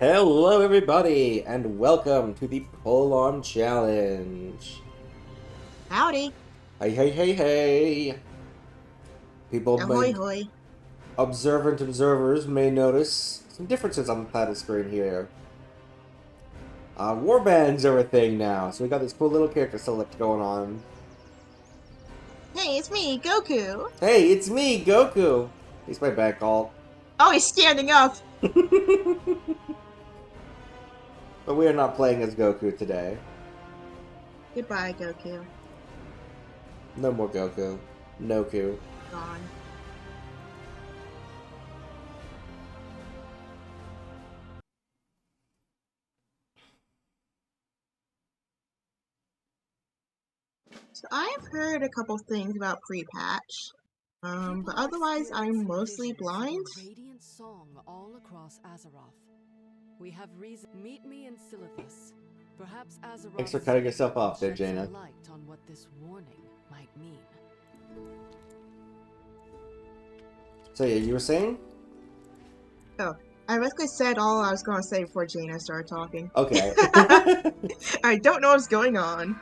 Hello, everybody, and welcome to the Pull-On Challenge. Howdy. Hey. Ahoy hoy. Observant observers may notice some differences on the title screen here. Warbands are a thing now, so we got this cool little character select going on. Hey, it's me, Goku. Hey, it's me, Goku! He's my back alt. Oh, he's standing up. But we are not playing as Goku today. Goodbye, Goku. No more Goku. Noku. Gone. So I've heard a couple things about pre-patch. But otherwise I'm mostly blind. Radiant song all across Azeroth. We have reason. Meet me in Silithus. Perhaps Azeroth. Thanks for cutting yourself off there, Jaina. Light on what this warning might mean. So yeah, you were saying? Oh, I basically said all I was going to say before Jaina started talking. Okay. I don't know what's going on.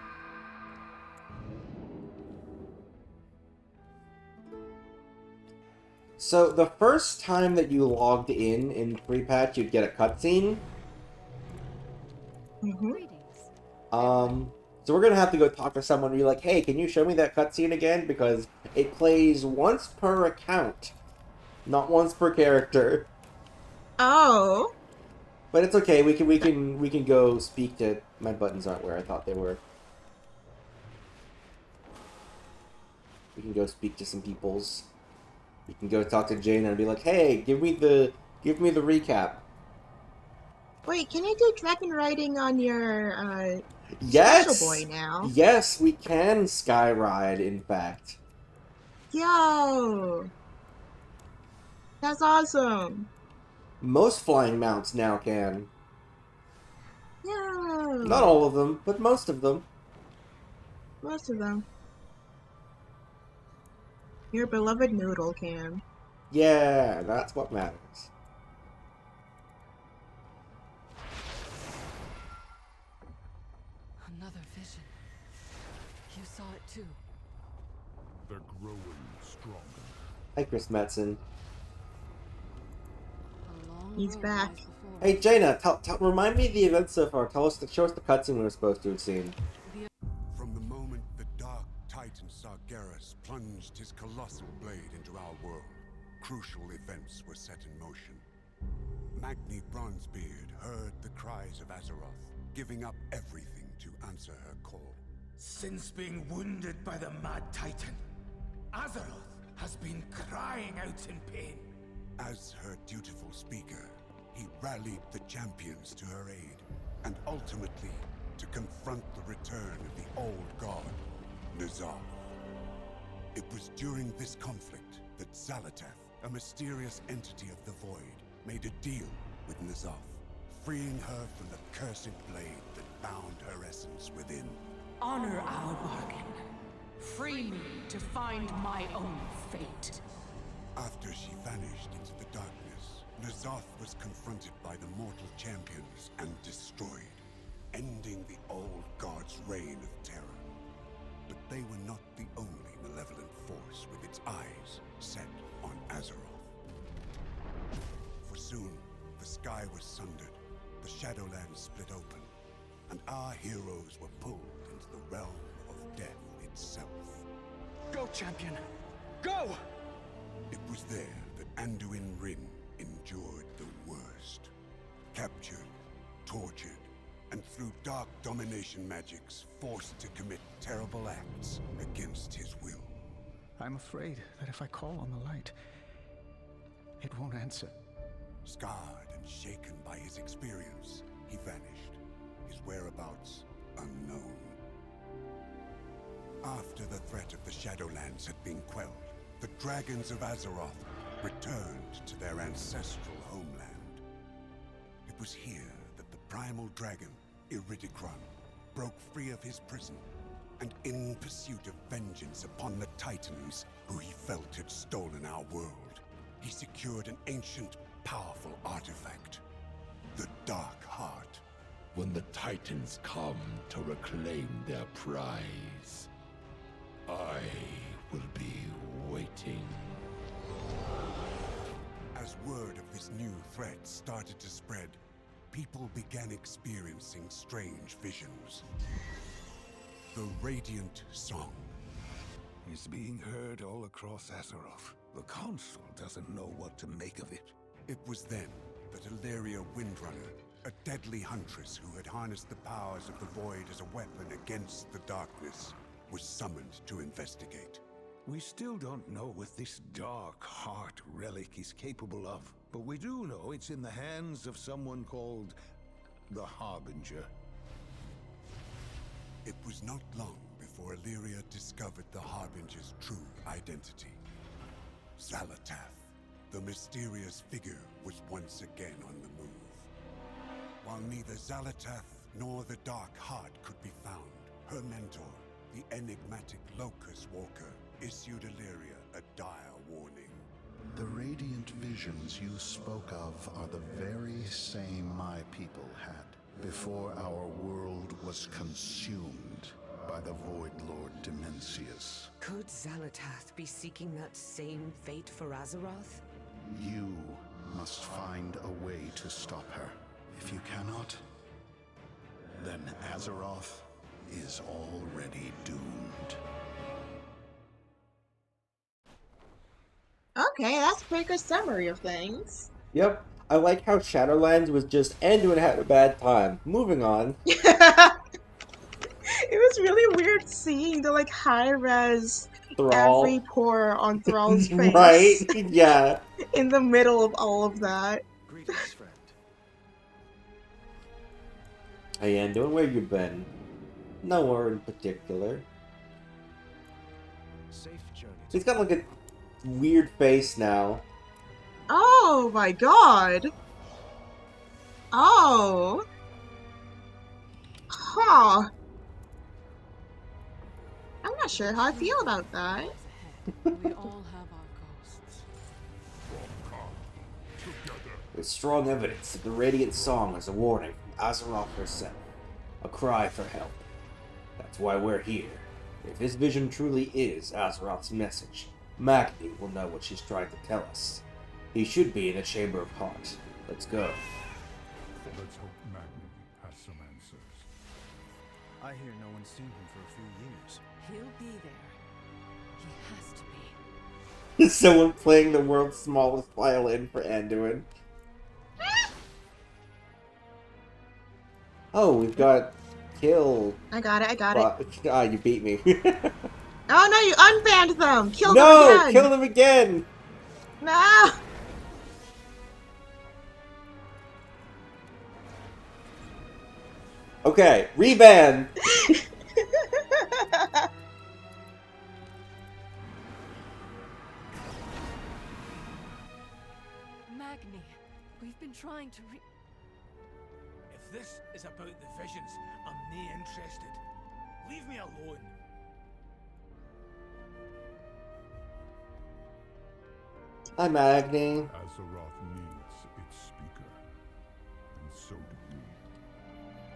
So the first time that you logged in pre-patch, you'd get a cutscene. So we're gonna have to go talk to someone and be like, hey, can you show me that cutscene again? Because it plays once per account, not once per character. Oh. But it's okay. We can go speak to. My buttons aren't where I thought they were. We can go speak to some peoples. You can go talk to Jaina and be like, hey, give me the recap. Wait, can you do dragon riding on your Yes! special boy now? Yes, we can skyride, in fact. Yo! That's awesome! Most flying mounts now can. Yo! Not all of them, but most of them. Most of them. Your beloved noodle can. Yeah, that's what matters. Another vision. You saw it too. They're growing stronger. Hi, Chris Metzen. He's back. Hey, Jaina, remind me of the events so far. Show us the cutscene we were supposed to have seen. From the moment the Dark Titan Sargeras plunged his colossal blade into our world, crucial events were set in motion. Magni Bronzebeard heard the cries of Azeroth, giving up everything to answer her call. Since being wounded by the Mad Titan, Azeroth has been crying out in pain. As her dutiful speaker, he rallied the champions to her aid, and ultimately to confront the return of the old god, N'Zoth. It was during this conflict that Xal'atath, a mysterious entity of the Void, made a deal with N'Zoth, freeing her from the cursed blade that bound her essence within. Honor our bargain. Free me to find my own fate. After she vanished into the darkness, N'Zoth was confronted by the mortal champions and destroyed, ending the old god's reign of terror. But they were not the only malevolent force with its eyes set on Azeroth. For soon, the sky was sundered, the Shadowlands split open, and our heroes were pulled into the realm of death itself. Go, champion! Go! It was there that Anduin Wrynn endured the worst. Captured, tortured, and through dark domination magics, forced to commit terrible acts against his will. I'm afraid that if I call on the light, it won't answer. Scarred and shaken by his experience, he vanished, his whereabouts unknown. After the threat of the Shadowlands had been quelled, the dragons of Azeroth returned to their ancestral homeland. It was here that the primal dragon, Iridikron, broke free of his prison, and in pursuit of vengeance upon the Titans who he felt had stolen our world, he secured an ancient, powerful artifact. the Dark Heart. When the Titans come to reclaim their prize, I will be waiting. As word of this new threat started to spread, people began experiencing strange visions. The Radiant Song. It's being heard all across Azeroth. The Council doesn't know what to make of it. It was then that Illyria Windrunner, a deadly huntress who had harnessed the powers of the Void as a weapon against the darkness, was summoned to investigate. We still don't know what this Dark Heart relic is capable of, but we do know it's in the hands of someone called the Harbinger. It was not long before Illyria discovered the Harbinger's true identity. Xalatath, the mysterious figure, was once again on the move. While neither Xalatath nor the Dark Heart could be found, her mentor, the enigmatic Locust Walker, issued Illyria a dire warning. The radiant visions you spoke of are the very same my people had before our world was consumed by the Void Lord Dimensius. Could Xalatath be seeking that same fate for Azeroth? You must find a way to stop her. If you cannot, then Azeroth is already doomed. Okay, that's a pretty good summary of things. Yep. I like how Shadowlands was just Anduin had a bad time. Moving on. It was really weird seeing the high-res Thrall. every pore on Thrall's face. Right? Yeah. In the middle of all of that. Greetings, friend. Hey Anduin, where you been? Nowhere in particular. Safe journey. He's got like a weird face now. Oh my god. Oh. Huh. I'm not sure how I feel about that. We all have our ghosts. With strong evidence that the Radiant Song is a warning from Azeroth herself. A cry for help. That's why we're here. If this vision truly is Azeroth's message, Magni will know what she's trying to tell us. He should be in the Chamber of Heart. Let's go. Let's hope Magni has some answers. I hear no one's seen him for a few years. He'll be there. He has to be. Someone playing the world's smallest violin for Anduin. Oh, we've got kill. I got it. Ah, you beat me. Oh no, you unbanned them! Kill them No! again! Kill them again! No! Okay, reban! Magni, we've been trying to If this is about the visions, I'm nae interested. Leave me alone. Hi, Magni. Azeroth needs its speaker, and so do we.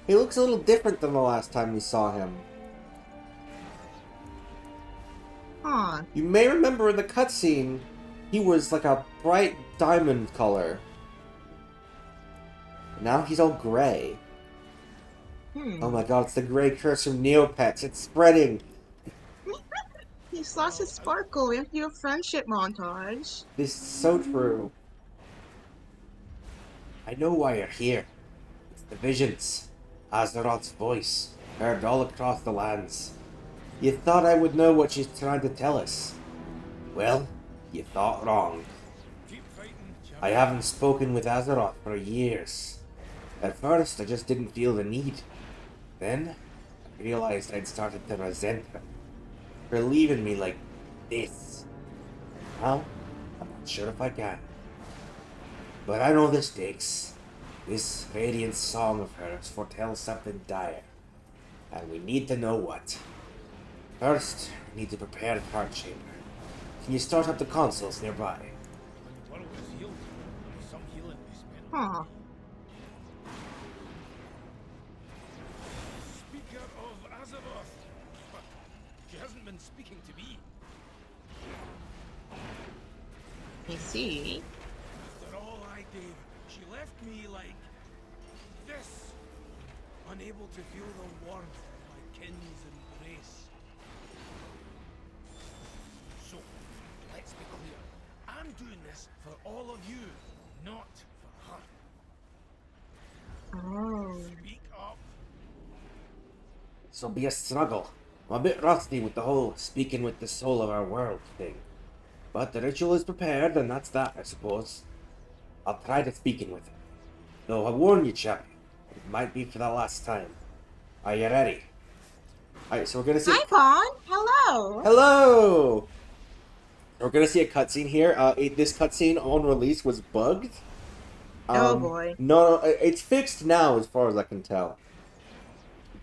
He looks a little different than the last time we saw him. Huh. You may remember in the cutscene, he was like a bright diamond color. Now he's all gray. Oh my god, it's the gray curse from Neopets. It's spreading. He's lost his sparkle. We have to do a friendship montage. This is so true. I know why you're here. It's the visions. Azeroth's voice, heard all across the lands. You thought I would know what she's trying to tell us. Well, you thought wrong. Keep fighting, I haven't spoken with Azeroth for years. At first, I just didn't feel the need. Then, I realized I'd started to resent her. For leaving me like this. Now, I'm not sure if I can. But I know the stakes. This radiant song of hers foretells something dire. And we need to know what. First, we need to prepare the heart chamber. Can you start up the consoles nearby? Huh. Speaker of Azeroth. But she hasn't been speaking to me. I see. After all I gave, she left me like this. Unable to feel the warmth of my kin's embrace. So, let's be clear. I'm doing this for all of you, not for her. Oh. Speak up. This'll be a struggle. I'm a bit rusty with the whole speaking with the soul of our world thing. But the ritual is prepared, and that's that, I suppose. I'll try to speaking with it. Though I warn you, champion, it might be for the last time. Are you ready? Alright, so we're gonna see. Hi, Vaughn. Hello. Hello! We're gonna see a cutscene here. This cutscene on release was bugged. Oh boy. No, it's fixed now as far as I can tell.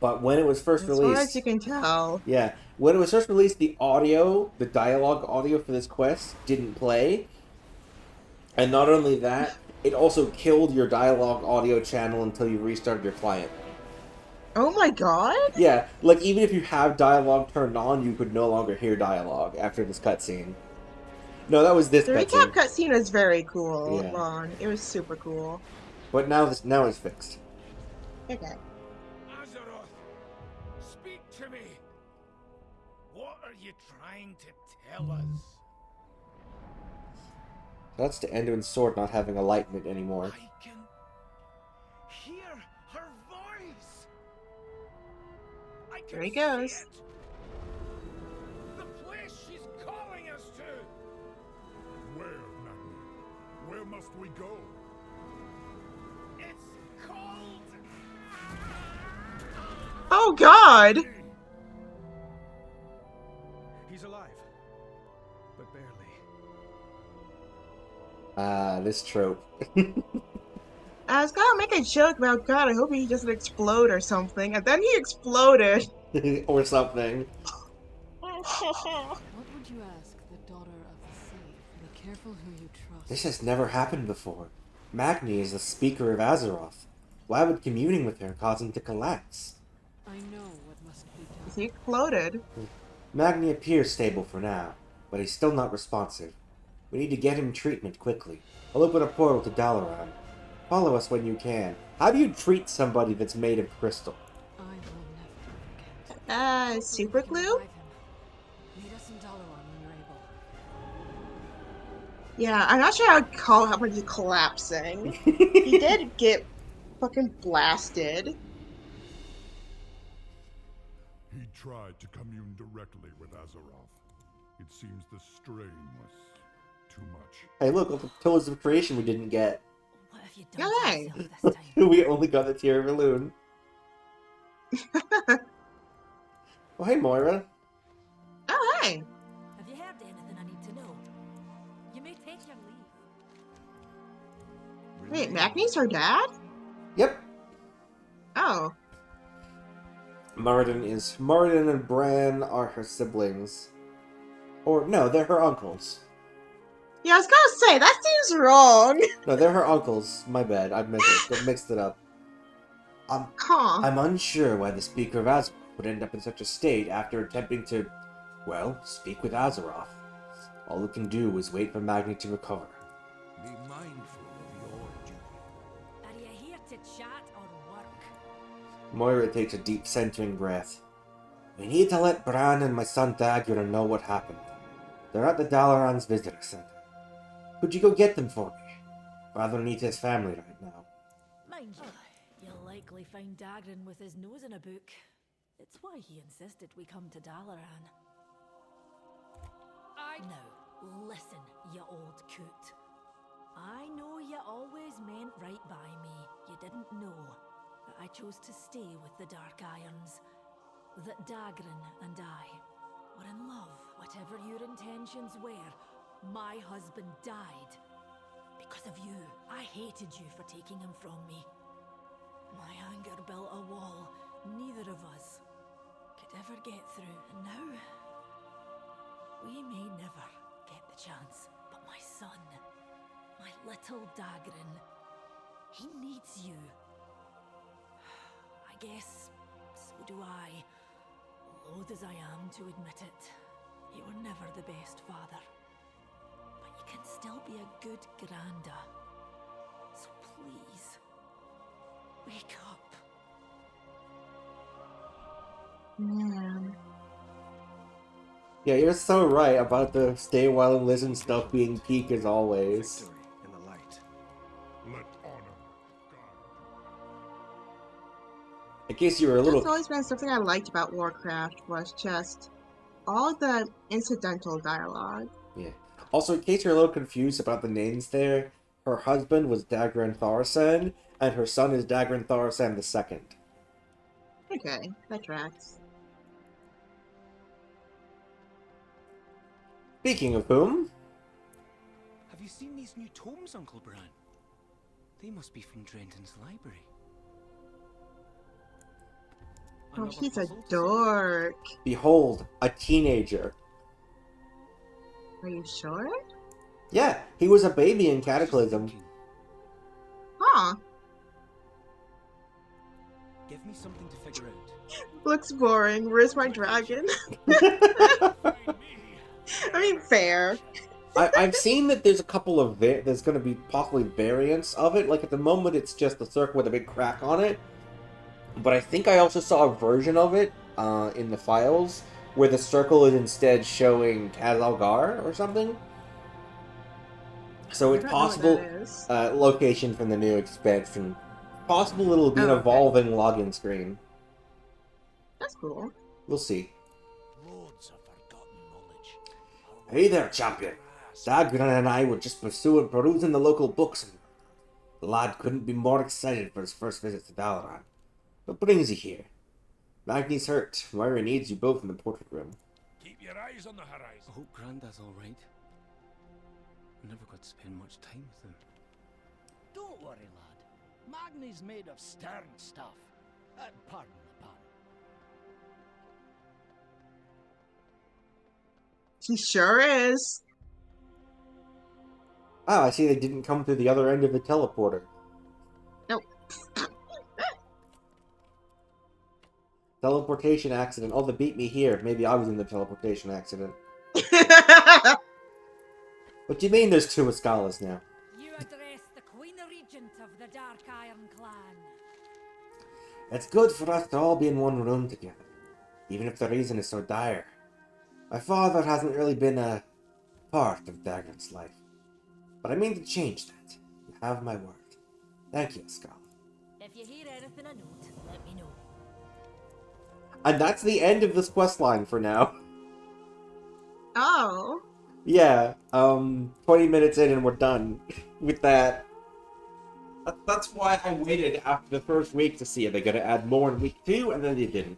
But when it was first As released... far as you can tell. Yeah, when it was first released, the audio, the dialogue audio for this quest didn't play. And not only that, it also killed your dialogue audio channel until you restarted your client. Oh my god? Yeah, like even if you have dialogue turned on, you could no longer hear dialogue after this cutscene. No, that was this The cutscene. recap cutscene was very cool, Yeah. Vaughn. It was super cool. But now it's fixed. Okay. Azeroth, speak to me. What are you trying to tell us? That's to Ender's sword not having a light in it anymore. I can hear her voice. I can There he see goes. it. The place she's calling us to. Where, Magni? Where must we go? It's called. Oh god! He's alive, but barely. This trope. I was gonna make a joke about God, I hope he doesn't explode or something, and then he exploded. Or something. What would you ask the daughter of the sea? Be careful who you trust. This has never happened before. Magni is the speaker of Azeroth. Why would communing with her cause him to collapse? I know what must be done. He exploded. Magni appears stable for now, but he's still not responsive. We need to get him treatment quickly. I'll open a portal to Dalaran. Follow us when you can. How do you treat somebody that's made of crystal? I will never forget. Super glue? Revive him. Meet us in Dalaran when you're able. Yeah, I'm not sure how much he's collapsing. He did get fucking blasted. He tried to commune directly with Azeroth. It seems the strain was too much. Hey, look, all the pillars of creation we didn't get. What have you done to Hey. yourself this time? We only got the Tier of Elune. Oh, hey, Moira. Oh, hey. Have you heard anything I need to know? You may take your leave. Wait, Magni's her dad? Yep. Oh. Moradin and Bran are her siblings. Or, no, they're her uncles. Yeah, I was gonna say, that seems wrong. No, they're her uncles. My bad. I mixed it up. Huh. I'm unsure why the Speaker of Azeroth would end up in such a state after attempting to, well, speak with Azeroth. All we can do is wait for Magni to recover. Be mindful of your duty. Are you here to chat or work? Moira takes a deep centering breath. We need to let Bran and my son Dagger know what happened. They're at the Dalaran's visitor center. Could you go get them for me? Father needs his family right now. Mind you, you'll likely find Dagran with his nose in a book. It's why he insisted we come to Dalaran. Now, listen, you old coot. I know you always meant right by me. You didn't know that I chose to stay with the Dark Irons. That Dagran and I were in love. Whatever your intentions were, my husband died. Because of you, I hated you for taking him from me. My anger built a wall neither of us could ever get through. And now, we may never get the chance. But my son, my little Dagran, He needs you. I guess so do I. Loath as I am to admit it, you were never the best father. But you can still be a good granda. So please, wake up. Man. Yeah, you're so right about the stay while and listen stuff being peak as always. Victory in the light. Let honor In case you were a That's little... always been something I liked about Warcraft, was just all the incidental dialogue. Yeah. Also, in case you're a little confused about the names there, her husband was Dagran Tharasan, and her son is Dagran Tharasan II. Okay, that tracks. Speaking of whom... Have you seen these new tomes, Uncle Bran? They must be from Drenton's library. Oh, Another he's a puzzle to solve? dork. Behold, a teenager. Are you sure? Yeah, he was a baby in Cataclysm. Huh. Give me something to figure out. Looks boring. Where's my dragon? I mean, fair. I've seen that there's a couple of... there's going to be possibly variants of it. Like, at the moment, it's just a circle with a big crack on it. But I think I also saw a version of it in the files where the circle is instead showing Kaz Algar or something. So it's possible location from the new expansion. Possible it'll be an evolving login screen. That's cool. We'll see. Loads of forgotten knowledge. Hey there, champion. Dagran and I were just perusing the local books, and the lad couldn't be more excited for his first visit to Dalaran. What brings you here? Magni's hurt. Moira needs you both in the portrait room. Keep your eyes on the horizon. I hope Granda's all right. I never got to spend much time with him. Don't worry, lad. Magni's made of stern stuff. Pardon the pun. He sure is. Oh, I see they didn't come through the other end of the teleporter. Nope. Teleportation accident. Oh, they beat me here. Maybe I was in the teleportation accident. What do you mean there's two Escalas now? You address the Queen Regent of the Dark Iron Clan. It's good for us to all be in one room together, even if the reason is so dire. My father hasn't really been a part of Dagran's life, but I mean to change that. You have my word. Thank you, Escala. If you hear anything I note, let me know. And that's the end of this questline for now. Oh. Yeah, 20 minutes in and we're done with that. That's why I waited after the first week to see if they're going to add more in week 2, and then they didn't.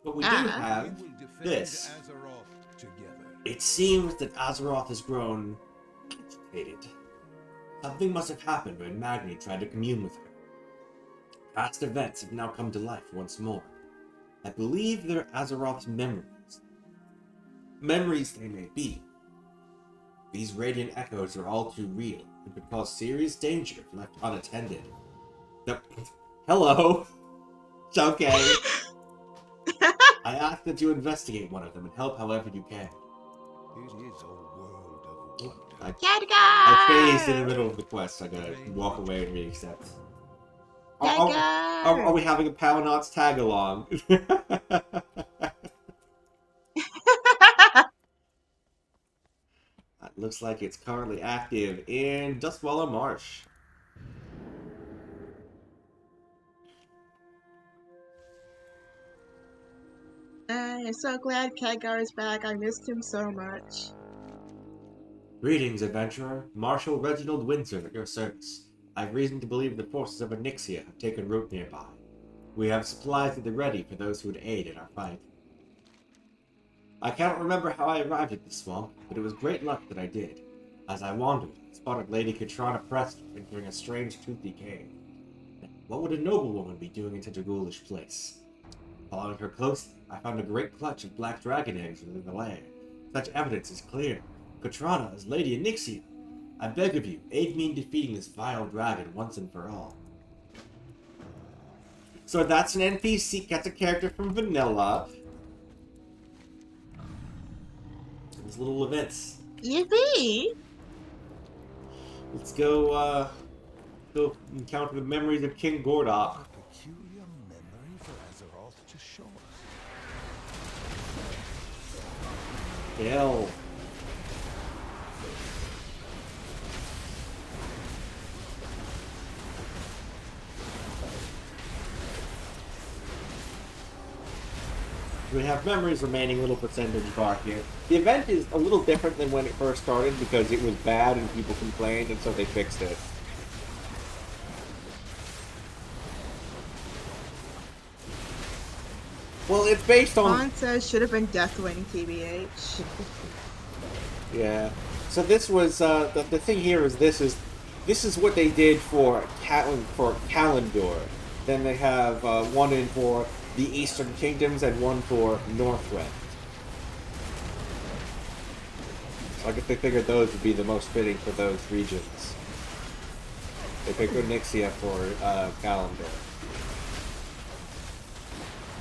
But we do have this. It seems that Azeroth has grown agitated. Something must have happened when Magni tried to commune with her. Past events have now come to life once more. I believe they're Azeroth's memories. Memories they may be. These radiant echoes are all too real and could cause serious danger if left unattended. Hello! It's okay. I ask that you investigate one of them and help however you can. It is a world of wonder. I phased in the middle of the quest. I gotta walk away and re-accept. Are we having a Palinauts tag along? Looks like it's currently active in Dustwallow Marsh. I'm so glad Khadgar is back. I missed him so much. Greetings, adventurer. Marshal Reginald Windsor at your service. I have reason to believe the forces of Onyxia have taken root nearby. We have supplies at the ready for those who would aid in our fight. I cannot remember how I arrived at this swamp, but it was great luck that I did. As I wandered, I spotted Lady Katrana Prester entering a strange toothy cave. What would a noblewoman be doing in such a ghoulish place? Following her closely, I found a great clutch of black dragon eggs within the lair. Such evidence is clear. Katrana is Lady Onyxia. I beg of you, aid me in defeating this vile dragon once and for all. So that's an NPC, that's a character from Vanilla. These little events. Yippee! Let's go, go encounter the memories of King Gordok. A peculiar memory for Azeroth to show us. Hell. We have memories remaining, little percentage bar here. The event is a little different than when it first started because it was bad and people complained, and so they fixed it. Well, it's based on... Vaughn says should have been Deathwing, TBH. Yeah. So this was the thing here is this is what they did for Kalimdor. Then they have one in for the Eastern Kingdoms and one for Northrend. So I guess they figured those would be the most fitting for those regions. They picked Onyxia for Kalimdor.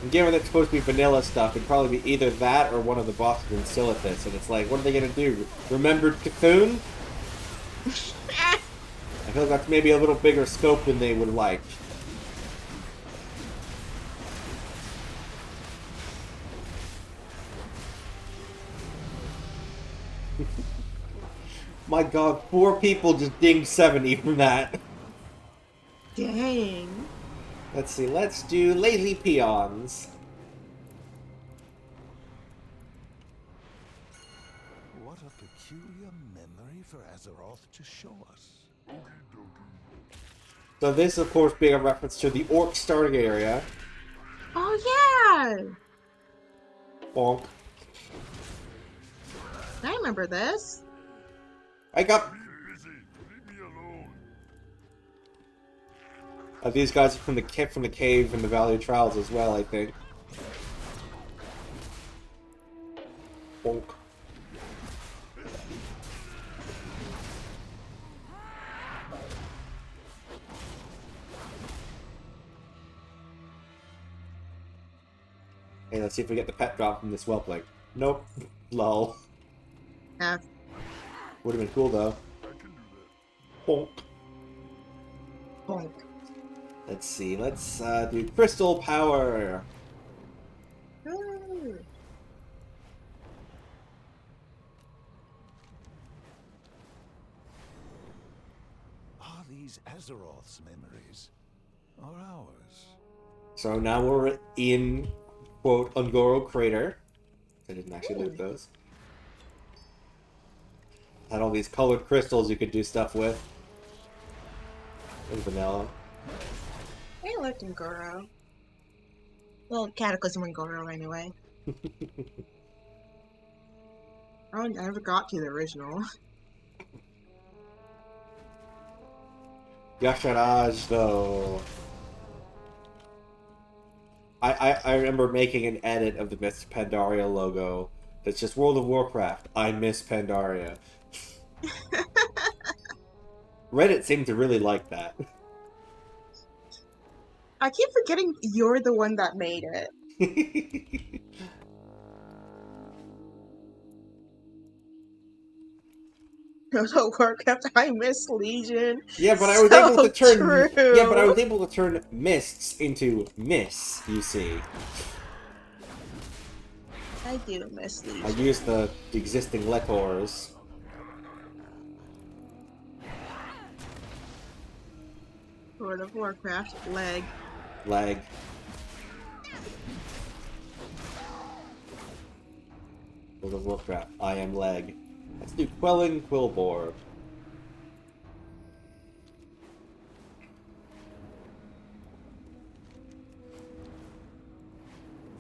And given it's supposed to be vanilla stuff, it'd probably be either that or one of the bosses in Silithus, and it's like, what are they gonna do? Remember Cocoon? I feel like that's maybe a little bigger scope than they would like. My god, 4 people just dinged 70 from that. Dang. Let's see, let's do Lazy Peons. What a peculiar memory for Azeroth to show us. So this, of course, being a reference to the Orc starting area. Oh yeah! Bonk. I remember this. I got... these guys are from the cave in the Valley of Trials as well, I think. Bonk. Hey, let's see if we get the pet drop from this whelpling. Nope. Lol. Yeah. Would have been cool though. Bonk. Bonk. Let's see, let's do Crystal Power. Ooh. Are these Azeroth's memories? Or ours? So now we're in, quote, Ungoro Crater. I didn't actually loot those. Had all these colored crystals you could do stuff with. And vanilla. I lived in Goro. Well, Cataclysm in Goro anyway. I never got to the original. Yasharaj, though. I remember making an edit of the Miss Pandaria logo that's just World of Warcraft. I miss Pandaria. Reddit seemed to really like that. I keep forgetting you're the one that made it. World of Warcraft, I miss Legion. Yeah, but I was So able to turn. true. Yeah, but I was able to turn mists into miss. You see, I do miss Legion. I used the existing Lekors. World of Warcraft, leg. Leg. World of Warcraft, I am leg. Let's do Quelling Quillbor.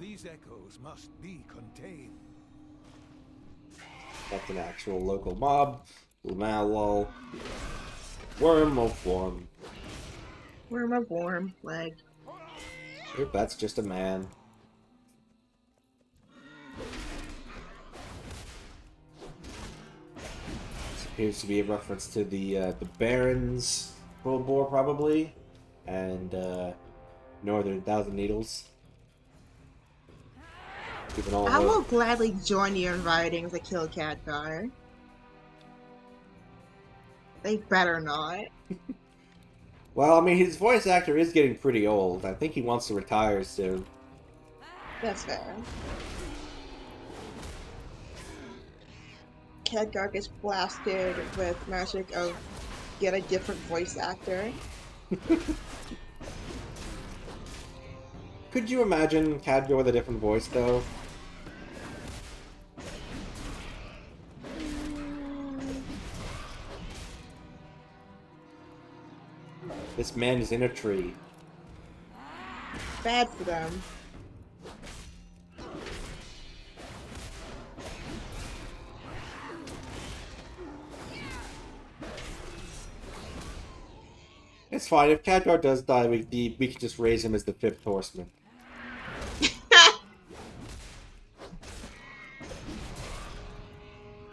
These echoes must be contained. That's an actual local mob. Malol. Worm of Worm. Worm of Worm, leg. Oop, that's just a man. appears to be a reference to the Barons World War, probably, and Northern Thousand Needles. Keeping all I the... will gladly join you in writing to kill Khadgar. They better not. Well, I mean, his voice actor is getting pretty old. I think he wants to retire soon. That's fair. Khadgar gets blasted with magic of get a different voice actor. Could you imagine Khadgar with a different voice, though? This man is in a tree. Bad for them. It's fine. If Khadgar does die, we can just raise him as the 5th horseman.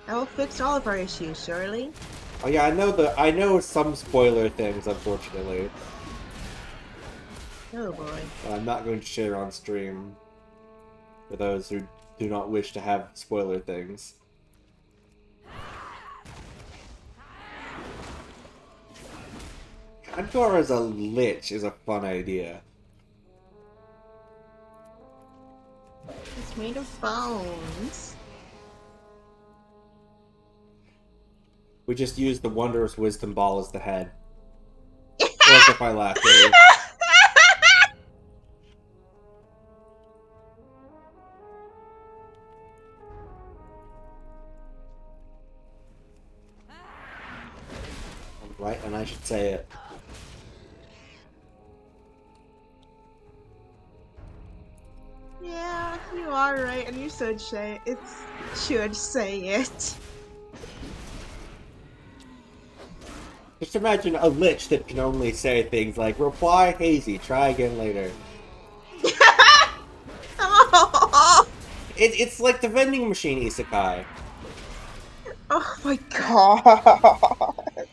That will fix all of our issues, surely. Oh yeah, I know some spoiler things, unfortunately. Oh boy. But I'm not going to share on stream for those who do not wish to have spoiler things. Khadgar as a lich is a fun idea. It's made of bones. We just used the Wondrous Wisdom Ball as the head. As if I laughed at it. Right, and I should say it. Yeah, you are right, and you should say it. Should say it. Just imagine a lich that can only say things like, reply hazy, try again later. Oh! It's like the vending machine isekai. Oh my god.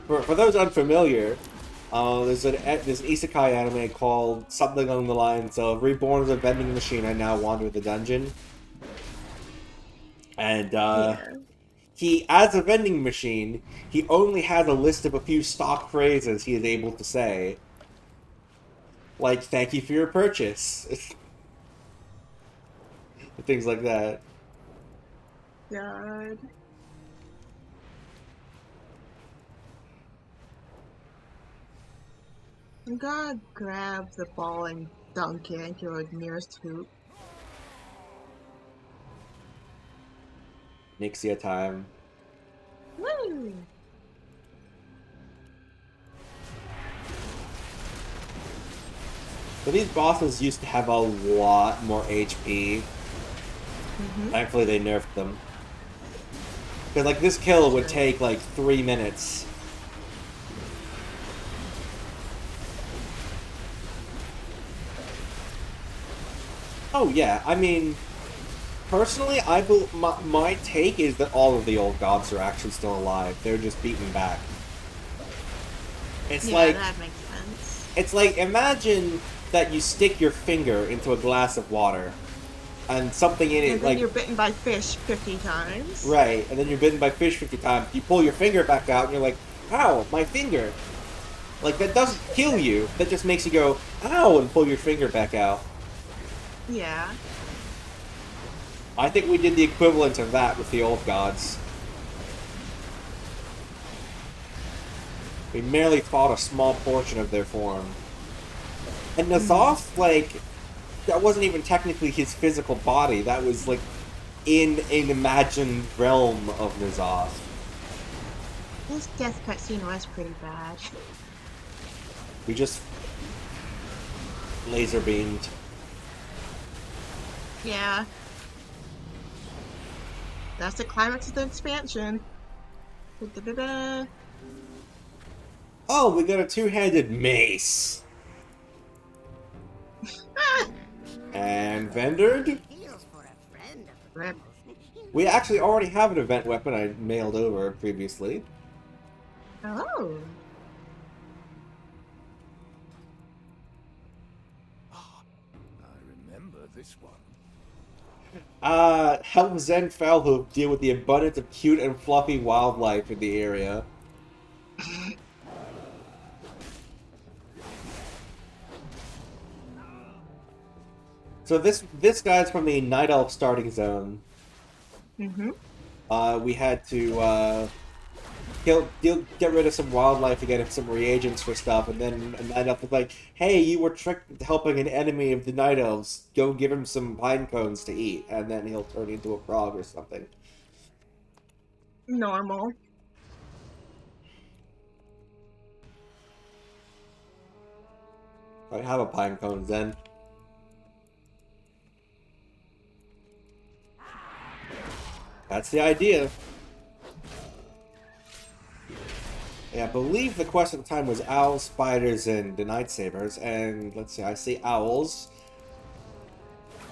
For those unfamiliar, there's an isekai anime called something along the lines of Reborn as a vending machine, I now wander the dungeon. And he, as a vending machine, he only has a list of a few stock phrases he is able to say. Like, thank you for your purchase. Things like that. God. I'm gonna grab the ball and dunk it into the nearest hoop. Nixia time. Woo! But these bosses used to have a lot more HP. Thankfully they nerfed them. Because like this kill would take like 3 minutes. Oh yeah, I mean, personally, my take is that all of the old gods are actually still alive. They're just beaten back. It's like that makes sense. It's like, imagine that you stick your finger into a glass of water, and something in it, and then like... you're bitten by fish 50 times. Right, and then you're bitten by fish 50 times. You pull your finger back out, and you're like, ow, my finger. Like, that doesn't kill you. That just makes you go, ow, and pull your finger back out. Yeah. I think we did the equivalent of that with the old gods. We merely fought a small portion of their form. And N'Zoth, like, that wasn't even technically his physical body. That was, like, in an imagined realm of N'Zoth. This death cutscene was pretty bad. We just laser beamed. Yeah. That's the climax of the expansion. Da-da-da-da. Oh, we got a two-handed mace. And Vendered? Rip. We actually already have an event weapon I mailed over previously. Oh. I remember this one. Help Zen Felhoop deal with the abundance of cute and fluffy wildlife in the area. So this guy's from the Night Elf starting zone. Mm-hmm. We had to get rid of some wildlife to get him some reagents for stuff, and then a Night Elf was like, "Hey, you were tricked into helping an enemy of the Night Elves. Go give him some pine cones to eat, and then he'll turn into a frog or something." Normal. I have a pine cone then. That's the idea. Yeah, I believe the quest at the time was owls, spiders, and the night sabers. And let's see, I see owls.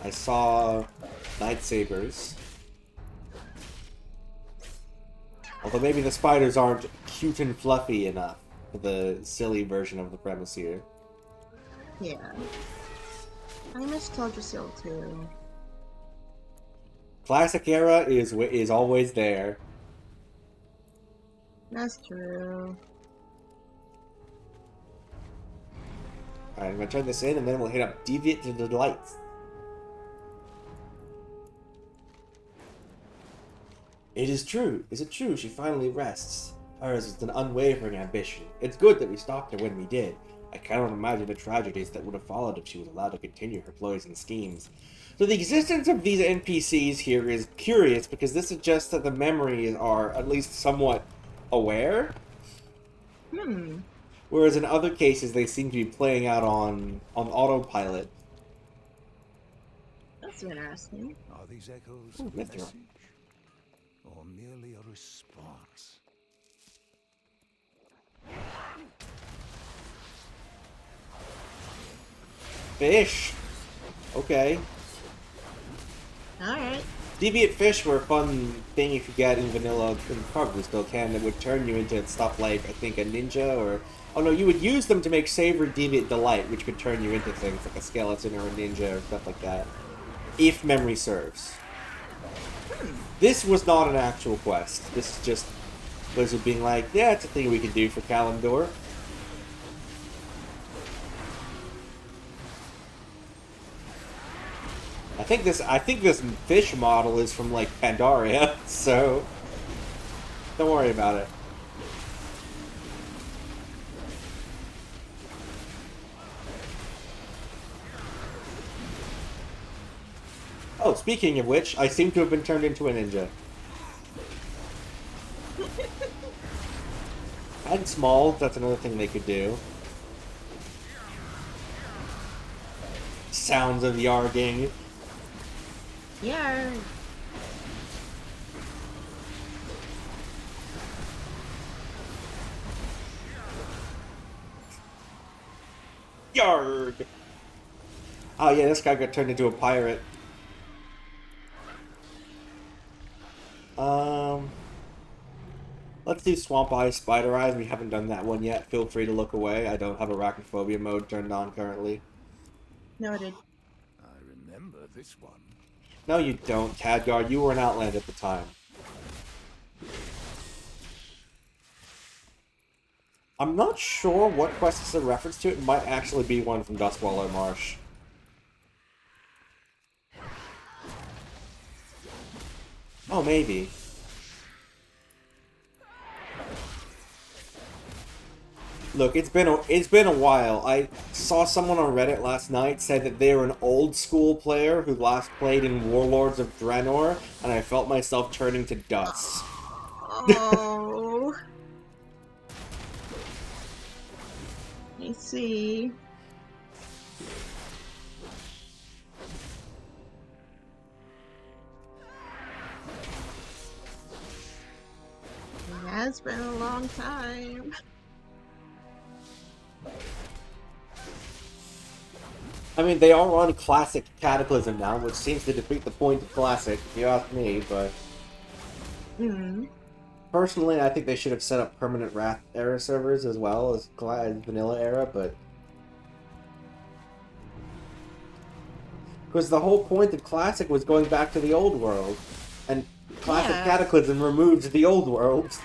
I saw night sabers. Although maybe the spiders aren't cute and fluffy enough for the silly version of the premise here. Yeah. I miss Teldrassil too. Classic era is always there. That's true. Alright, I'm gonna turn this in and then we'll hit up Deviate to the Delights. It is true. Is it true she finally rests? Hers is an unwavering ambition. It's good that we stopped her when we did. I cannot imagine the tragedies that would have followed if she was allowed to continue her ploys and schemes. So the existence of these NPCs here is curious because this suggests that the memories are at least somewhat aware. Whereas in other cases they seem to be playing out on autopilot. That's interesting. Are these echoes Ooh, a missed her. message? Or merely a response? Fish! Okay. Alright. Deviant fish were a fun thing you could get in vanilla, and probably still can, that would turn you into stuff like, I think, a ninja, or... Oh no, you would use them to make Savory Deviant Delight, which could turn you into things like a skeleton or a ninja or stuff like that. If memory serves. This was not an actual quest. This is just Blizzard being like, yeah, it's a thing we can do for Kalimdor. I think this fish model is from like Pandaria, so don't worry about it. Oh, speaking of which, I seem to have been turned into a ninja. And small, that's another thing they could do. Sounds of yarging. Yeah. Yarg! Oh yeah, this guy got turned into a pirate. Let's do Swamp Eyes, Spider Eyes. We haven't done that one yet. Feel free to look away. I don't have Arachnophobia mode turned on currently. Noted. I remember this one. No, you don't, Khadgar. You were an Outland at the time. I'm not sure what quest is a reference to. It might actually be one from Dustwallow Marsh. Oh, maybe. Look, it's been a while. I saw someone on Reddit last night say that they were an old school player who last played in Warlords of Draenor, and I felt myself turning to dust. Oh. I see. It has been a long time. I mean, they are on Classic Cataclysm now, which seems to defeat the point of Classic, if you ask me, but... Mm. Personally, I think they should have set up permanent Wrath era servers as well as Vanilla era, but... Because the whole point of Classic was going back to the old world, and Classic Yeah. Cataclysm removed the old world.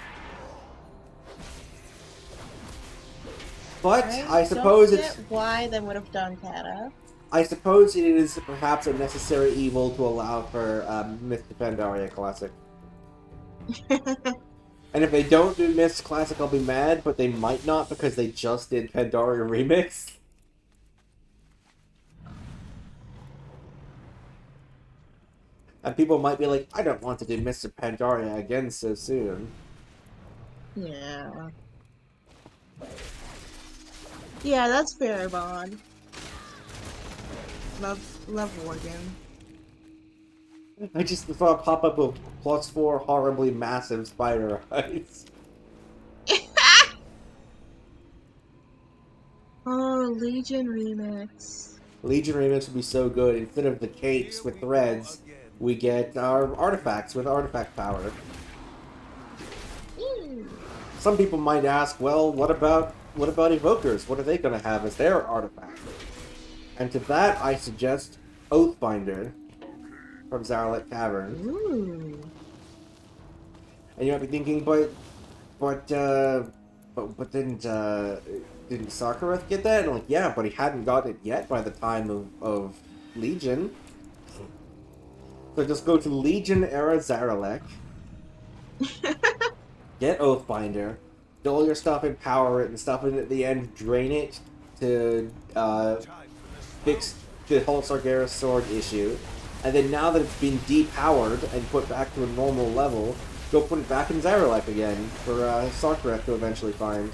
But I suppose don't it's... get why they would have done Kata. I suppose it is perhaps a necessary evil to allow for Myth to Pandaria Classic. And if they don't do Myths Classic, I'll be mad, but they might not because they just did Pandaria Remix. And people might be like, I don't want to do Mr. Pandaria again so soon. Yeah. Yeah, that's fair, Bond. Love Morgan. I just saw a pop-up of +4 horribly massive spider eyes. Oh, Legion Remix. Legion Remix would be so good. Instead of the cakes with threads, we get our artifacts with artifact power. Some people might ask, well, what about evokers? What are they going to have as their artifact? And to that, I suggest Oathbinder from Zaralek Caverns. Ooh. And you might be thinking, but didn't Sarkareth get that? And I'm like, yeah, but he hadn't got it yet by the time of Legion. So just go to Legion era Zaralek. Get Oathbinder, do all your stuff, empower it, and stuff in at the end, drain it to fix the whole Sargeras sword issue. And then now that it's been depowered and put back to a normal level, go put it back in Zaralek again for Sarkareth to eventually find.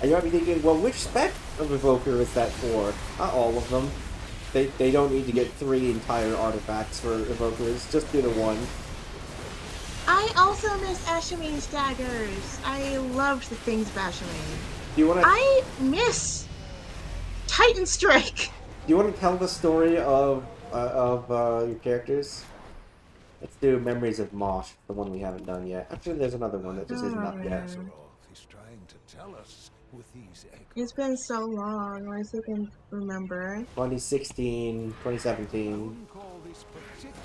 And you might be thinking, well, which spec of Evoker is that for? Not all of them. They don't need to get 3 entire artifacts for Evokers, just do the 1. I also miss Ashamine's daggers. I loved the things of Ashamine. Do you want to? I miss Titan Strike. Do you want to tell the story of your characters? Let's do Memories of Mosh, the one we haven't done yet. Actually, there's another one that just isn't up yet. He's trying to tell us with these It's been so long, I still can remember. 2016, 2017.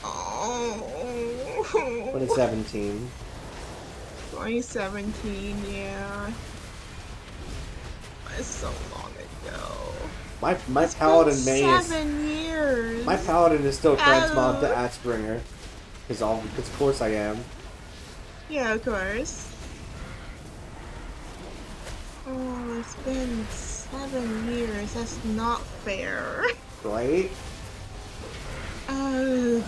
Oh. 2017. 2017, yeah. It's so long ago. My paladin May is 7 years. my paladin is still transmogged to Axbringer, because of course I am. Yeah, of course. Oh, it's been 7 years. That's not fair. Right? Ugh.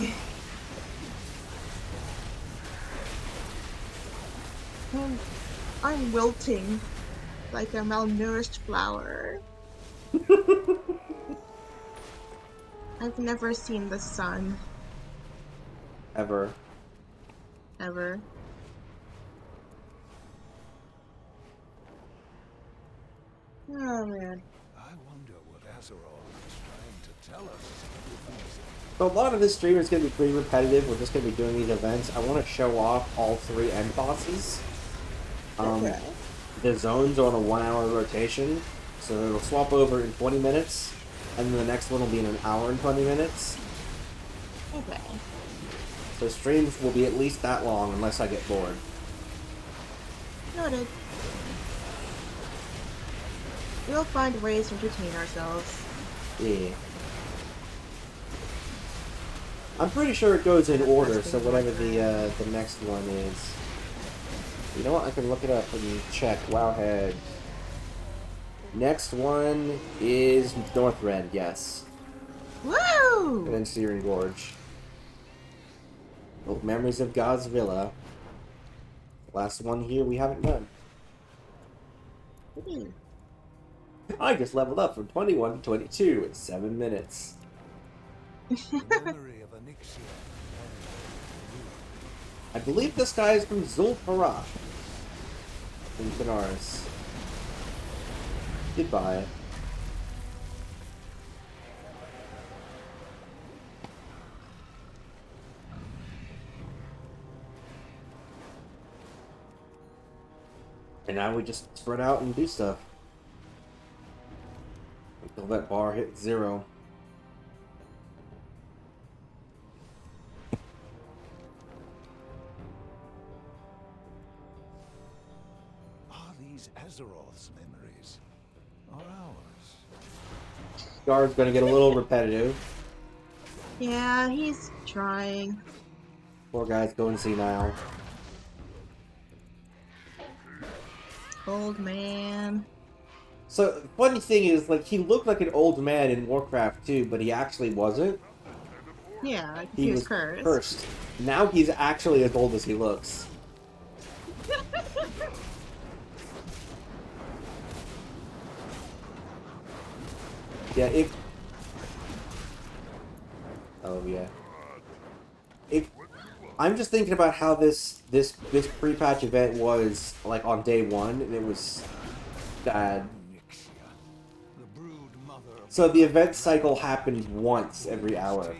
I'm wilting like a malnourished flower. I've never seen the sun. Ever. Ever. Oh man. I wonder what Azeroth is trying to tell us with these. So a lot of this stream is going to be pretty repetitive. We're just going to be doing these events. I want to show off all 3 end bosses. Okay. The zones are on a 1-hour rotation, so it'll swap over in 20 minutes, and then the next one will be in an hour and 20 minutes. Okay. So streams will be at least that long, unless I get bored. Noted. We'll find ways to entertain ourselves. Yeah. I'm pretty sure it goes in order, so whatever the next one is. You know what? I can look it up and check. Wowhead. Next one is Northrend, yes. Woo! And then Searing Gorge. Old Memories of God's Villa. Last one here we haven't done. I just leveled up from 21 to 22 in 7 minutes. Memory of Onyxia. I believe this guy is from Zul'Farrak in Benares. Goodbye. And now we just spread out and do stuff. Until that bar hits 0. Are these Azeroth's memories? Or ours? Guard's gonna get a little repetitive. Yeah, he's trying. Poor guy's going senile. Old man. So, funny thing is, like, he looked like an old man in Warcraft 2, but he actually wasn't. Yeah, he was cursed. Now he's actually as old as he looks. Yeah, if... Oh, yeah. If... I'm just thinking about how this pre-patch event was, like, on day 1, and it was bad. So the event cycle happened once every hour.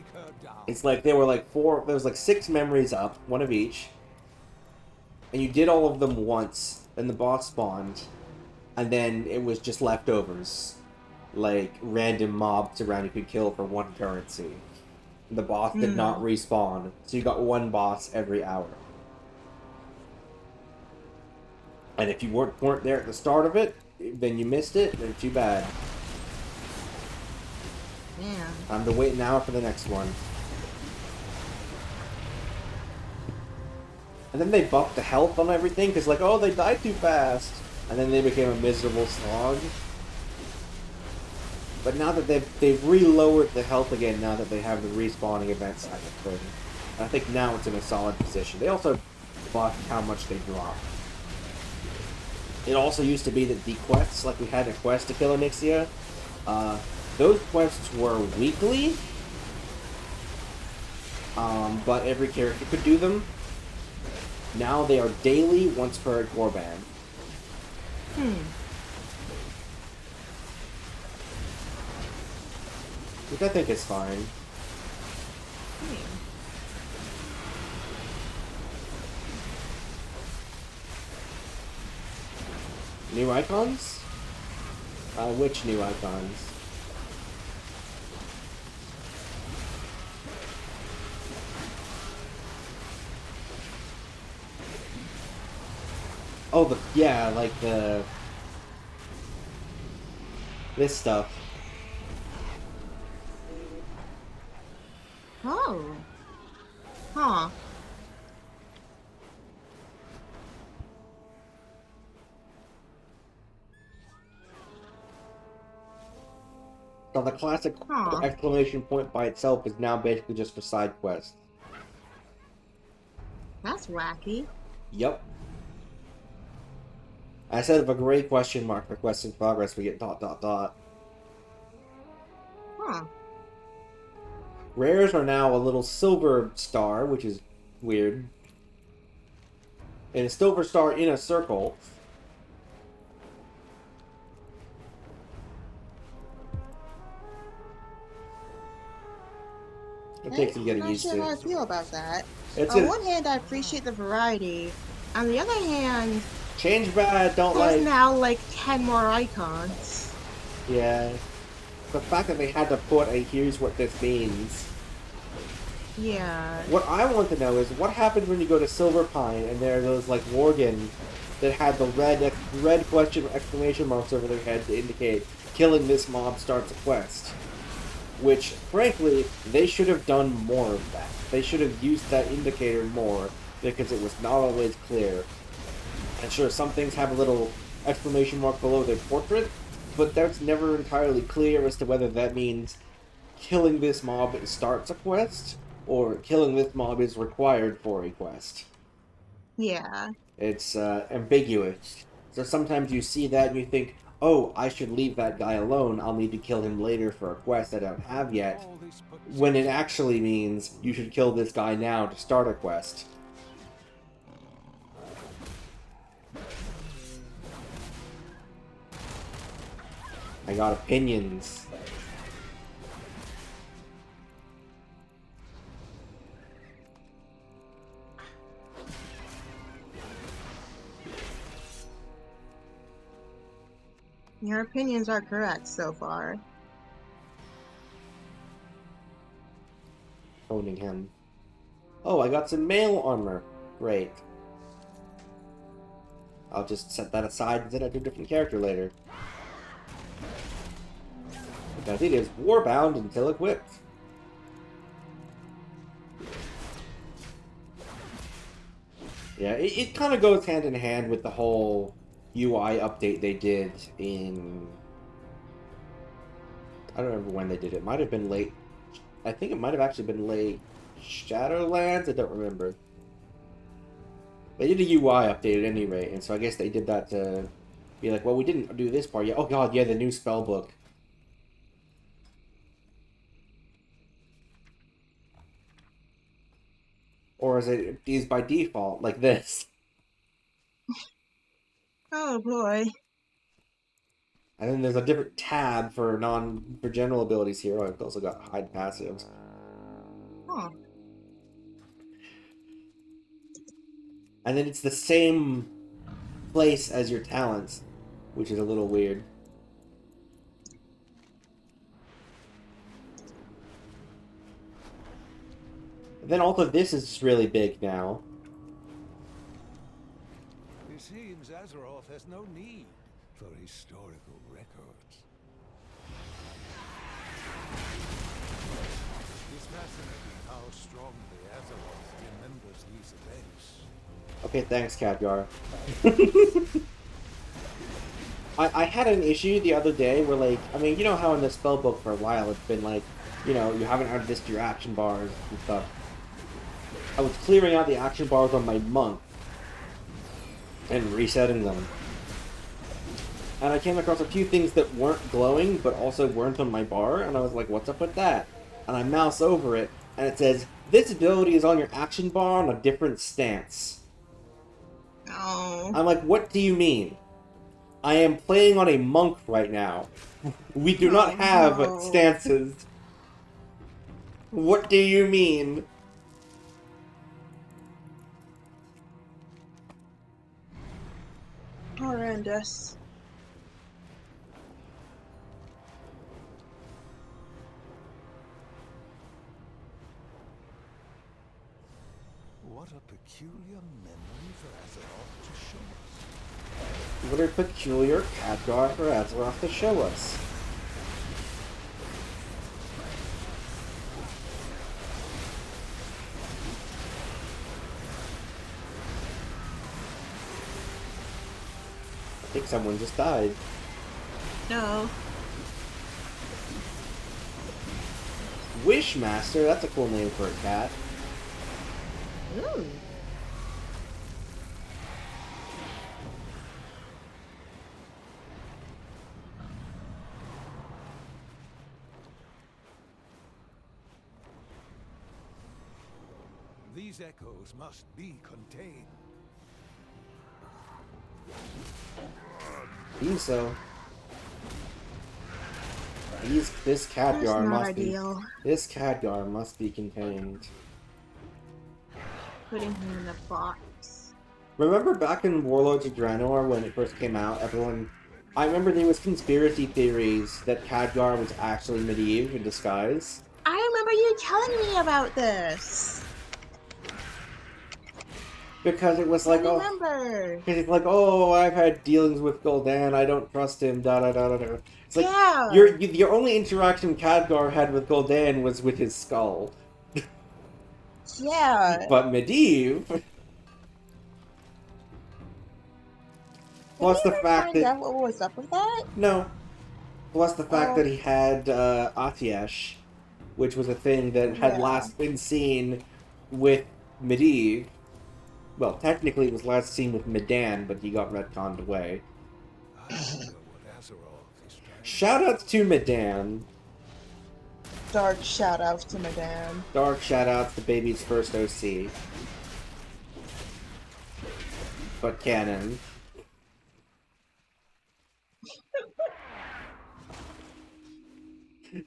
It's like there were like there was like 6 memories up, 1 of each. And you did all of them once, and the boss spawned. And then it was just leftovers. Like random mobs around you could kill for 1 currency. The boss did not respawn, so you got 1 boss every hour. And if you weren't there at the start of it, then you missed it, then too bad. Man. Time to wait an hour for the next one. And then they buffed the health on everything, because like, oh, they died too fast. And then they became a miserable slog. But now that they've re-lowered the health again, now that they have the respawning event cycle thing. I think now it's in a solid position. They also buffed how much they drop. It also used to be that the quests, like we had a quest to kill Onyxia, those quests were weekly, but every character could do them. Now they are daily, once per warband. Which I think is fine. New icons? Which new icons? Oh, yeah, like this stuff. Oh. Huh. So the classic exclamation point by itself is now basically just for side quests. That's wacky. Yep. I said if a gray question mark for quests in progress, we get ... Huh. Rares are now a little silver star, which is weird. And a silver star in a circle. It takes some getting used to. I'm not sure how I feel about that. It's On one hand, I appreciate the variety. On the other hand, change bad, don't there's like. now like 10 more icons. Yeah. The fact that they had to put a here's what this means. Yeah. What I want to know is what happens when you go to Silver Pine and there are those like Worgen that had the red question exclamation marks over their head to indicate killing this mob starts a quest. Which, frankly, they should have done more of that. They should have used that indicator more because it was not always clear. And sure, some things have a little exclamation mark below their portrait, but that's never entirely clear as to whether that means killing this mob starts a quest, or killing this mob is required for a quest. Yeah. It's ambiguous. So sometimes you see that and you think, oh, I should leave that guy alone, I'll need to kill him later for a quest I don't have yet, when it actually means you should kill this guy now to start a quest. I got opinions. Your opinions are correct so far. Owning him. Oh, I got some mail armor. Great. I'll just set that aside and then I do a different character later. Because it is warbound until equipped. Yeah, it kind of goes hand in hand with the whole UI update they did in... I don't remember when they did it. It might have been late... I think it might have actually been late Shadowlands? I don't remember. They did a UI update at any rate, and so I guess they did that to be like, well, we didn't do this part yet. Oh god, yeah, the new spellbook. Or is it is by default, like this? Oh boy. And then there's a different tab for general abilities here. Oh, I've also got hide passives. Huh. And then it's the same place as your talents, which is a little weird. And then also this is really big now. It seems Azeroth has no need for historical records. It's fascinating how strongly Azeroth remembers these events. Okay, thanks, Khadgar. I had an issue the other day where, like, I mean, you know how in the spellbook for a while it's been like, you know, you haven't added this to your action bars and stuff. I was clearing out the action bars on my monk and resetting them. And I came across a few things that weren't glowing, but also weren't on my bar, and I was like, what's up with that? And I mouse over it, and it says, this ability is on your action bar on a different stance. Oh. I'm like, what do you mean? I am playing on a monk right now. We do not have stances. What do you mean? Horrendous. What a peculiar memory for Azeroth to show us. What a peculiar Khadgar for Azeroth to show us. I think someone just died. No. Wishmaster, that's a cool name for a cat. Ooh. These echoes must be contained. Think so. This Khadgar must ideal. be. This Khadgar must be contained. Putting him in the box. Remember back in Warlords of Draenor when it first came out, everyone... I remember there was conspiracy theories that Khadgar was actually Medivh in disguise. I remember you telling me about this. Because it was like, I remember. Because it's like, oh, I've had dealings with Gul'dan, I don't trust him, da-da-da-da-da. It's like, yeah. your only interaction Khadgar had with Gul'dan was with his skull. Yeah. But Medivh... Plus the fact that... out what was up with that? No. Plus the fact that he had Atiesh, which was a thing that had last been seen with Medivh. Well, technically it was last seen with Medan, but he got retconned away. Shoutouts to Medan. Dark shoutouts to Medan. Dark shoutouts to Baby's first OC. But canon.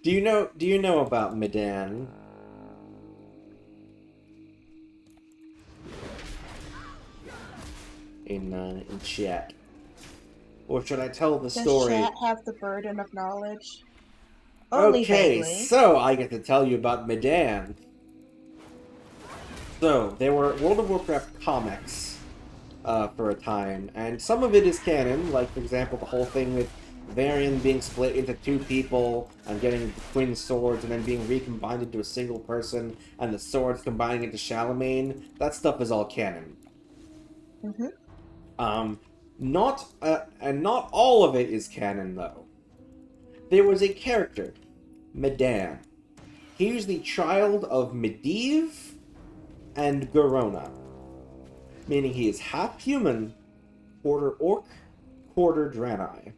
Do you know about Medan? In chat. Or should I tell the Does story? chat have the burden of knowledge? Only Okay, vaguely. so I get to tell you about Medan. So, there were World of Warcraft comics for a time, and some of it is canon, like, for example, the whole thing with Varian being split into two people and getting the twin swords and then being recombined into a single person, and the swords combining into Charlemagne. That stuff is all canon. Not all of it is canon, though. There was a character, Medan. He was the child of Medivh and Garona, meaning he is half human, quarter orc, quarter Draenei.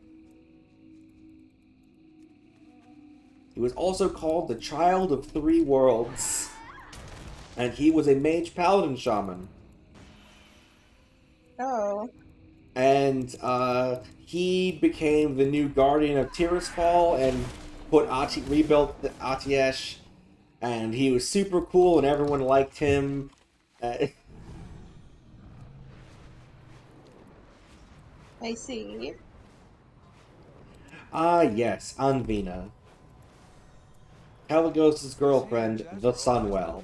He was also called the Child of Three Worlds, and he was a mage paladin shaman. Oh. And he became the new guardian of Tirisfal and rebuilt the Atiesh, and he was super cool and everyone liked him. I see. Yes, Anvina. Caligos' girlfriend, the Sunwell.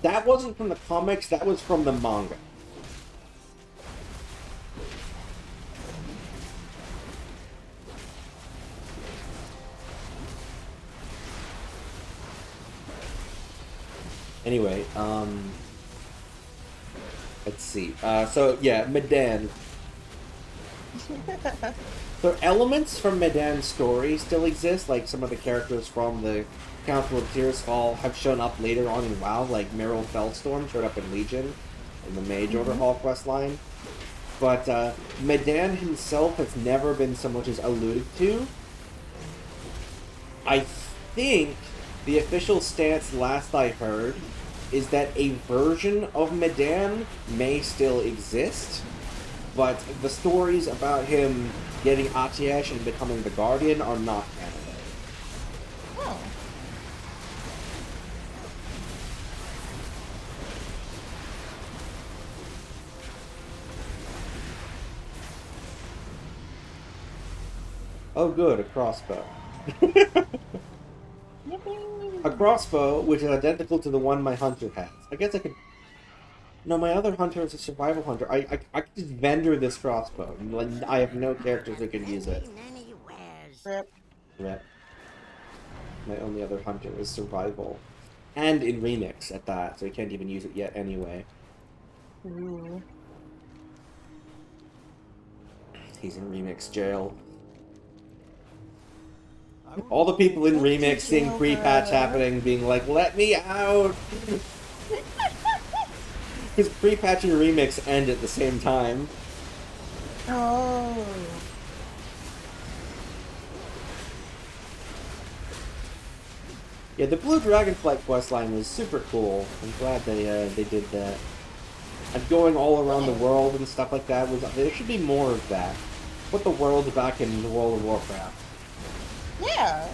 That wasn't from the comics, that was from the manga. Anyway, let's see. So, yeah, Medan. So, elements from Medan's story still exist, like some of the characters from the Council of Tirisfal have shown up later on in WoW, like Meryl Fellstorm showed up in Legion, in the Mage Order Hall questline. But, Medan himself has never been so much as alluded to. I think the official stance, last I heard, is that a version of Medan may still exist, but the stories about him getting Atiesh and becoming the Guardian are not canon. Oh. Oh good, a crossbow. Yippee. A crossbow, which is identical to the one my hunter has. I guess I could... No, my other hunter is a survival hunter. I could just vendor this crossbow. I have no characters who can use it. Rip. Rip. My only other hunter is survival. And in Remix at that, so he can't even use it yet anyway. Ooh. He's in Remix jail. All the people in Remix seeing pre-patch happening, being like, let me out! Because pre-patch and Remix end at the same time. Oh. Yeah, the Blue Dragonflight questline was super cool. I'm glad they did that. And going all around the world and stuff like that, there should be more of that. Put the world back in the World of Warcraft. Yeah.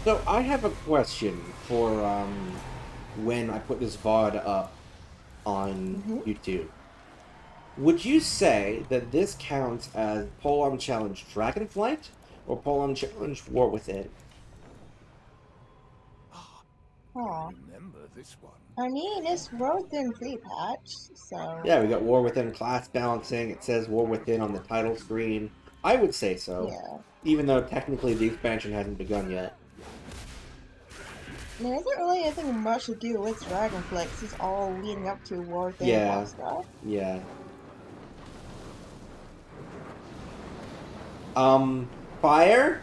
So, I have a question for, when I put this VOD up on YouTube. Would you say that this counts as Polearm Challenge Dragonflight, or Polearm Challenge War Within? Aw. Remember this one. I mean, it's growth in pre-patch, so... Yeah, we got War Within class balancing, it says War Within on the title screen. I would say so. Yeah. Even though technically the expansion hasn't begun yet. I mean, isn't really anything much to do with Dragonflight. It's all leading up to War Within Yeah. stuff. Yeah. Fire?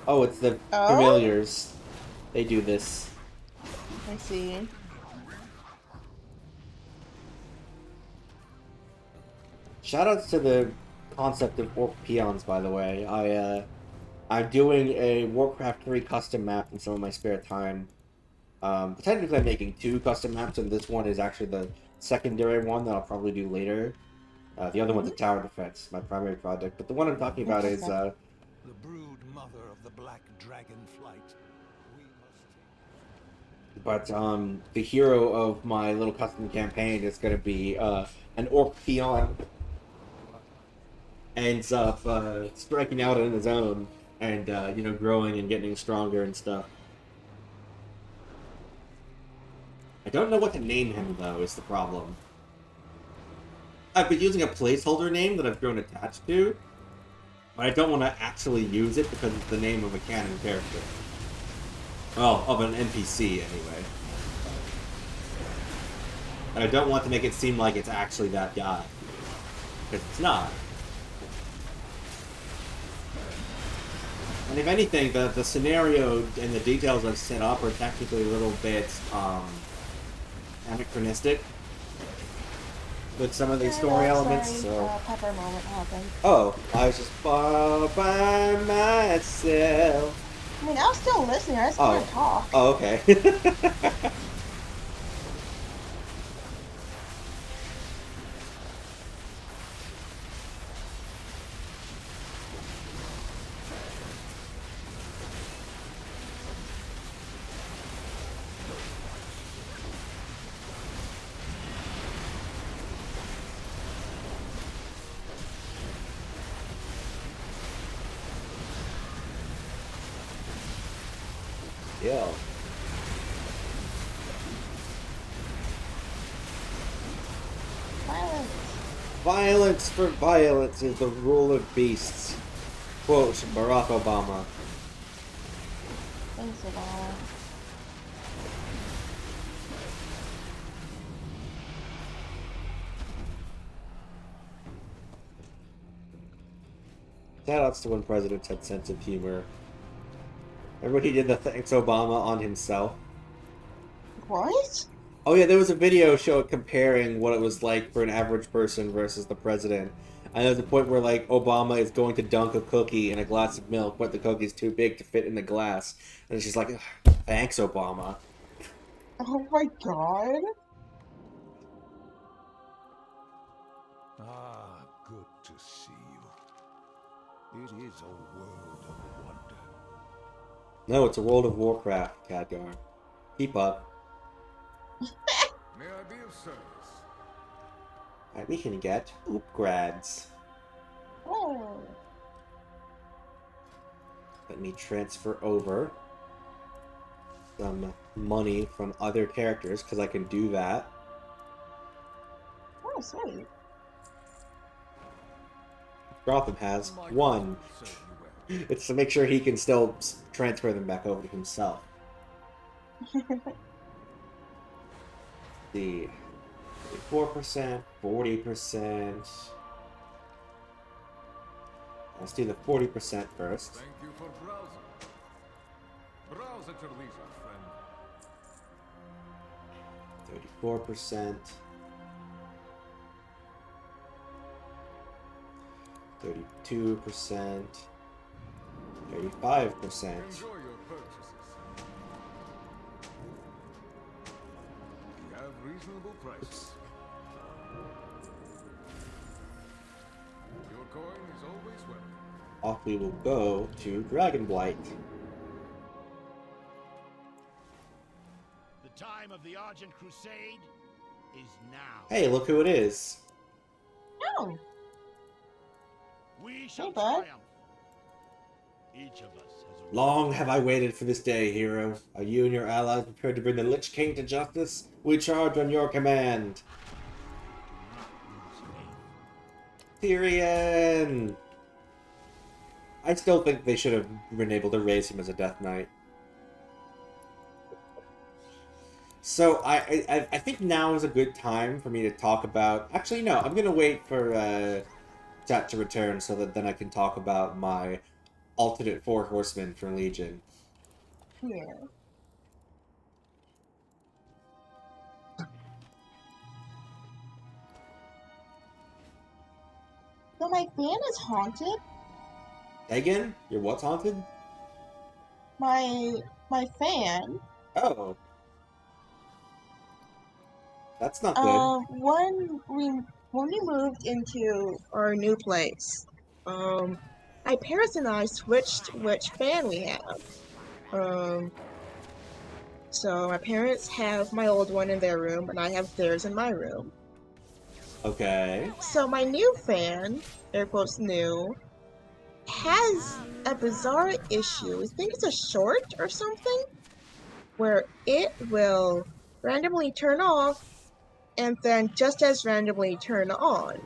Oh, it's the familiars. They do this. I see. Shoutouts to the concept of Orc Peons, by the way. I'm doing a Warcraft 3 custom map in some of my spare time. Technically I'm making 2 custom maps, and this one is actually secondary one that I'll probably do later. The other one's a tower defense, my primary project. But the one I'm talking about is The brood mother of the black dragon flight. the hero of my little custom campaign is going to be an orc peon. Ends up striking out on his own and you know, growing and getting stronger and stuff. I don't know what to name him though, is the problem. I've been using a placeholder name that I've grown attached to, but I don't want to actually use it because it's the name of a canon character. Well, of an NPC anyway. And I don't want to make it seem like it's actually that guy, because it's not. And if anything, the scenario and the details I've set up are technically a little bit anachronistic with some of these story elements. So. Pepper moment happened. Oh, I was just all by myself. I mean, I was still listening. I just couldn't talk. Oh, okay. Yeah. Violence. Violence for violence is the rule of beasts. Quote Barack Obama. Thanks, Obama. Shoutouts to when presidents had sense of humor. Remember when he did the thanks Obama on himself? What? Oh yeah, there was a video show comparing what it was like for an average person versus the president. And there's a point where, like, Obama is going to dunk a cookie in a glass of milk, but the cookie's too big to fit in the glass. And she's like, thanks, Obama. Oh my god. Ah, good to see you. It is a world of wonder. No, it's a World of Warcraft, Khadgar. Keep up. May I be of service? Alright, we can get upgrades. Oh. Let me transfer over some money from other characters, because I can do that. Oh, sweet. Gotham has one. It's to make sure he can still transfer them back over to himself. The 4%, 40%. Let's do the 40% first. Thank you for browsing. Browse at your leisure, friend. 34%. 32%. 35%. Enjoy your purchases. We have reasonable prices. Your coin is always welcome. Off we will go to Dragonblight. The time of the Argent Crusade is now. Hey, look who it is. Oh. We shall Hey, bud. triumph. Each of us has a Long have I waited for this day, hero. Are you and your allies prepared to bring the Lich King to justice? We charge on your command. Tyrion! I still think they should have been able to raise him as a Death Knight. So, I think now is a good time for me to talk about... Actually, no, I'm going to wait for chat to return so that then I can talk about my alternate 4 horsemen for Legion. Yeah. So my fan is haunted. Again? Your what's haunted? My fan. Oh. That's not good. When we moved into our new place, my parents and I switched which fan we have. Um, so my parents have my old one in their room, and I have theirs in my room. Okay. So my new fan, air quotes new, has a bizarre issue. I think it's a short or something, where it will randomly turn off and then just as randomly turn on.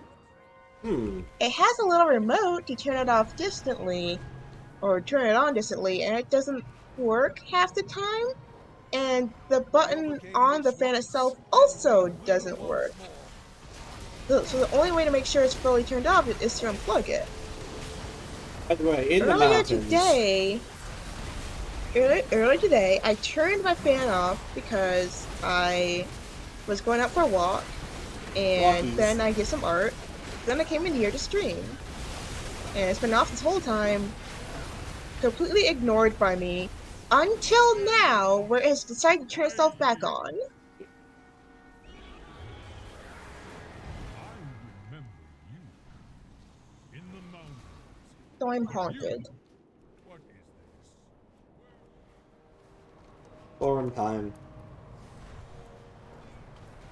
It has a little remote to turn it off distantly or turn it on distantly, and it doesn't work half the time. And the button on the fan itself also doesn't work. So the only way to make sure it's fully turned off is to unplug it. By the way, in the mountains... Earlier today, I turned my fan off because I was going out for a walk, and then I did some art. Then I came in here to stream, and it's been off this whole time, completely ignored by me, until now, where it's decided to turn itself back on. So I'm haunted. Thorin time.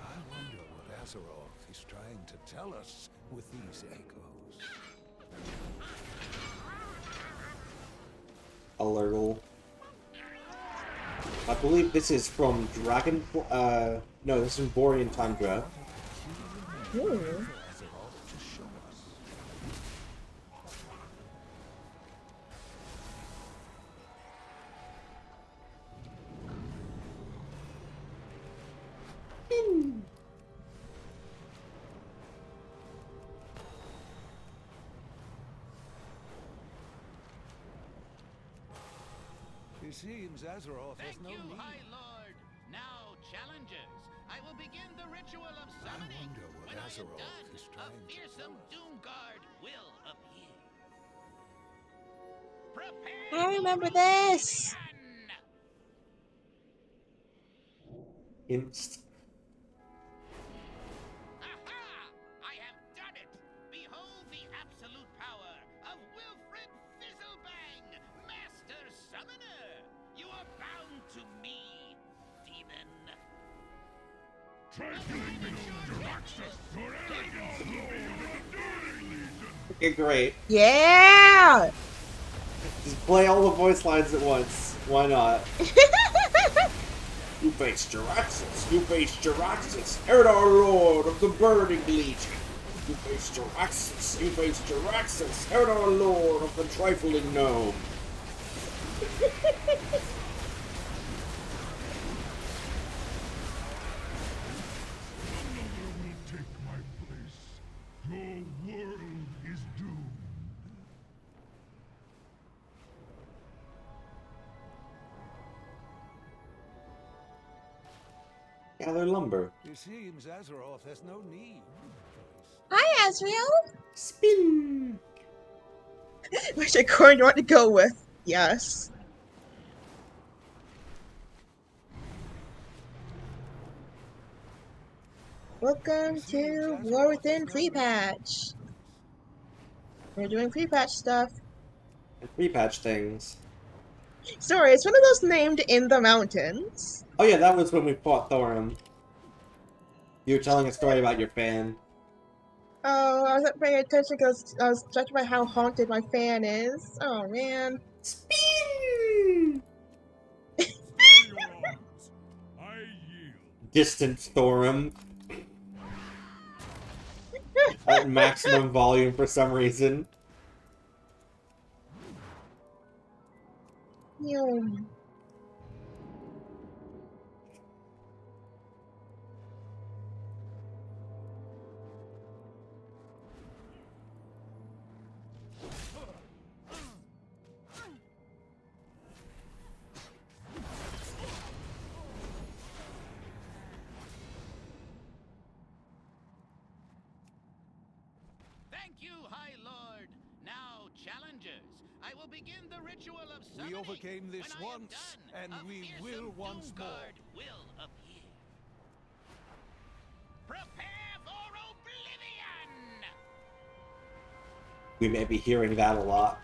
I wonder what Azeroth is trying to tell us with these echoes. A lurgle. I believe this is from Dragon... no, this is from Borean Tundra. Ooh. It seems Azeroth has no need. High Lord. Now, challengers, I will begin the ritual of summoning. I wonder what Azeroth is trying a fearsome Doomguard will appear. Prepare. I remember this. Inst. Aha! I have done it! Behold the absolute power of Wilfred Fizzlebang, Master Summoner! You are bound to me, demon. Okay, great. Yeah! Just play all the voice lines at once. Why not? You face Jaraxxus! You face Jaraxxus! Erdar Lord of the Burning Legion! You face Jaraxxus! You face Jaraxxus! Erdar Lord of the Trifling Gnome! Your world is doomed. Gather lumber. It seems Azeroth has no need. Hi, Asriel! Spin! Which accord you want to go with? Yes. Welcome to War Within Pre-Patch. We're doing pre-patch stuff. And pre-patch things. Sorry, it's one of those named In the Mountains. Oh yeah, that was when we fought Thorin. You were telling a story about your fan. Oh, I wasn't paying attention because I was judged by how haunted my fan is. Oh, man. Spin! Distant Thorin. At maximum volume for some reason. Yum. Thank you, High Lord. Now, challengers, I will begin the ritual of summoning. We overcame this when once, I am and done, we will once more. Will appear. Prepare for oblivion! We may be hearing that a lot.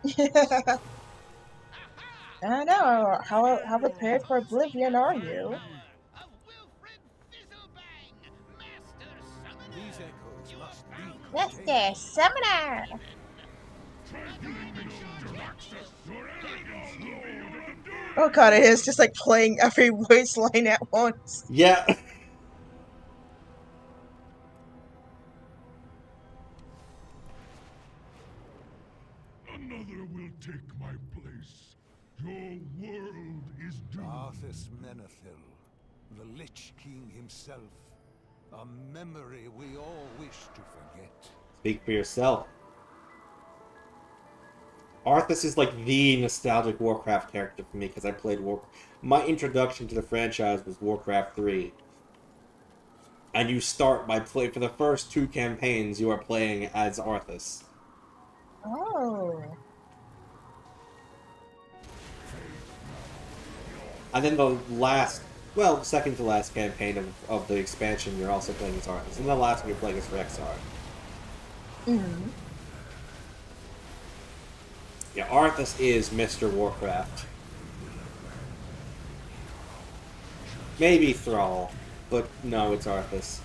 I don't know. How prepared for oblivion are you? These echoes must be Mr. Summoner! Oh god, it is just like playing every voice line at once. Yeah. Another will take my place. Your world is doomed. Arthas Menethil, the Lich King himself. A memory we all wish to forget. Speak for yourself. Arthas is like the nostalgic Warcraft character for me because I played My introduction to the franchise was Warcraft 3. And you start by for the first 2 campaigns, you are playing as Arthas. Oh. And then the last, well, second to last campaign of the expansion, you're also playing as Arthas. And the last one you're playing as Rexar. Mm-hmm. Yeah, Arthas is Mr. Warcraft. Maybe Thrall, but no, it's Arthas.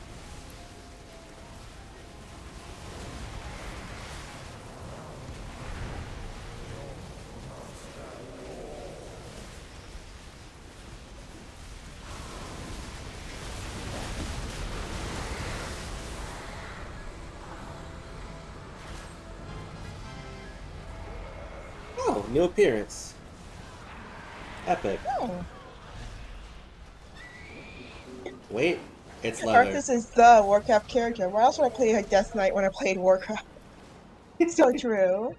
Oh, new appearance. Epic. Oh. Wait, it's leather. Arthas is the Warcraft character. Why else would I play a Death Knight when I played Warcraft? It's so true.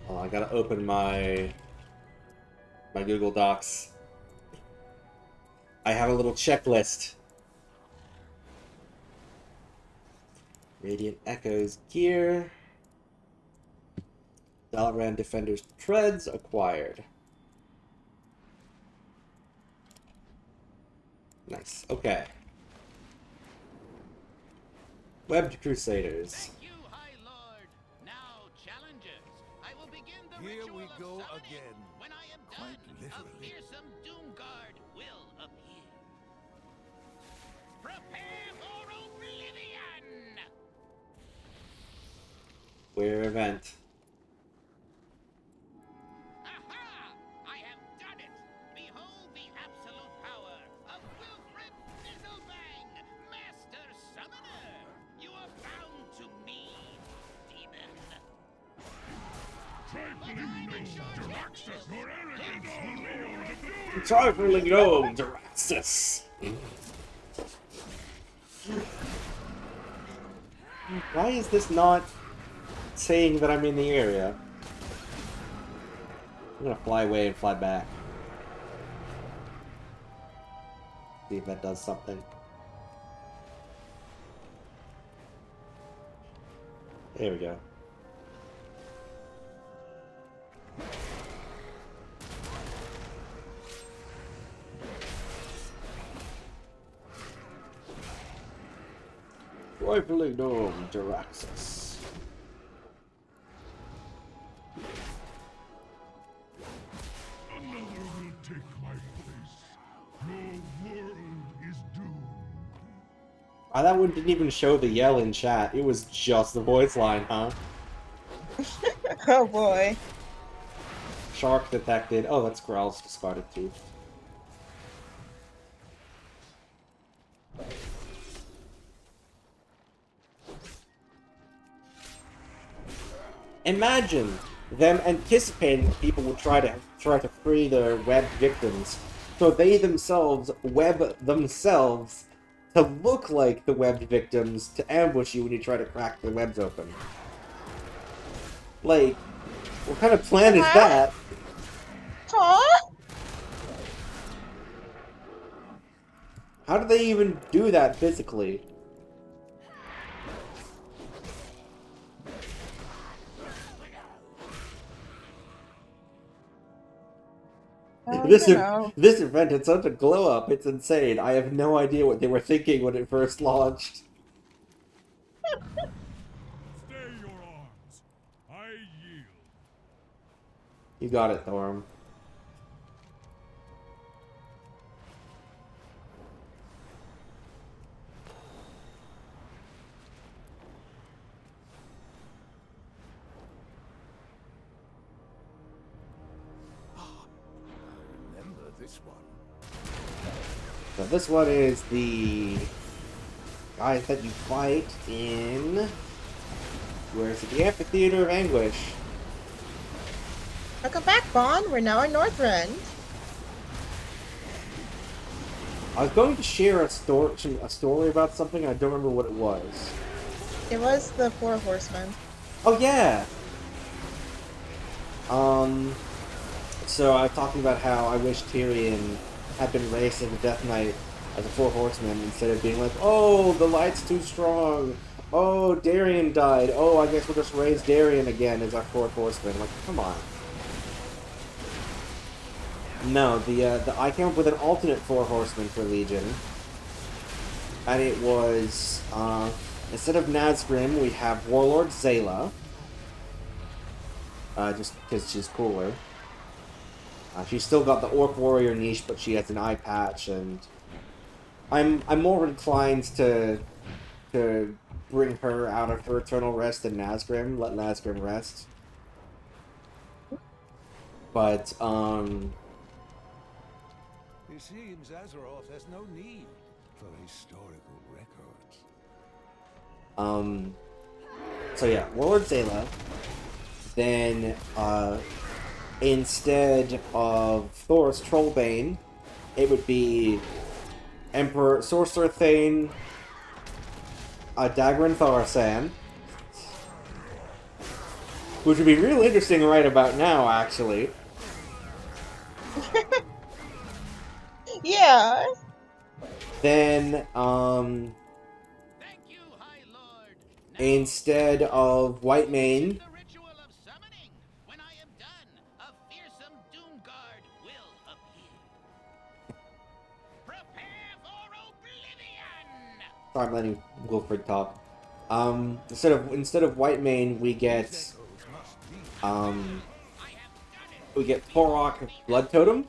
Oh, I gotta open my Google Docs. I have a little checklist. Radiant Echoes gear. Dalaran Defender's treads acquired. Nice. Okay. Webbed Crusaders. Thank you, High Lord. Now, challengers, I will begin the Here ritual we of go summoning. again. When I am Quite done, a literally. fearsome Doomguard will appear. Prepare for oblivion! Where event? Aha! I have done it! Behold the absolute power of Wilfred Fizzlebang, Master Summoner! You are bound to me, demon! Trifling gnome Daraxus. Why is this not saying that I'm in the area? I'm gonna fly away and fly back. See if that does something. There we go. Trifling gnome Daraxus. Another will take my place. Your world is doomed. That one didn't even show the yell in chat. It was just the voice line, huh? Oh boy. Shark detected. Oh, that's Growl's discarded too. Imagine them anticipating people would try to free their webbed victims, so they themselves web themselves to look like the webbed victims to ambush you when you try to crack the webs open. Like, what kind of plan is that? Huh? How do they even do that physically? This You know. this event had such a glow up. It's insane. I have no idea what they were thinking when it first launched. Stay your arms. I yield. You got it, Thorm. Remember this one. So this one is the guys that you fight in. Where is it? The Amphitheater of Anguish. Welcome back, Bond. We're now in Northrend. I was going to share a story about something. I don't remember what it was. It was the Four Horsemen. Oh yeah. So I was talking about how I wish Tyrion had been raised as a Death Knight as a Four Horsemen instead of being like, oh, the light's too strong. Oh, Darien died. Oh, I guess we'll just raise Darien again as our Fourth Horseman. Like, come on. No, I came up with an alternate Four Horsemen for Legion, and it was instead of Nazgrim, we have Warlord Zayla. Just because she's cooler. She's still got the Orc Warrior niche, but she has an eye patch, and I'm more inclined to bring her out of her eternal rest than Nazgrim. Let Nazgrim rest. But It seems Azeroth has no need for historical records. So yeah, Warlord Zayla. Then, instead of Thor's Trollbane, it would be Emperor Sorcerer Thane, Dagran Tharasan, which would be real interesting right about now, actually. Yeah. Then, instead of Whitemane, sorry, I'm letting Wilfred talk. Instead of Whitemane, we get Torok Blood Totem,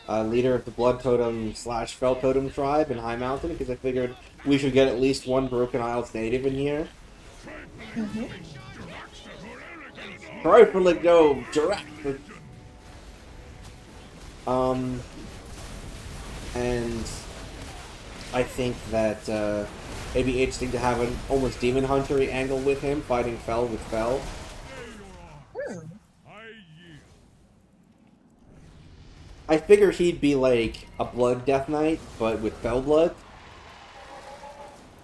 leader of the Blood Totem / Fel Totem tribe in High Mountain, because I figured we should get at least one Broken Isles native in here. Hopefully go direct. And I think that it'd be interesting to have an almost Demon Hunter-y angle with him, fighting Fel with Fel. I figure he'd be like a Blood Death Knight, but with Fel blood.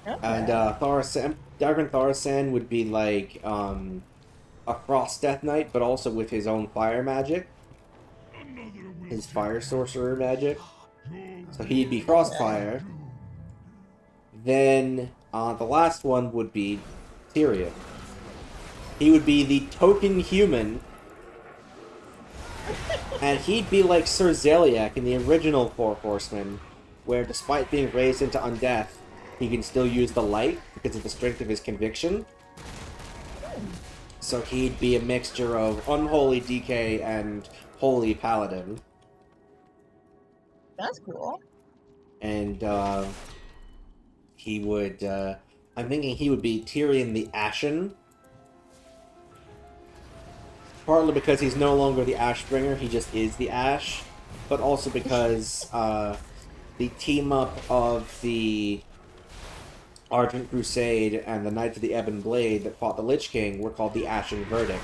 Okay. And Dagran Tharasan would be like a Frost Death Knight, but also with his own fire magic. His fire sorcerer magic. So he'd be Frostfire. Then the last one would be Tyrion. He would be the token human. And he'd be like Sir Zeliek in the original Four Horsemen, where despite being raised into undeath, he can still use the light because of the strength of his conviction. So he'd be a mixture of unholy DK and holy paladin. That's cool. And he would, I'm thinking he would be Tyrion the Ashen. Partly because he's no longer the Ashbringer, he just is the Ash. But also because the team-up of the Argent Crusade and the Knights of the Ebon Blade that fought the Lich King were called the Ashen Verdict.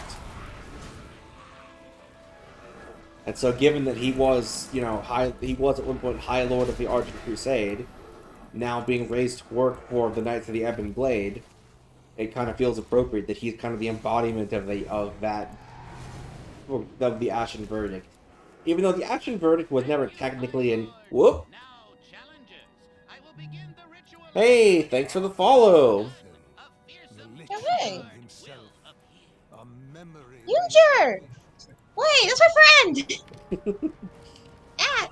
And so given that he was, he was at one point High Lord of the Argent Crusade, now being raised to work for the Knights of the Ebon Blade, it kind of feels appropriate that he's kind of the embodiment of the Ashen Verdict. Even though the Ashen Verdict was never technically in... Whoop! Hey, thanks for the follow! Oh, hey! You jerk! Wait, that's my friend! Ah!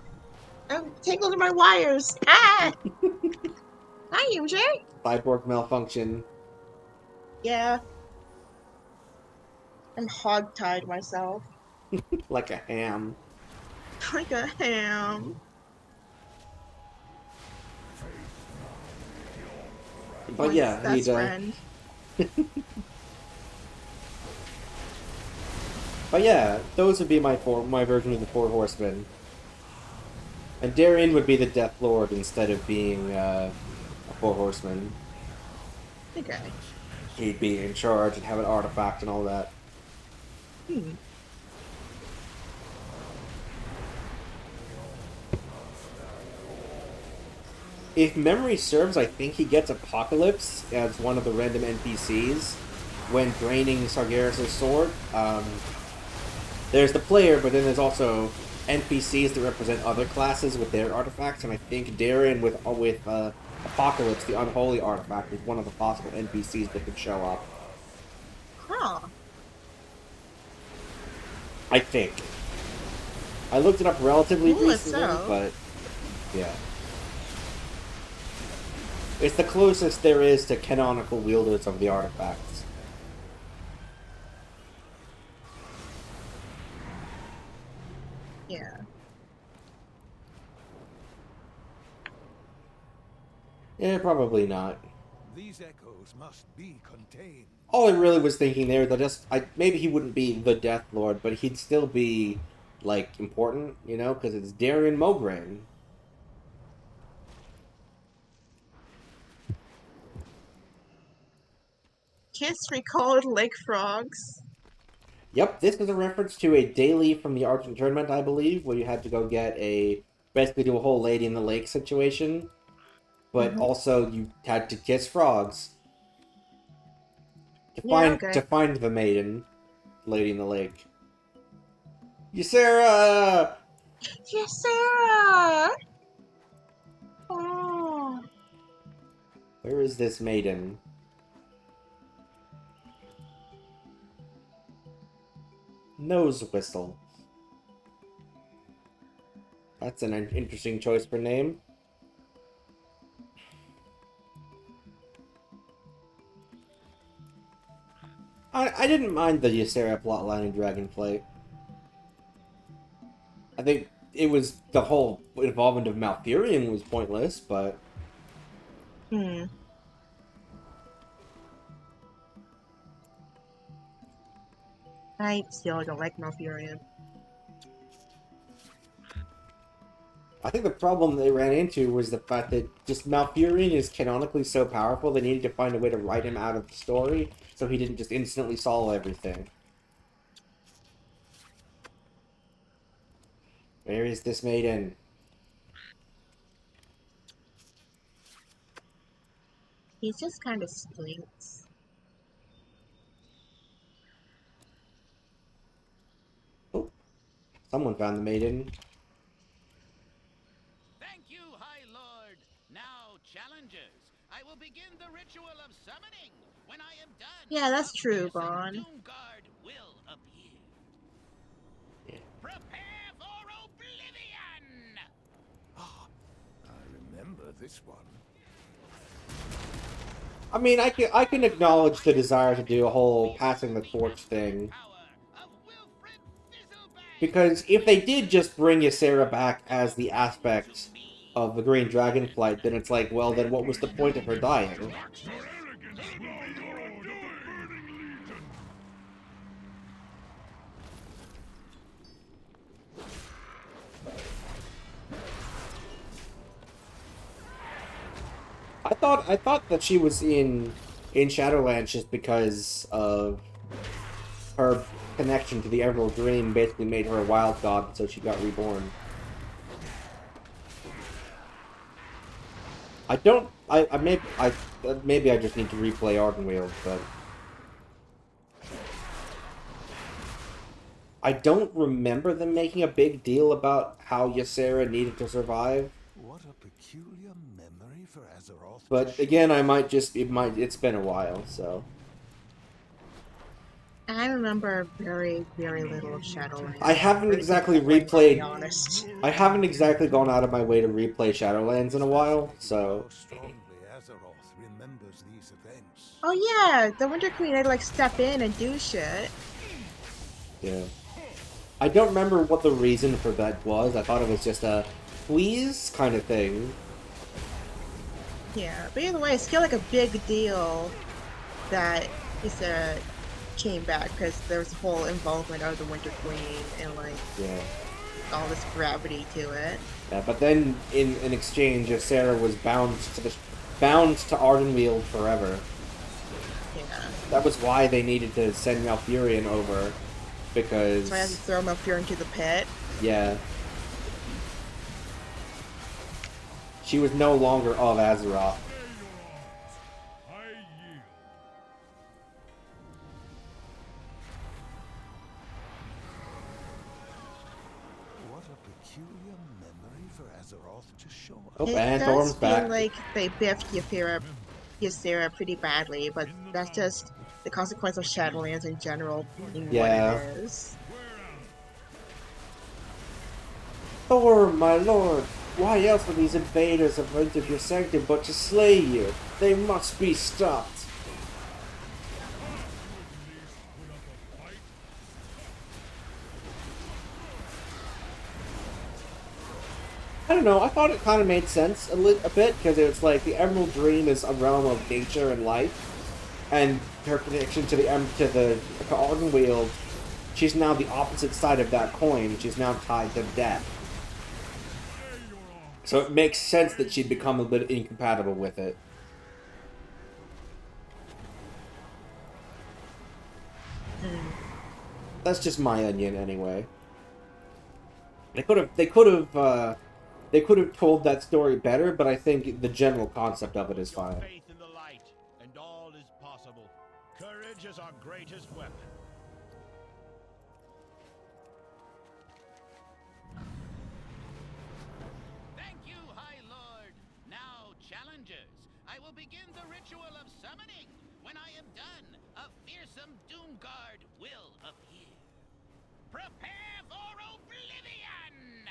I'm tangled in my wires. Ah! Hi, MJ. Cyborg malfunction. Yeah. I'm hog-tied myself. Like a ham. Like a ham. But One's yeah, best friend. But yeah, those would be my version of the Four Horsemen. And Darien would be the Death Lord instead of being a Four Horseman. Okay. He'd be in charge and have an artifact and all that. If memory serves, I think he gets Apocalypse as one of the random NPCs when draining Sargeras' sword. There's the player, but then there's also NPCs that represent other classes with their artifacts, and I think Darien with Apocalypse, the unholy artifact, is one of the possible NPCs that could show up. Huh. I think. I looked it up relatively Cool, recently, so. but yeah. It's the closest there is to canonical wielders of the artifacts. Yeah. Yeah, probably not. These echoes must be contained. All I really was thinking there, maybe he wouldn't be the Death Lord, but he'd still be, like, important, you know, because it's Darien Mograine. Kiss recalled lake frogs. Yep, this is a reference to a daily from the Argent Tournament, I believe, where you had to go get basically do a whole Lady in the Lake situation, but also you had to kiss frogs. To find the maiden, Lady in the Lake. Ysera! Ysera! Oh. Where is this maiden? Nose Whistle. That's an interesting choice for name. I didn't mind the Ysera plotline in Dragonflight. I think it was the whole involvement of Malfurion was pointless, but... I still don't like Malfurion. I think the problem they ran into was the fact that just Malfurion is canonically so powerful they needed to find a way to write him out of the story so he didn't just instantly solve everything. Where is this maiden? He just kind of stinks. Oh, someone found the maiden. Thank you, High Lord. Now, challengers, I will begin the ritual of summoning. When I am done, Yeah, that's true, Vaughn. Doomguard will appear. Yeah. Prepare for oblivion! I remember this one. I mean, I can acknowledge the desire to do a whole passing the torch thing. Because if they did just bring Ysera back as the aspect of the Green Dragonflight, then it's like, well, then what was the point of her dying? I thought that she was in Shadowlands just because of her connection to the Emerald Dream basically made her a wild god, so she got reborn. Maybe I just need to replay Ardenweald, but I don't remember them making a big deal about how Ysera needed to survive. What a peculiar memory for Azeroth. But again, it's been a while, so. I remember very, very little of Shadowlands. I haven't exactly To be replayed. honest. I haven't exactly gone out of my way to replay Shadowlands in a while, so. How strongly Azeroth remembers these events. Oh yeah, the Winter Queen had to like step in and do shit. Yeah. I don't remember what the reason for that was. I thought it was just a please kind of thing. Yeah, but either way, it's still like a big deal that Issa came back because there was a whole involvement of the Winter Queen and like all this gravity to it. Yeah, but then in exchange, Sarah was bound to Ardenweald forever. Yeah. That was why they needed to send Malfurion over, because. So I had to throw Malfurion into the pit. Yeah. She was no longer of Azeroth. What a peculiar memory for Azeroth to show us. Oh, It and does Thorm's feel back. like they biffed Ysera pretty badly, but that's just the consequence of Shadowlands in general being what it is. Thor, my lord, why else would these invaders have entered your sanctum but to slay you? They must be stopped. I don't know, I thought it kind of made sense a bit, because it's like the Emerald Dream is a realm of nature and life, and her connection to the Ardenweald, she's now the opposite side of that coin. She's now tied to death. So it makes sense that she'd become a bit incompatible with it. That's just my onion, anyway. They could have told that story better, but I think the general concept of it is fine. Faith in the light, and all is possible. Courage is our greatest weapon. Thank you, High Lord. Now, challengers, I will begin the ritual of summoning. When I am done, a fearsome Doomguard will appear. Prepare for oblivion!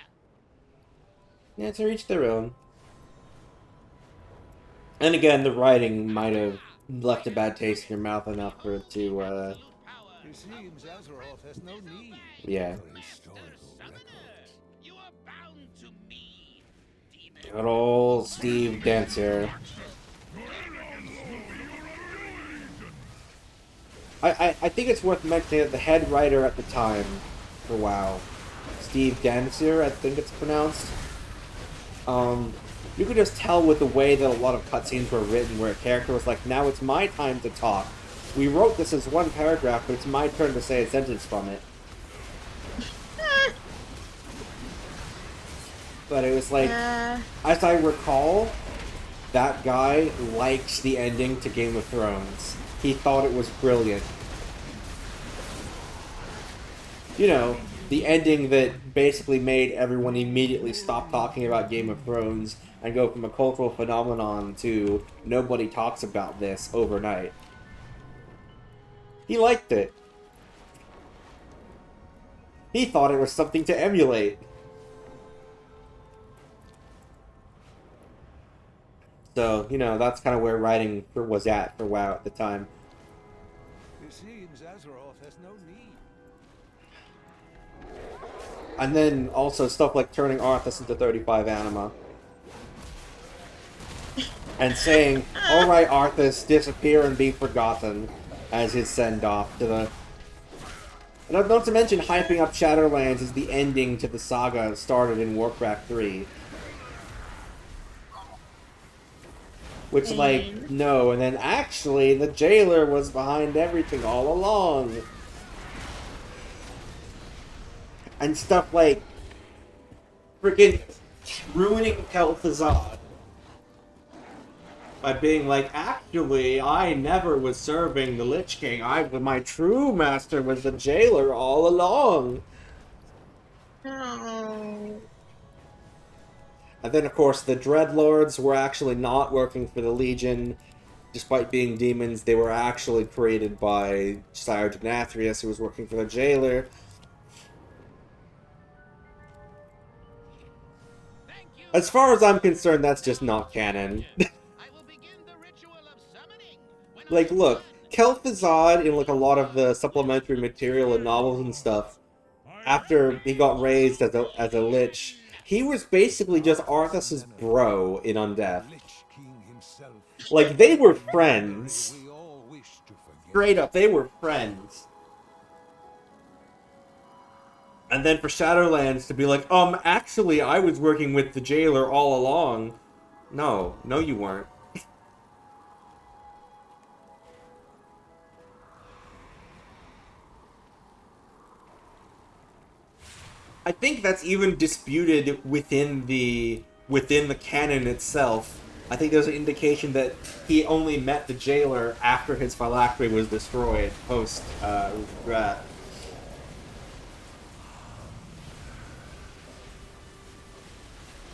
Yeah, to each their own. And again, the writing might have left a bad taste in your mouth enough for it to, It seems Azeroth has no need yeah. for historical records. You are bound to me, demon. Good old Steve Dancer. I think it's worth mentioning that the head writer at the time for WoW, Steve Dancer, I think it's pronounced, you could just tell with the way that a lot of cutscenes were written, where a character was like, now it's my time to talk. We wrote this as one paragraph, but it's my turn to say a sentence from it. But it was like, as I recall, that guy likes the ending to Game of Thrones. He thought it was brilliant. You know, the ending that basically made everyone immediately stop talking about Game of Thrones and go from a cultural phenomenon to nobody talks about this overnight. He liked it. He thought it was something to emulate. So, you know, that's kind of where writing was at for WoW at the time. It seems Azeroth has no need. And then also stuff like turning Arthas into 35 anima. And saying, alright Arthas, disappear and be forgotten, as his send-off to the... And not to mention hyping up Shadowlands as the ending to the saga started in Warcraft 3. Which, like, no, and then actually the jailer was behind everything all along. And stuff like freaking ruining Kel'Thuzad by being like, actually, I never was serving the Lich King. My true master was the jailer all along. No. And then, of course, the Dreadlords were actually not working for the Legion. despite being demons, they were actually created by Sire Denathrius, who was working for the jailer. As far as I'm concerned, that's just not canon. Like, look, Kel'Thuzad in like a lot of the supplementary material and novels and stuff, after he got raised as a lich, he was basically just Arthas's bro in Undeath. Like, they were friends. Straight up, they were friends. And then for Shadowlands to be like, actually, I was working with the jailer all along. No, you weren't. I think that's even disputed within the canon itself. I think there's an indication that he only met the jailer after his phylactery was destroyed post Wrath.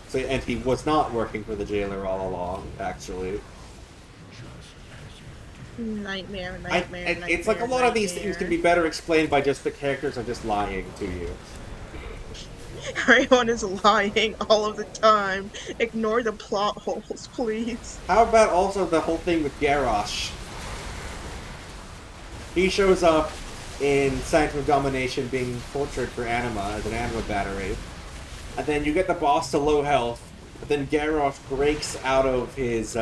So, and he was not working for the jailer all along, actually. Nightmare. It's like a lot of these things can be better explained by just the characters are just lying to you. Everyone is lying all of the time. Ignore the plot holes, please. How about also the whole thing with Garrosh? He shows up in Sanctum of Domination being tortured for anima, as an anima battery. And then you get the boss to low health, but then Garrosh breaks out of his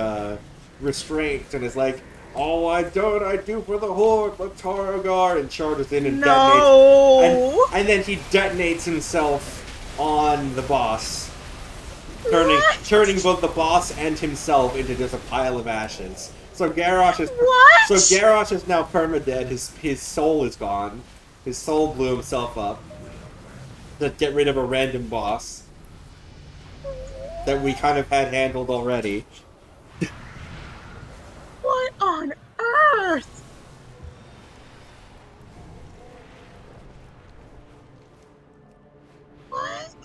restraint and is like, all I do for the Horde, Targar, and charges in and detonates. And then he detonates himself on the boss, turning both the boss and himself into just a pile of ashes. So Garrosh is now permadead. His soul is gone. His soul blew himself up to get rid of a random boss that we kind of had handled already. What on earth? What?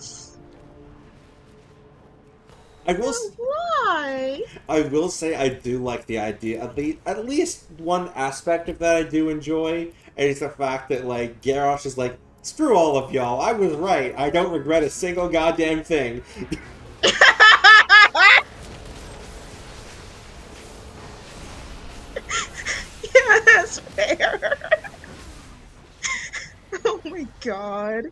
Why? I will say I do like the idea. At least one aspect of that I do enjoy is the fact that like Garrosh is like, screw all of y'all. I was right. I don't regret a single goddamn thing. Yeah, that's fair. Oh my god.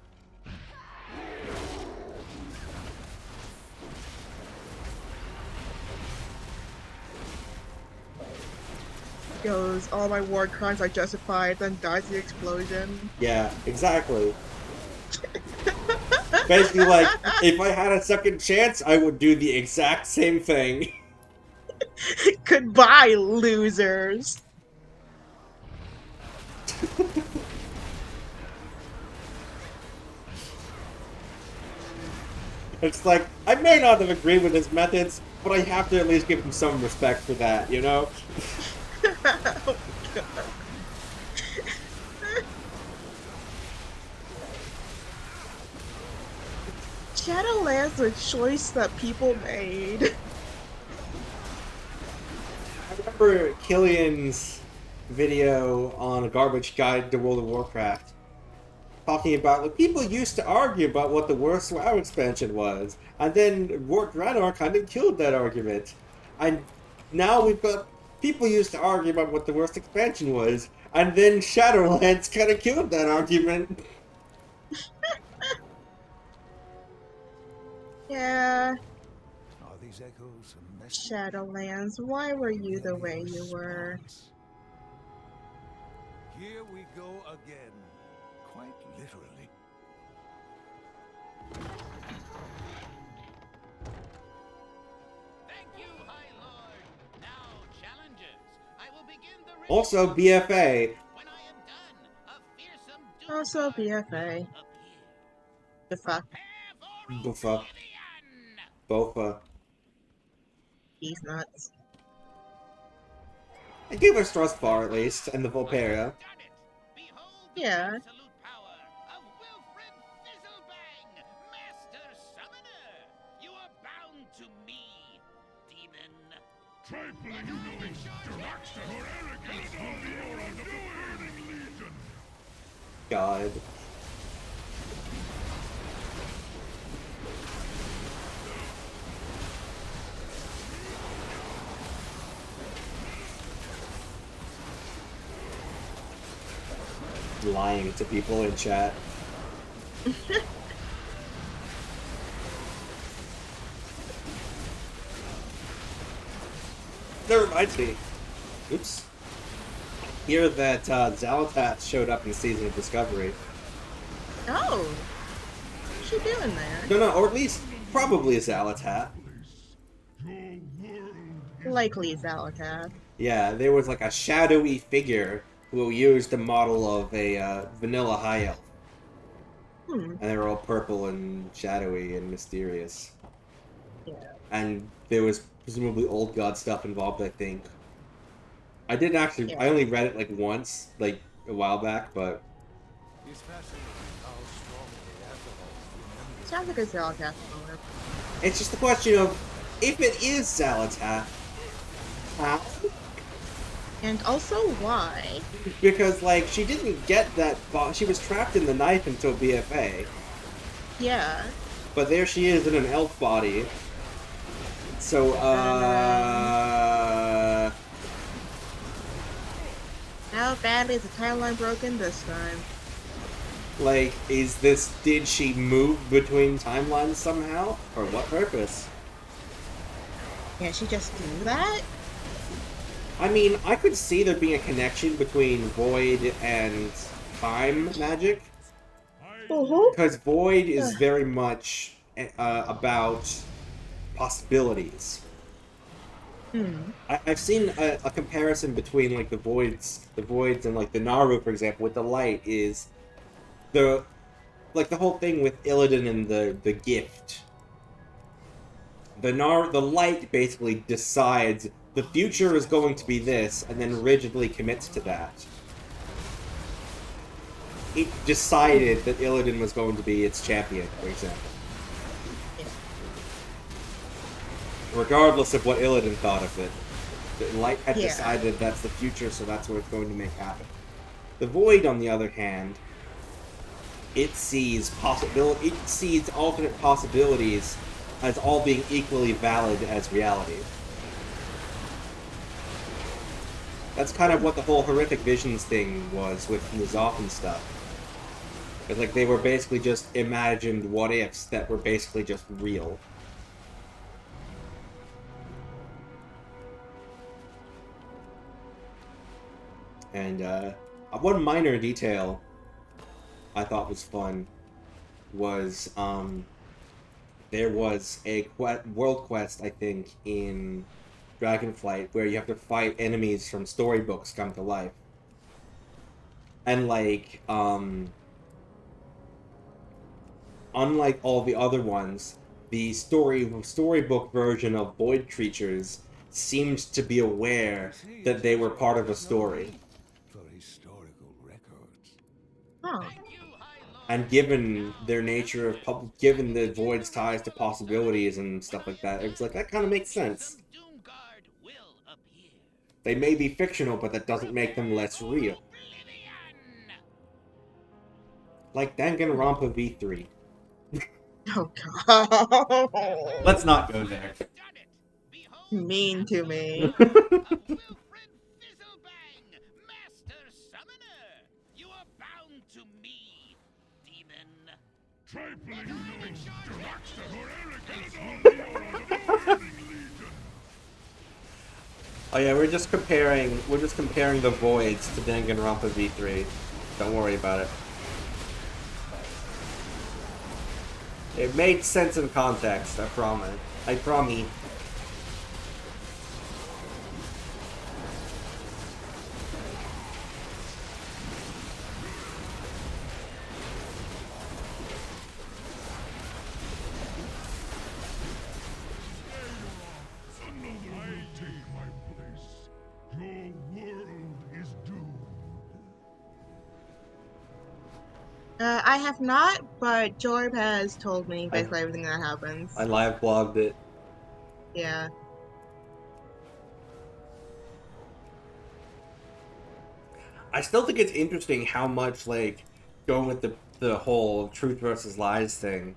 Goes, all my war crimes are justified, then dies the explosion. Yeah, exactly. Basically, like, if I had a second chance, I would do the exact same thing. Goodbye, losers. It's like, I may not have agreed with his methods, but I have to at least give him some respect for that, you know? Oh, God. Shadowlands was a choice that people made. I remember Killian's video on a garbage guide to World of Warcraft talking about, like, people used to argue about what the worst WoW expansion was, and then Wart Draenor kind of killed that argument. And now we've got people used to argue about what the worst expansion was, and then Shadowlands kind of killed that argument. Yeah. Are these echoes a message? Shadowlands, why were you the way you were? Here we go again. Quite literally. Thank you, High Lord. Now, challengers, I will begin the Also, BFA. When I am done, a fearsome Also, BFA. The fuck? Buffa. Bofa. He's nuts. I gave us Strustbar at least, and the Volperia. Yeah. God. Lying to people in chat. That reminds me. Oops. Hear that Zalatat showed up in Season of Discovery. Oh. What's she doing there? No, or at least probably a Zalatat. Likely Zalatat. Yeah, there was like a shadowy figure who used the model of a vanilla high elf. Hmm. And they were all purple and shadowy and mysterious. Yeah. And there was presumably old god stuff involved, I think. I didn't actually, Yeah. I only read it like once, like a while back, but... Sounds like a Zalatat owner. It's just the question of, if it is Zalatat, how? And also, why? Because, like, she didn't get that... She was trapped in the knife until BFA. Yeah. But there she is in an elf body. So, How badly is the timeline broken this time? like, did she move between timelines somehow? For what purpose? Can't she just do that? I mean, I could see there being a connection between Void and time magic. Because Void is very much about possibilities. I've seen a comparison between like the voids and like the Naru, for example, with the light is the whole thing with Illidan and the gift. The light basically decides the future is going to be this, and then rigidly commits to that. It decided that Illidan was going to be its champion, for example. Regardless of what Illidan thought of it. The light had decided that's the future, so that's what it's going to make happen. The Void, on the other hand, it sees alternate possibilities as all being equally valid as reality. That's kind of what the whole horrific visions thing was with N'Zoth and stuff. It's like they were basically just imagined what-ifs that were basically just real. And one minor detail I thought was fun was there was a world quest, I think, in Dragonflight where you have to fight enemies from storybooks come to life. And like, unlike all the other ones, the storybook version of Void creatures seemed to be aware that they were part of a story. Huh. And given their nature of given the Void's ties to possibilities and stuff like that, it's like, that kind of makes sense. They may be fictional, but that doesn't make them less real. Like Danganronpa V3. Oh god. Let's not go there. Mean to me. Oh yeah, we're just comparing the Voids to Danganronpa V3. Don't worry about it. It made sense in context, I promise. I promise. I have not, but Jorb has told me basically everything that happens. I live blogged it. Yeah. I still think it's interesting how much, like, going with the whole truth versus lies thing.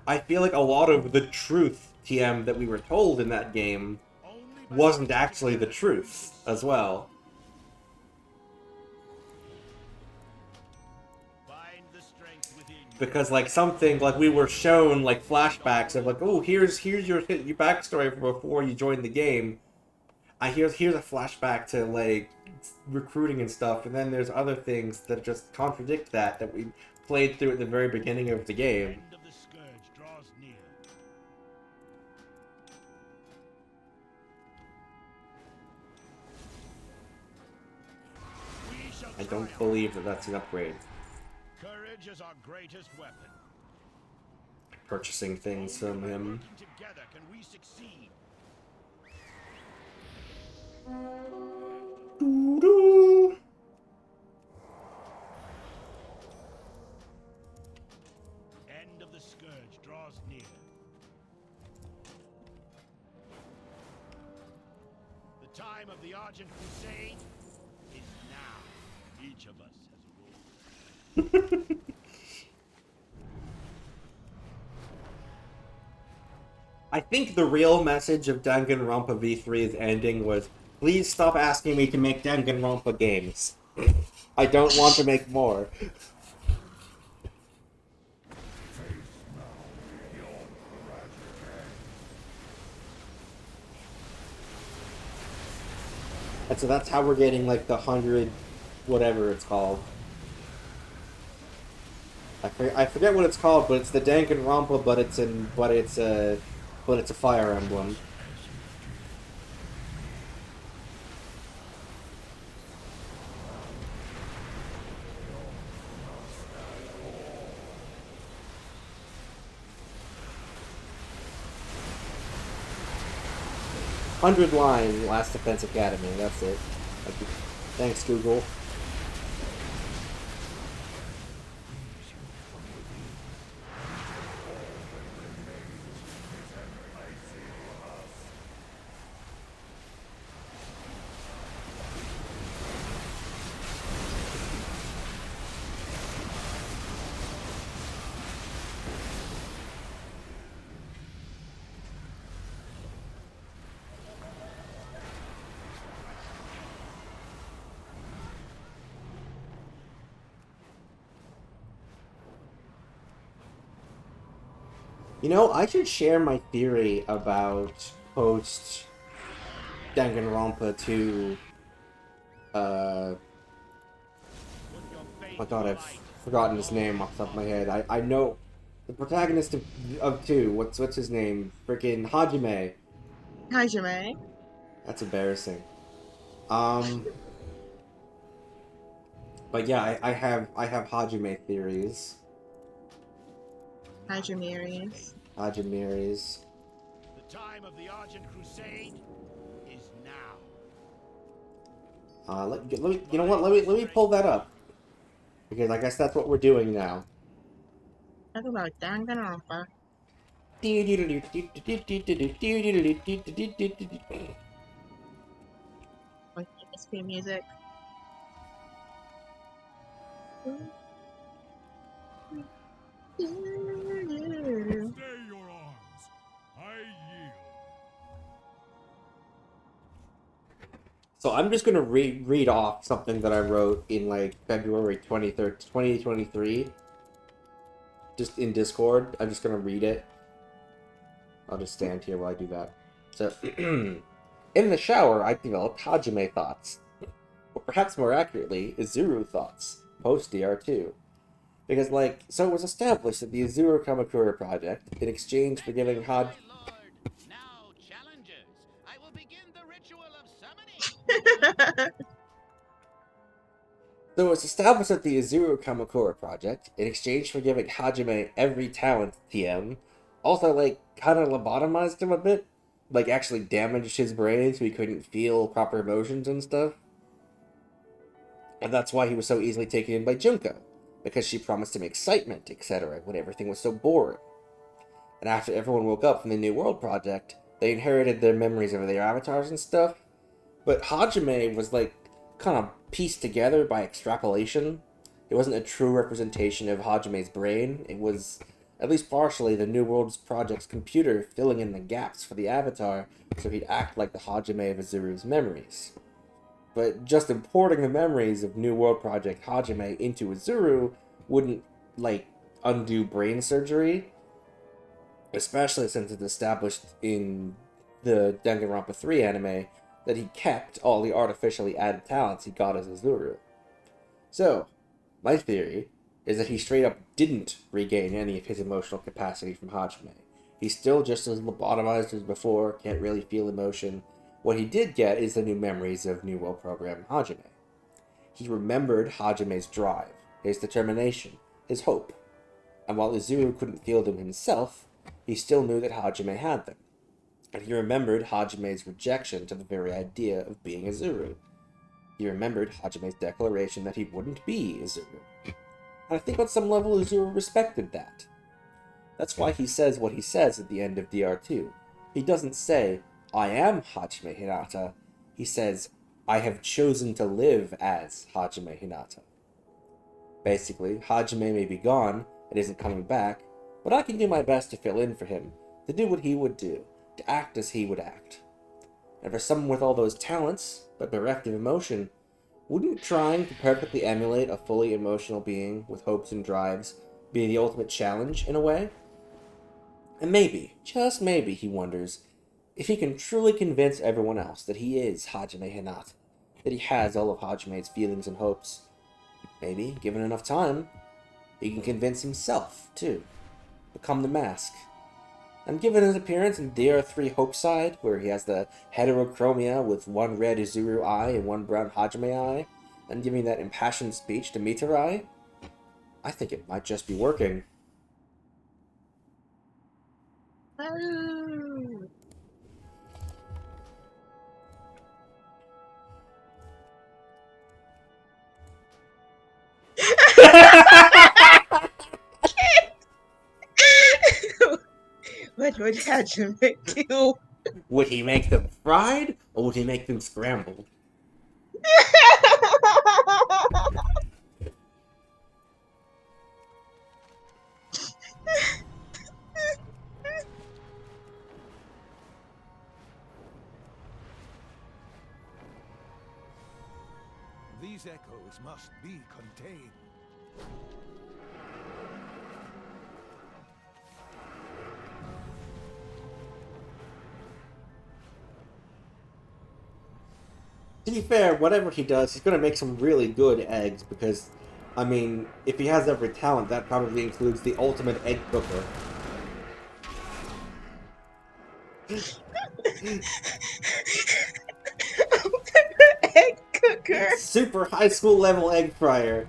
I feel like a lot of the truth, TM, that we were told in that game wasn't actually the truth as well. Because, like, something, like, we were shown, like, flashbacks of, like, oh, here's your backstory from before you joined the game. Here's a flashback to, like, recruiting and stuff, and then there's other things that just contradict that we played through at the very beginning of the game. I don't believe that that's an upgrade. Courage is our greatest weapon. Purchasing things from him. Together can we succeed. Doo-doo. End of the scourge draws near. The time of the Argent Crusade is now. Each of us has a role. I think the real message of Danganronpa V3's ending was, please stop asking me to make Danganronpa games. I don't want to make more. And so that's how we're getting, like, the 100, whatever it's called. I forget what it's called, but it's the Danganronpa, but it's a Fire Emblem. Hundred line Last Defense Academy. That's it. Thanks, Google. You know, I should share my theory about post Danganronpa 2. Oh my god, I've forgotten his name off the top of my head. I know the protagonist of 2. What's his name? Freaking Hajime. Hajime. That's embarrassing. But yeah, I have Hajime theories. Hajimeries. Hajimeries. The time of the Argent Crusade is now. Let me, you know what? Let me pull that up, because I guess that's what we're doing now. Talk about Danganronpa. Like SP music. Stay your arms. I yield. So I'm just gonna read off something that I wrote in like February 23rd, 2023. Just in Discord. I'm just gonna read it. I'll just stand here while I do that. So, in the shower, I developed Hajime thoughts. Or perhaps more accurately, Izuru thoughts. Post DR2. Because, like, so it was established that the Izuru Kamakura project, in exchange for giving Now, challengers, I will begin the ritual of summoning. So it was established that the Izuru Kamakura project, in exchange for giving Hajime every talent TM, also, like, kind of lobotomized him a bit. Like, actually damaged his brain so he couldn't feel proper emotions and stuff. And that's why he was so easily taken in by Junko, because she promised him excitement, etc., when everything was so boring. And after everyone woke up from the New World project, they inherited their memories of their avatars and stuff. But Hajime was, like, kind of pieced together by extrapolation. It wasn't a true representation of Hajime's brain. It was, at least partially, the New Worlds Project's computer filling in the gaps for the Avatar so he'd act like the Hajime of Azuru's memories. But just importing the memories of New World Project Hajime into Azuru wouldn't, undo brain surgery. Especially since it's established in the Danganronpa 3 anime that he kept all the artificially added talents he got as Azuru. So, my theory is that he straight up didn't regain any of his emotional capacity from Hajime. He's still just as lobotomized as before, can't really feel emotion. What he did get is the new memories of New World Program Hajime. He remembered Hajime's drive, his determination, his hope. And while Azuru couldn't feel them himself, he still knew that Hajime had them. And he remembered Hajime's rejection to the very idea of being Azuru. He remembered Hajime's declaration that he wouldn't be Azuru. And I think on some level Azuru respected that. That's why he says what he says at the end of DR2. He doesn't say, I am Hajime Hinata. He says, I have chosen to live as Hajime Hinata. Basically, Hajime may be gone and isn't coming back, but I can do my best to fill in for him, to do what he would do, to act as he would act. And for someone with all those talents, but bereft of emotion, wouldn't trying to perfectly emulate a fully emotional being with hopes and drives be the ultimate challenge, in a way? And maybe, just maybe, he wonders, if he can truly convince everyone else that he is Hajime Hinata, that he has all of Hajime's feelings and hopes, maybe, given enough time, he can convince himself, too. Become the mask. And given his appearance in DR3 Hope Side, where he has the heterochromia with one red Izuru eye and one brown Hajime eye, and giving that impassioned speech to Mitarai, I think it might just be working. What would Hajime do? Would he make them fried, or would he make them scrambled? These echoes must be contained. To be fair, whatever he does, he's going to make some really good eggs, because, I mean, if he has every talent, that probably includes the ultimate egg cooker. Egg cooker. Super high school level egg fryer.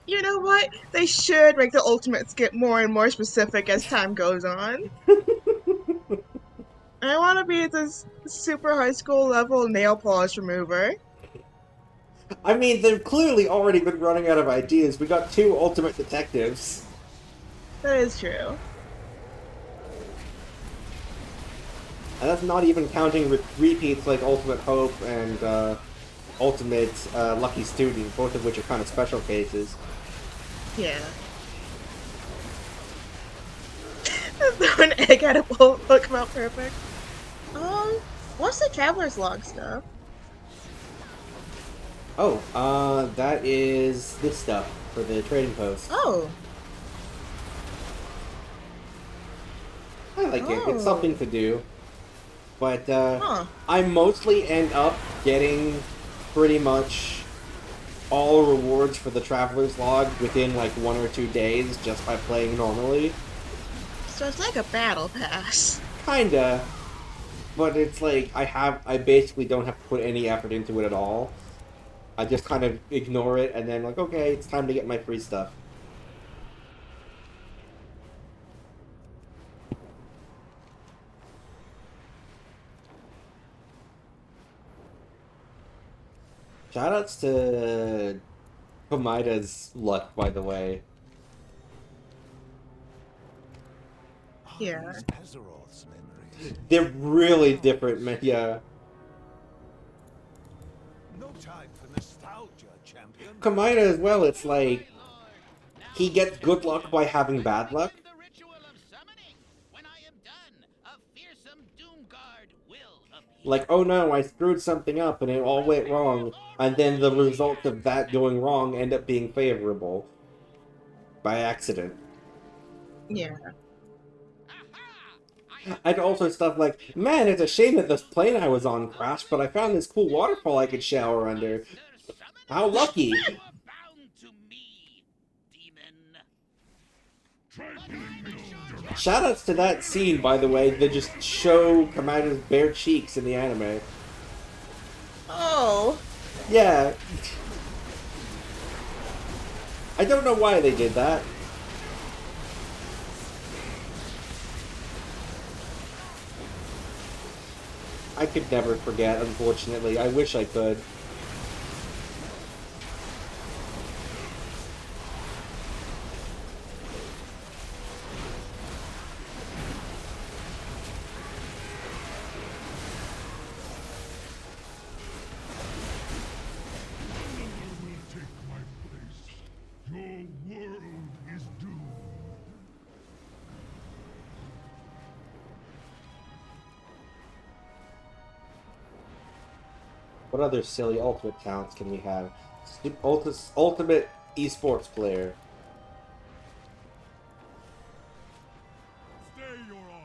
You know what? They should make the ultimates get more and more specific as time goes on. I want to be this super high school level nail polish remover. I mean, they've clearly already been running out of ideas. We got 2 ultimate detectives. That is true. And that's not even counting repeats like Ultimate Hope and Ultimate Lucky Student, both of which are kind of special cases. Yeah. Throw an egg at a bowl will come out perfect. What's the Traveler's Log stuff? Oh, that is this stuff for the trading post. Oh. I like it. It's something to do. But, I mostly end up getting pretty much all rewards for the Traveler's Log within, like, 1 or 2 days just by playing normally. So it's like a battle pass. Kinda. But it's like, I basically don't have to put any effort into it at all. I just kind of ignore it, and then like, okay, it's time to get my free stuff. Shoutouts to Komaida's luck, by the way. Yeah. Azeroth's memories. They're really different, man. Yeah. No time for nostalgia, champion. Kamina as well, it's like he gets good luck by having bad luck. Like, oh no, I screwed something up and it all went wrong, and then the results of that going wrong end up being favorable. By accident. Yeah. And also stuff like, man, it's a shame that this plane I was on crashed, but I found this cool waterfall I could shower under. How lucky! Shoutouts to that scene, by the way, that just show Kamina's bare cheeks in the anime. Oh. Yeah. I don't know why they did that. I could never forget, unfortunately. I wish I could. What other silly ultimate talents can we have? Ultimate esports player.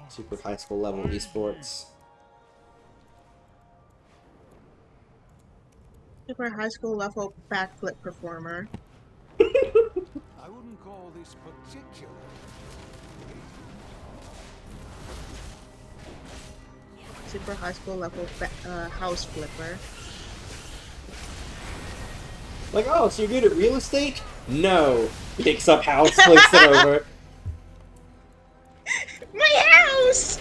Super high school level esports. Super high school level backflip performer. I wouldn't call this particular. Super high school level house flipper. Like, oh, so you're good at real estate? No. Picks up house, flips it over. My house!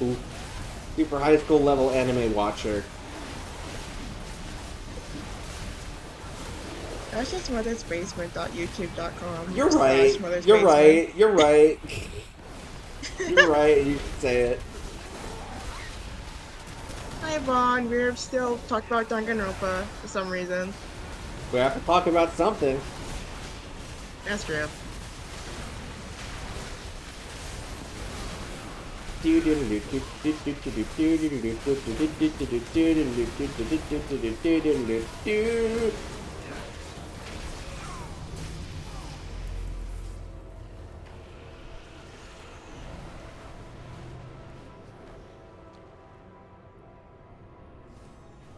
Ooh. Super high school level anime watcher. That's just mothersbasement.youtube.com. You're right. You're right. You're right. You're right. You should say it. Hi, Vaughn. We're still talking about Danganronpa for some reason. We have to talk about something. That's true.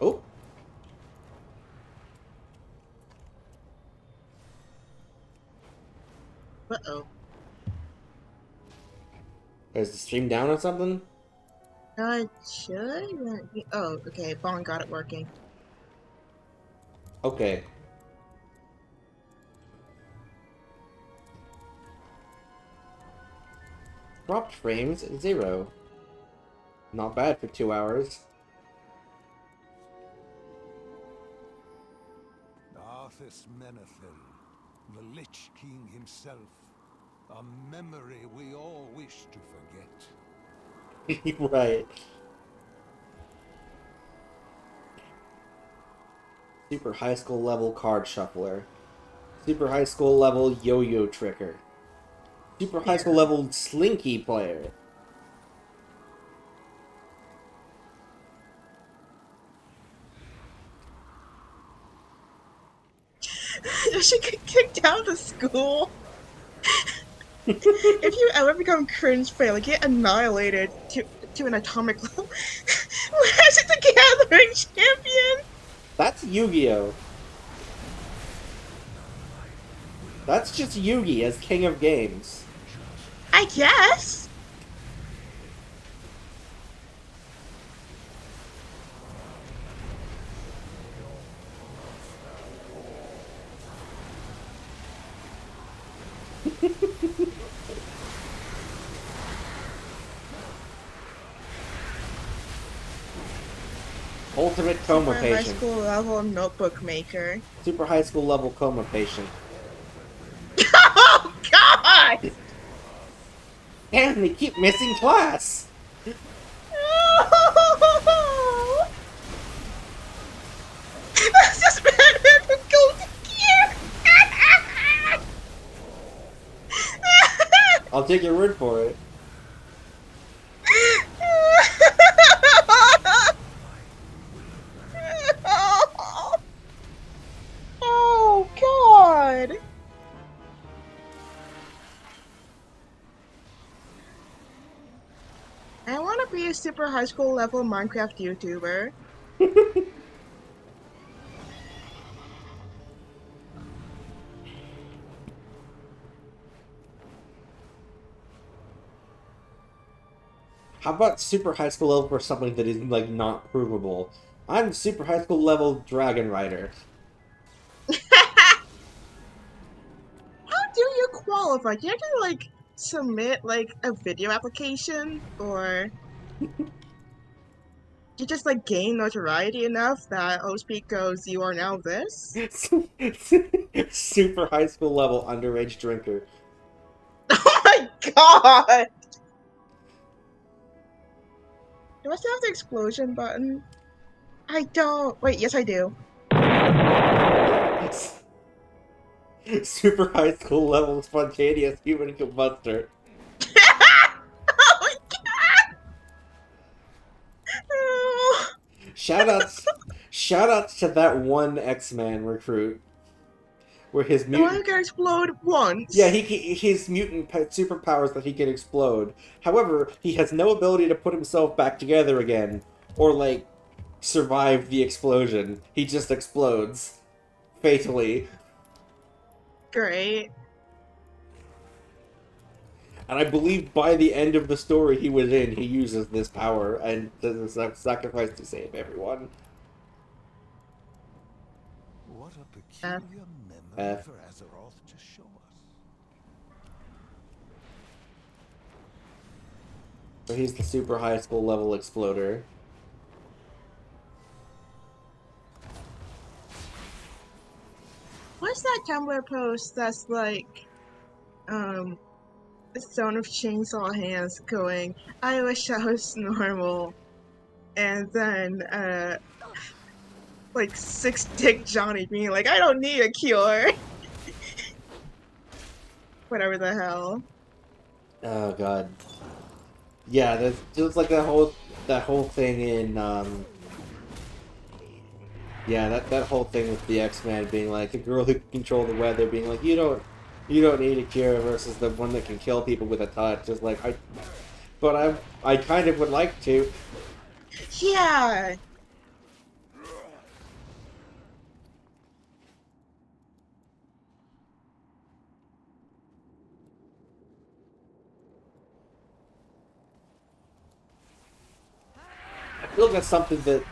Oh. Uh-oh. Is the stream down or something? Should? Oh, okay. Vaughn got it working. Okay. Dropped frames 0. Not bad for 2 hours. Arthas Menethil, the Lich King himself, a memory we all wish to forget. Right. Super high school level card shuffler. Super high school level yo-yo tricker. Super high school level slinky player. She get kicked out of school. If you ever become cringe fail, like get annihilated to an atomic level. Where's it the Gathering Champion? That's Yu-Gi-Oh! That's just Yugi as king of games. I guess. Ultimate coma Super patient. high school level notebook maker. Super high school level coma patient. Oh God! Damn, they keep missing class! That's just Batman who goes here! I'll take your word for it. Oh, God! I want to be a super high school level Minecraft YouTuber. How about super high school level for something that is, like, not provable? I'm super high school level Dragon Rider. How do you qualify? Do you have to, like, submit, like, a video application? Or you just, like, gain notoriety enough that OSP goes, you are now this? Super high school level underage drinker. Oh my god! Do I still have the explosion button? I don't. Wait, yes I do. Super high school level spontaneous human combustor. Oh my god! Shoutouts to that one X-Man recruit. Where his The one who mutant... can explode once. Yeah, his mutant superpowers that he can explode. However, he has no ability to put himself back together again. Or, like, survive the explosion. He just explodes. Fatally. Great. And I believe by the end of the story he was in, he uses this power and does a sacrifice to save everyone. What a peculiar memory for Azeroth to show us. So he's the super high school level exploder. What's that Tumblr post that's like, the Son of Chainsaw Hands going, I wish I was normal. And then, like, Six Dick Johnny being like, I don't need a cure. Whatever the hell. Oh god. Yeah, there's just like that whole thing in yeah, that whole thing with the X-Men being like the girl who can control the weather being like you don't need a cure versus the one that can kill people with a touch. Just like I kind of would like to. Yeah. I feel like that's something that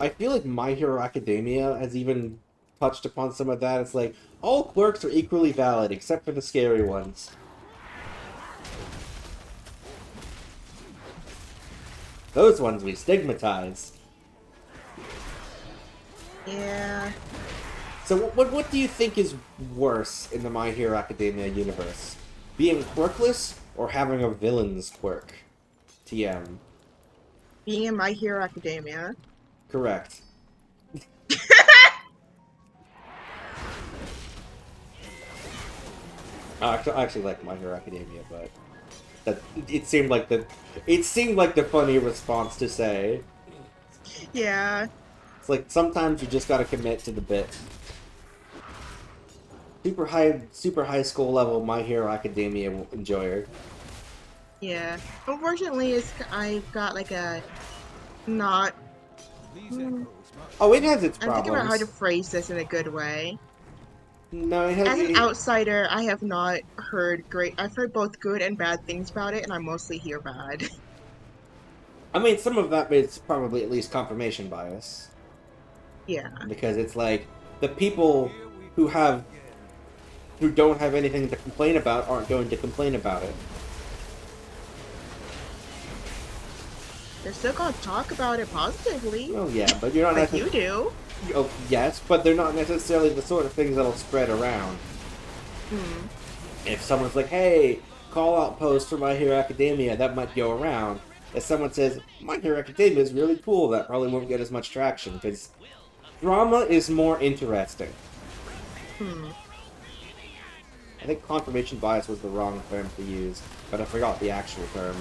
I feel like My Hero Academia has even touched upon some of that. It's like all quirks are equally valid except for the scary ones. Those ones we stigmatize. Yeah. So what do you think is worse in the My Hero Academia universe? Being quirkless or having a villain's quirk? TM. Being in My Hero Academia. Correct. I actually like My Hero Academia, but it seemed like the funny response to say. Yeah. It's like sometimes you just gotta commit to the bit. Super high school level My Hero Academia enjoyer. Yeah. Unfortunately, I've got like a not. Oh, it has its I'm problems. thinking about how to phrase this in a good way. No, it has. As an outsider, I have not heard great. I've heard both good and bad things about it, and I mostly hear bad. I mean, some of that is probably at least confirmation bias. Yeah. Because it's like the people who don't have anything to complain about aren't going to complain about it. They're still gonna talk about it positively. Oh yeah, but you're not like you do. Oh yes, but they're not necessarily the sort of things that'll spread around. Hmm. If someone's like, "Hey, call-out post for My Hero Academia that might go around. If someone says, My Hero Academia is really cool, that probably won't get as much traction, because drama is more interesting. I think confirmation bias was the wrong term to use, but I forgot the actual term.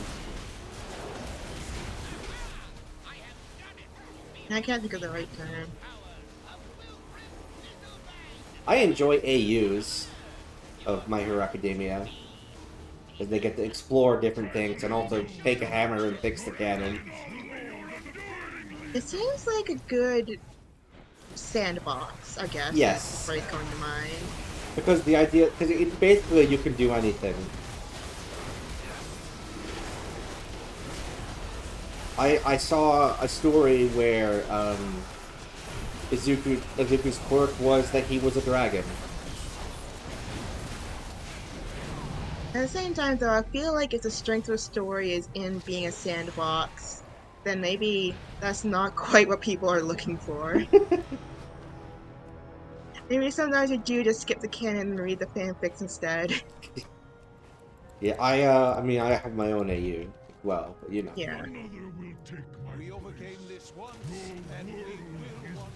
I can't think of the right term. I enjoy AUs of My Hero Academia, because they get to explore different things and also take a hammer and fix the cannon. It seems like a good sandbox, I guess. Yes. That's the phrase coming to mind. Because the idea, because it basically you can do anything. I saw a story where Izuku's quirk was that he was a dragon. At the same time, though, I feel like if the strength of the story is in being a sandbox, then maybe that's not quite what people are looking for. Maybe sometimes you do just skip the canon and read the fanfics instead. Yeah, I mean, I have my own AU as well, but you know. Yeah. We overcame this once, and we will once more.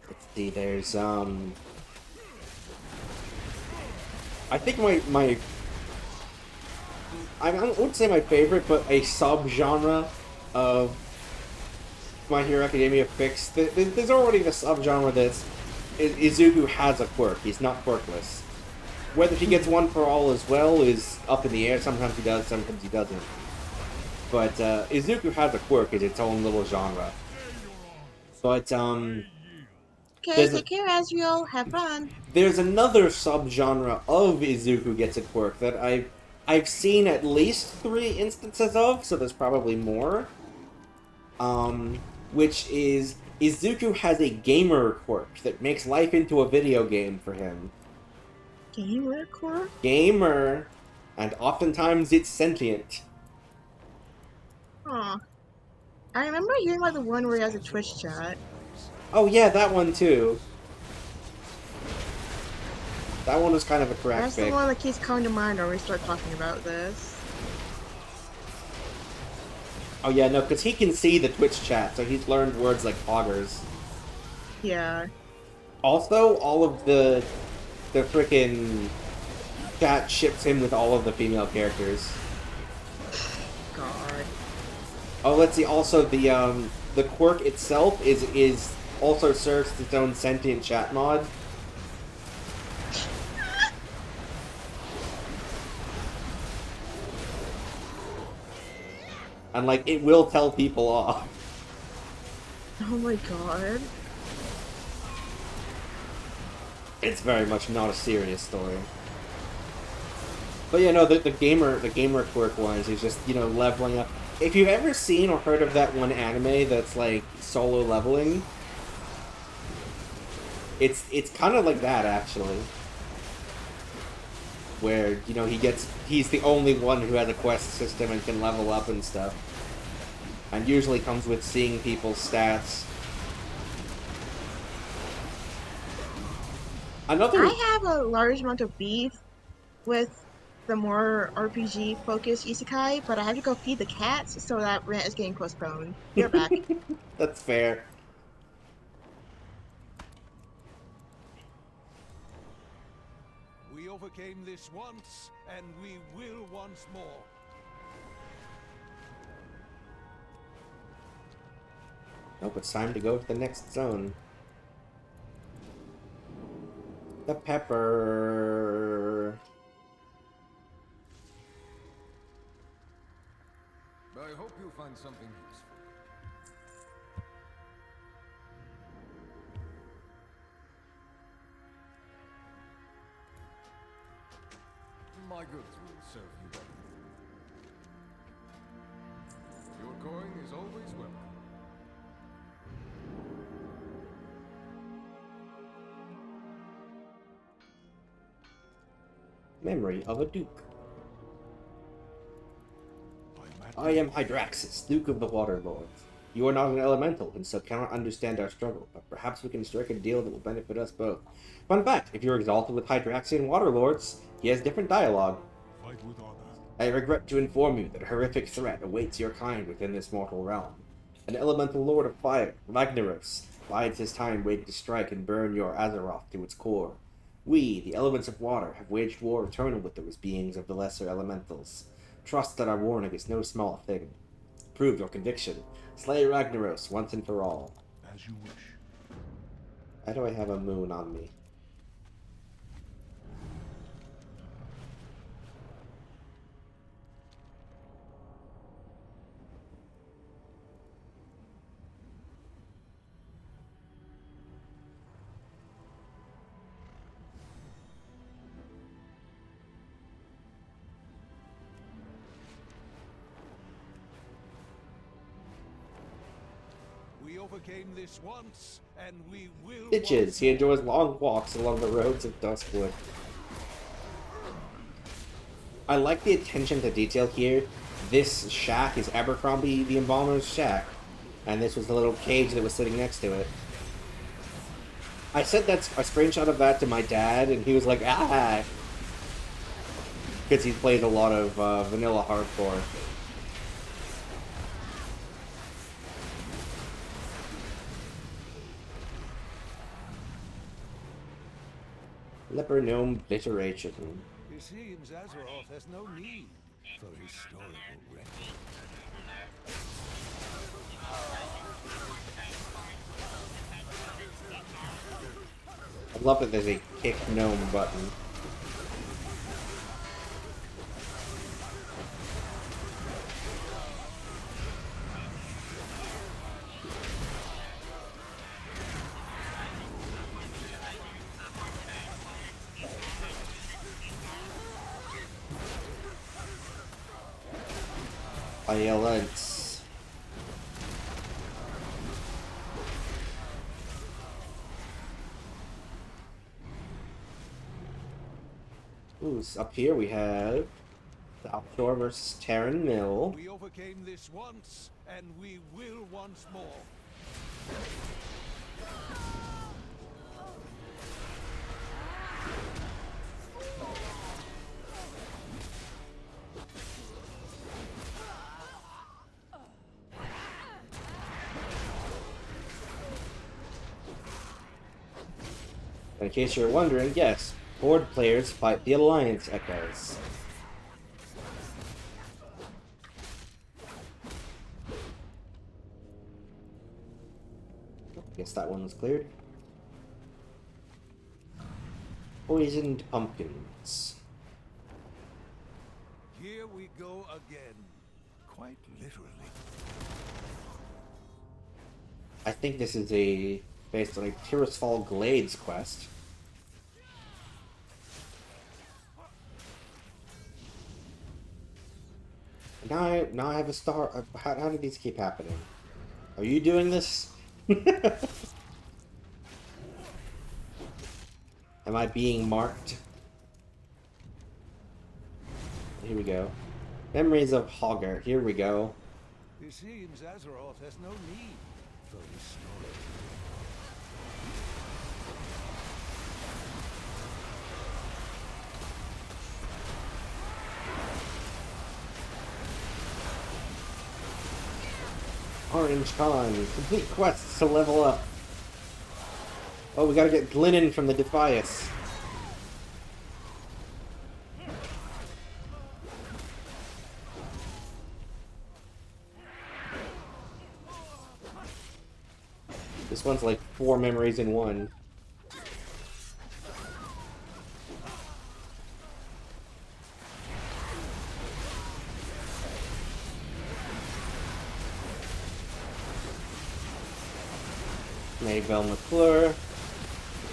Let's see, there's, I think I wouldn't say my favorite, but a sub-genre of My Hero Academia fics. There's already the sub-genre that's Izuku has a quirk. He's not quirkless. Whether he gets one for all as well is up in the air. Sometimes he does, sometimes he doesn't. But Izuku has a quirk in its own little genre. But Okay, take care, Asriel. Have fun. There's another subgenre of Izuku gets a quirk that I've seen at least 3 instances of, so there's probably more. Which is Izuku has a gamer quirk that makes life into a video game for him. Gamer quirk? Gamer, and oftentimes it's sentient. Huh. I remember hearing about the one where he has a Twitch chat. Oh yeah, that one too. That one was kind of a correct That's pick. the one that keeps coming to mind when we start talking about this. Oh yeah, no, because he can see the Twitch chat, so he's learned words like poggers. Yeah. Also, all of the frickin' chat ships him with all of the female characters. God. Oh, let's see. Also, the quirk itself is also serves its own sentient chat mod. And like, it will tell people off. Oh my god. It's very much not a serious story. But yeah, no, the gamer quirk wise is just, you know, leveling up. If you've ever seen or heard of that one anime that's like solo leveling, it's kind of like that actually. Where, you know, he's the only one who has a quest system and can level up and stuff. And usually comes with seeing people's stats. I have a large amount of beef with the more RPG-focused isekai, but I have to go feed the cats, so that rant is getting postponed. You're back. That's fair. We overcame this once, and we will once more. Nope, it's time to go to the next zone. The pepper. I hope you'll find something useful. My goods will serve you well. Your coin is always welcome. Memory of a Duke. I am Hydraxis, Duke of the Water Lords. You are not an elemental, and so cannot understand our struggle, but perhaps we can strike a deal that will benefit us both. Fun fact, if you're exalted with Hydraxian Water Lords, he has different dialogue. fight with honor. I regret to inform you that a horrific threat awaits your kind within this mortal realm. An elemental lord of fire, Ragnaros, bides his time waiting to strike and burn your Azeroth to its core. We, the elements of water, have waged war eternal with those beings of the lesser elementals. Trust that our warning is no small thing. Prove your conviction. Slay Ragnaros once and for all. As you wish. Why do I have a moon on me? We overcame this once, and we will. Bitches, he enjoys long walks along the roads of Duskwood. I like the attention to detail here. This shack is Abercrombie the Embalmer's shack, and this was the little cage that was sitting next to it. I sent a screenshot of that to my dad, and he was like, ah! Because he played a lot of vanilla hardcore. Leper Gnome Obliteration. It seems Azeroth has no need for historical record. I love that there's a kick gnome button. Violence. Ooh, so up here we have the Outdoor versus Terran Mill. We overcame this once, and we will once more. In case you're wondering, yes, Horde players fight the Alliance Echoes. Guess that one was cleared. Poisoned pumpkins. Here we go again. Quite literally. I think this is based on a Tirisfal Glades quest. Now I have a star. How do these keep happening? Are you doing this? Am I being marked? Here we go. Memories of Hoggart. Here we go. It seems Azeroth has no need for historical. Orange Con. Complete quests to level up. Oh, we gotta get Glynnin from the Defias. This one's like 4 memories in one. Maybelle McClure.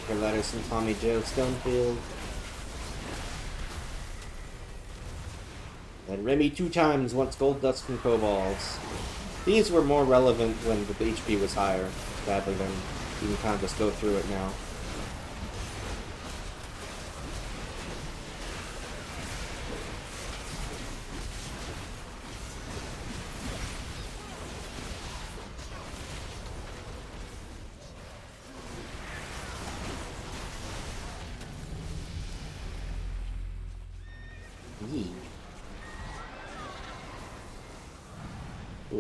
Her letters from Tommy Joe Stonefield. And Remy 2 times wants gold dust from kobolds. These were more relevant when the HP was higher, sadly, than you can kind of just go through it now. Yee.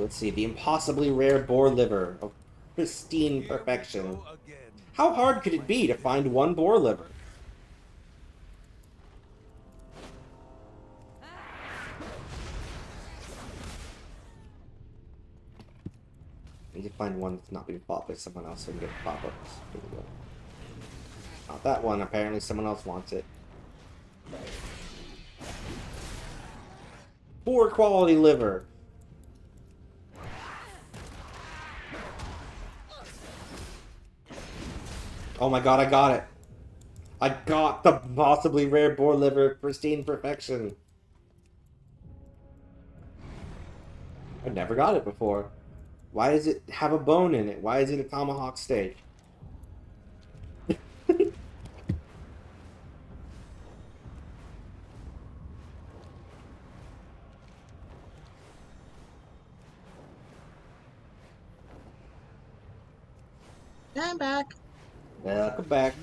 let's see. The impossibly rare boar liver of pristine perfection. How hard could it be to find one boar liver? I need to find one that's not being fought by someone else so I can get the pop-ups. Here we go. Not that one. Apparently someone else wants it. Poor quality liver. Oh my god, I got it. I got the possibly rare boar liver, pristine perfection. I never got it before. Why does it have a bone in it? Why is it a tomahawk steak? I'm back. Welcome back.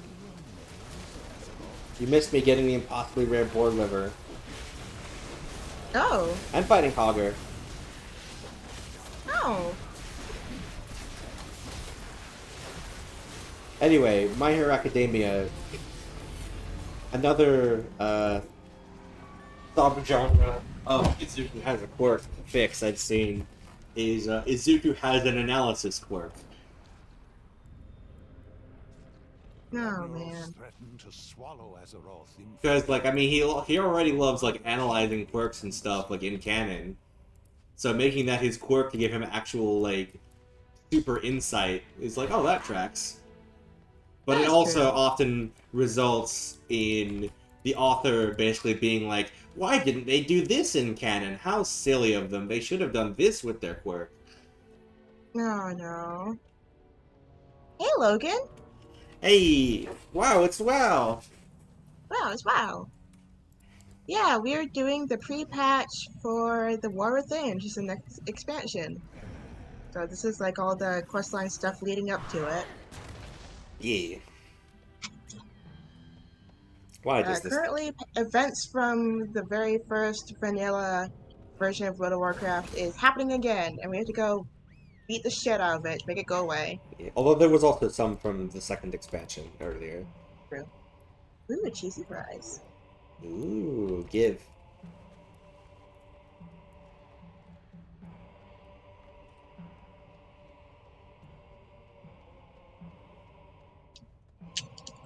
You missed me getting the impossibly rare boar liver. Oh. I'm fighting Hogger. Oh. Anyway, My Hero Academia. Another subgenre of Izuku has a quirk fix I've seen is Izuku has an analysis quirk. Oh man. Because, like, I mean, he already loves, like, analyzing quirks and stuff, like, in canon. So making that his quirk to give him actual, like, super insight is like, oh, that tracks. But That's it also true. often results in the author basically being like, why didn't they do this in canon? How silly of them. They should have done this with their quirk. Oh no. Hey Logan. Hey! Wow, it's WoW! Wow, it's wow. Yeah, we're doing the pre-patch for the War Within, which is the next expansion. So this is like all the questline stuff leading up to it. Yeah. Why does this... Currently, events from the very first vanilla version of World of Warcraft is happening again, and we have to go beat the shit out of it, make it go away. Yeah. Although there was also some from the second expansion earlier. True. Ooh, a cheesy fries. Ooh, give.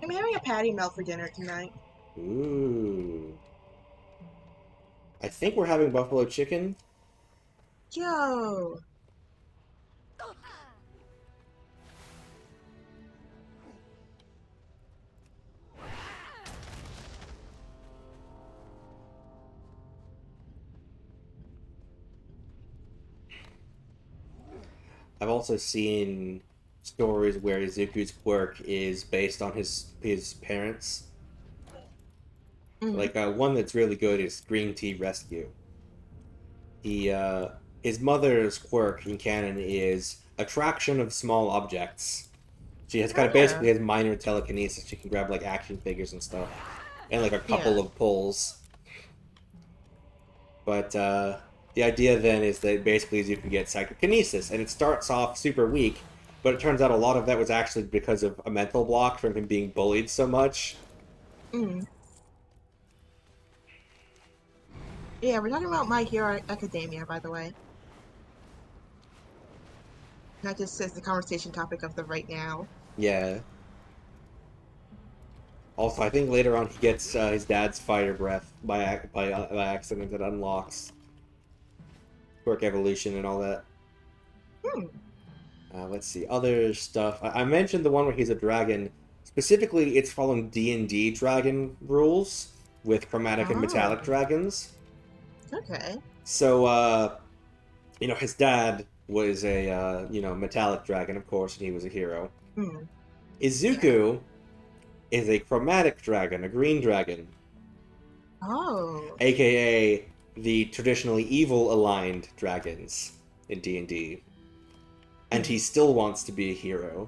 I'm having a patty melt for dinner tonight. Ooh. I think we're having buffalo chicken. Yo! I've also seen stories where Izuku's quirk is based on his parents. Like, one that's really good is Green Tea Rescue. His mother's quirk in canon is attraction of small objects. She has kind of basically has minor telekinesis. She can grab, like, action figures and stuff. And, like, a couple of pulls. But, the idea then is that basically Izuku gets psychokinesis, and it starts off super weak, but it turns out a lot of that was actually because of a mental block from him being bullied so much. Yeah, we're talking about My Hero Academia, by the way. Not just as the conversation topic of the right now. Yeah. Also, I think later on he gets his dad's fire breath by accident. That unlocks quirk evolution and all that. Let's see, other stuff. I mentioned the one where he's a dragon. Specifically, it's following D&D dragon rules with chromatic and metallic dragons. Okay. So, you know, his dad was a, you know, metallic dragon, of course, and he was a hero. Izuku is a chromatic dragon, a green dragon. Oh. AKA the traditionally evil-aligned dragons in D&D. And he still wants to be a hero.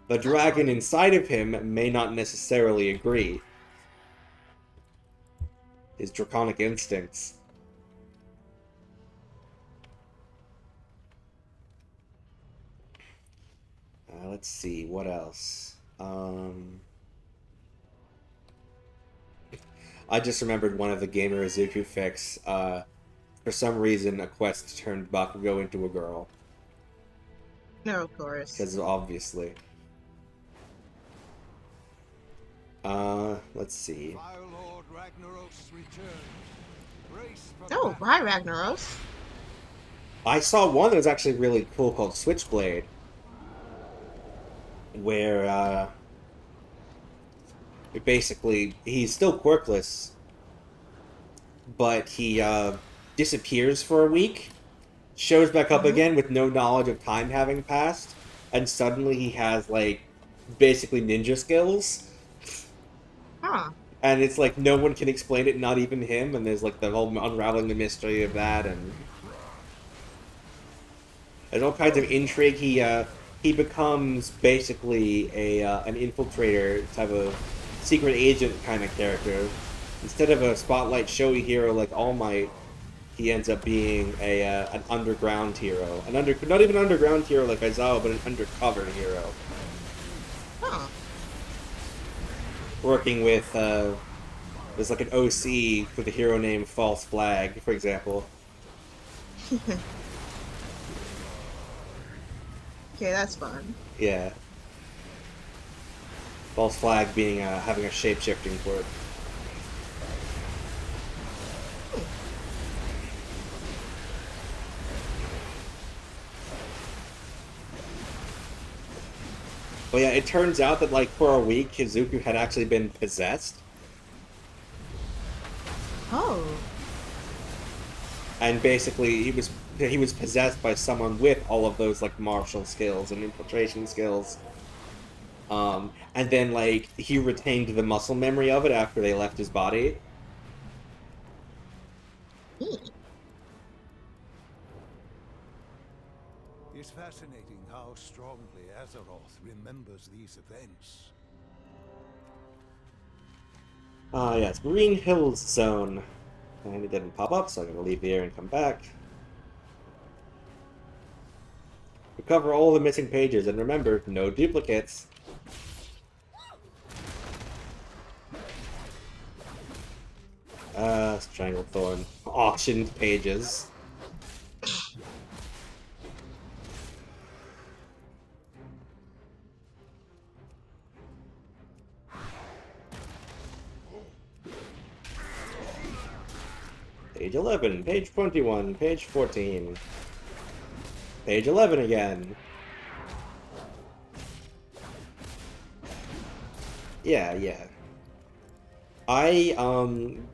The dragon inside of him may not necessarily agree. His draconic instincts. let's see, what else? I just remembered one of the Gamer Izuku fics. For some reason, a quest turned Bakugo into a girl. No, of course. Because obviously. Let's see. Oh, hi, Ragnaros. I saw one that was actually really cool called Switchblade. Where, basically, he's still quirkless, but he, disappears for a week, shows back up again with no knowledge of time having passed, and suddenly he has, like, basically ninja skills. Huh. And it's like, no one can explain it, not even him, and there's, like, the whole unraveling the mystery of that, and there's all kinds of intrigue. He becomes basically an infiltrator type of secret agent kind of character. Instead of a spotlight showy hero like All Might, he ends up being an underground hero. Not even an underground hero like Aizawa, but an undercover hero. Huh. Working with, there's like an OC with a hero named False Flag, for example. Okay, that's fun. Yeah. False Flag being having a shape-shifting quirk. But yeah, it turns out that, like, for a week, Kizuku had actually been possessed. Oh. And basically, he was possessed by someone with all of those, like, martial skills and infiltration skills. And then, like, he retained the muscle memory of it after they left his body. It's fascinating how strongly Azeroth remembers these events. Ah, yes, Green Hills Zone. And it didn't pop up, so I'm gonna leave here and come back. Recover all the missing pages, and remember, no duplicates. Strangled Thorn. Auctioned pages. Page 11, page 21, page 14. Page 11 again. Yeah.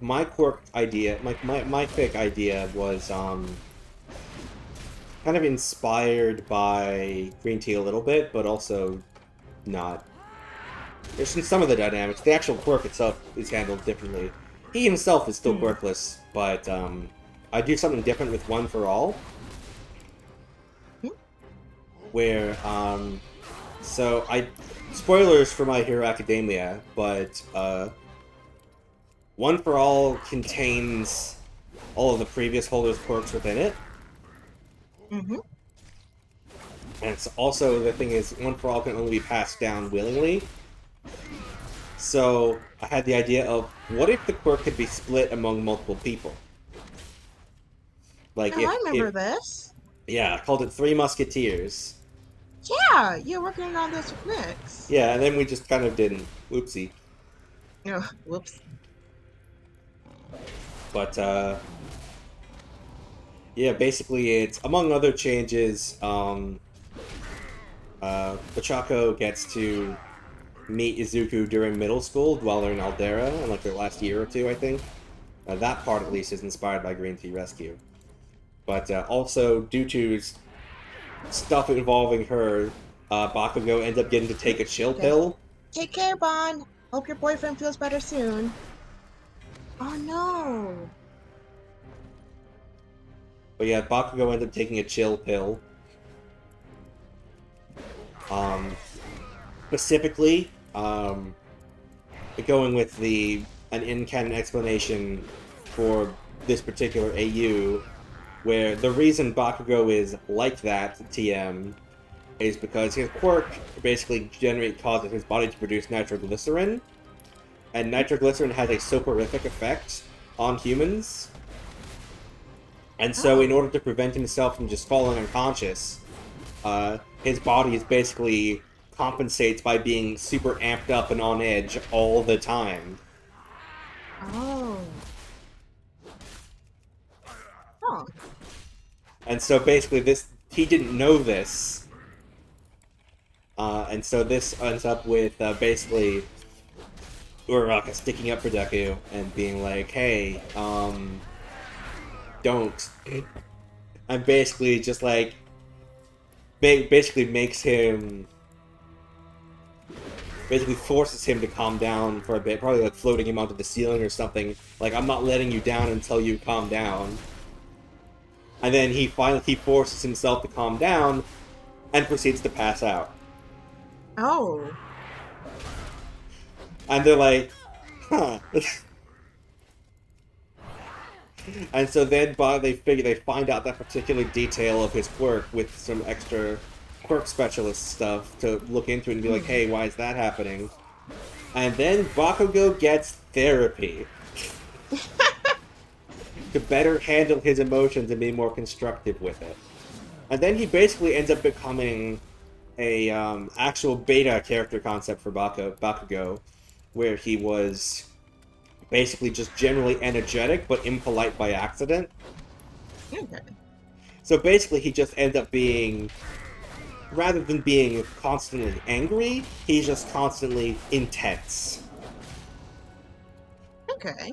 My quirk idea, my fic idea was, kind of inspired by Green Tea a little bit, but also not. There's some of the dynamics. The actual quirk itself is handled differently. He himself is still quirkless, but, I do something different with One for All. Where, so spoilers for My Hero Academia, but, One for All contains all of the previous holders' quirks within it. Mm-hmm. And it's also, the thing is, One for All can only be passed down willingly. So, I had the idea of, what if the quirk could be split among multiple people? Like, I remember this. Yeah, I called it Three Musketeers. Yeah, you're working on this with Nyx. Yeah, and then we just kind of didn't. Oopsie. No, whoops. But, yeah, basically it's, among other changes, Bachako gets to meet Izuku during middle school while they're in Aldera, in like their last year or two, I think. That part, at least, is inspired by Green Tea Rescue. But also, due to stuff involving her, Bakugo ends up getting to take a chill pill. Take care, Bon. Hope your boyfriend feels better soon. Oh no. But yeah, Bakugo ends up taking a chill pill. Specifically, going with an in-canon explanation for this particular AU, where the reason Bakugo is like that, TM, is because his quirk basically causes his body to produce nitroglycerin, and nitroglycerin has a soporific effect on humans. And so, in order to prevent himself from just falling unconscious, his body is basically compensates by being super amped up and on edge all the time. Oh. Huh. And so basically he didn't know this. And so this ends up with basically Uraraka sticking up for Deku and being like, hey, don't. And basically just like, basically makes him, basically forces him to calm down for a bit, probably like floating him onto the ceiling or something, like, I'm not letting you down until you calm down. And then he forces himself to calm down and proceeds to pass out. Oh. And they're like, huh. And so then they find out that particular detail of his quirk with some extra quirk specialist stuff to look into it and be like, hey, why is that happening? And then Bakugo gets therapy. To better handle his emotions and be more constructive with it. And then he basically ends up becoming a actual beta character concept for Bakugo, where he was basically just generally energetic but impolite by accident. Okay. So basically he just ends up being, rather than being constantly angry, he's just constantly intense. Okay.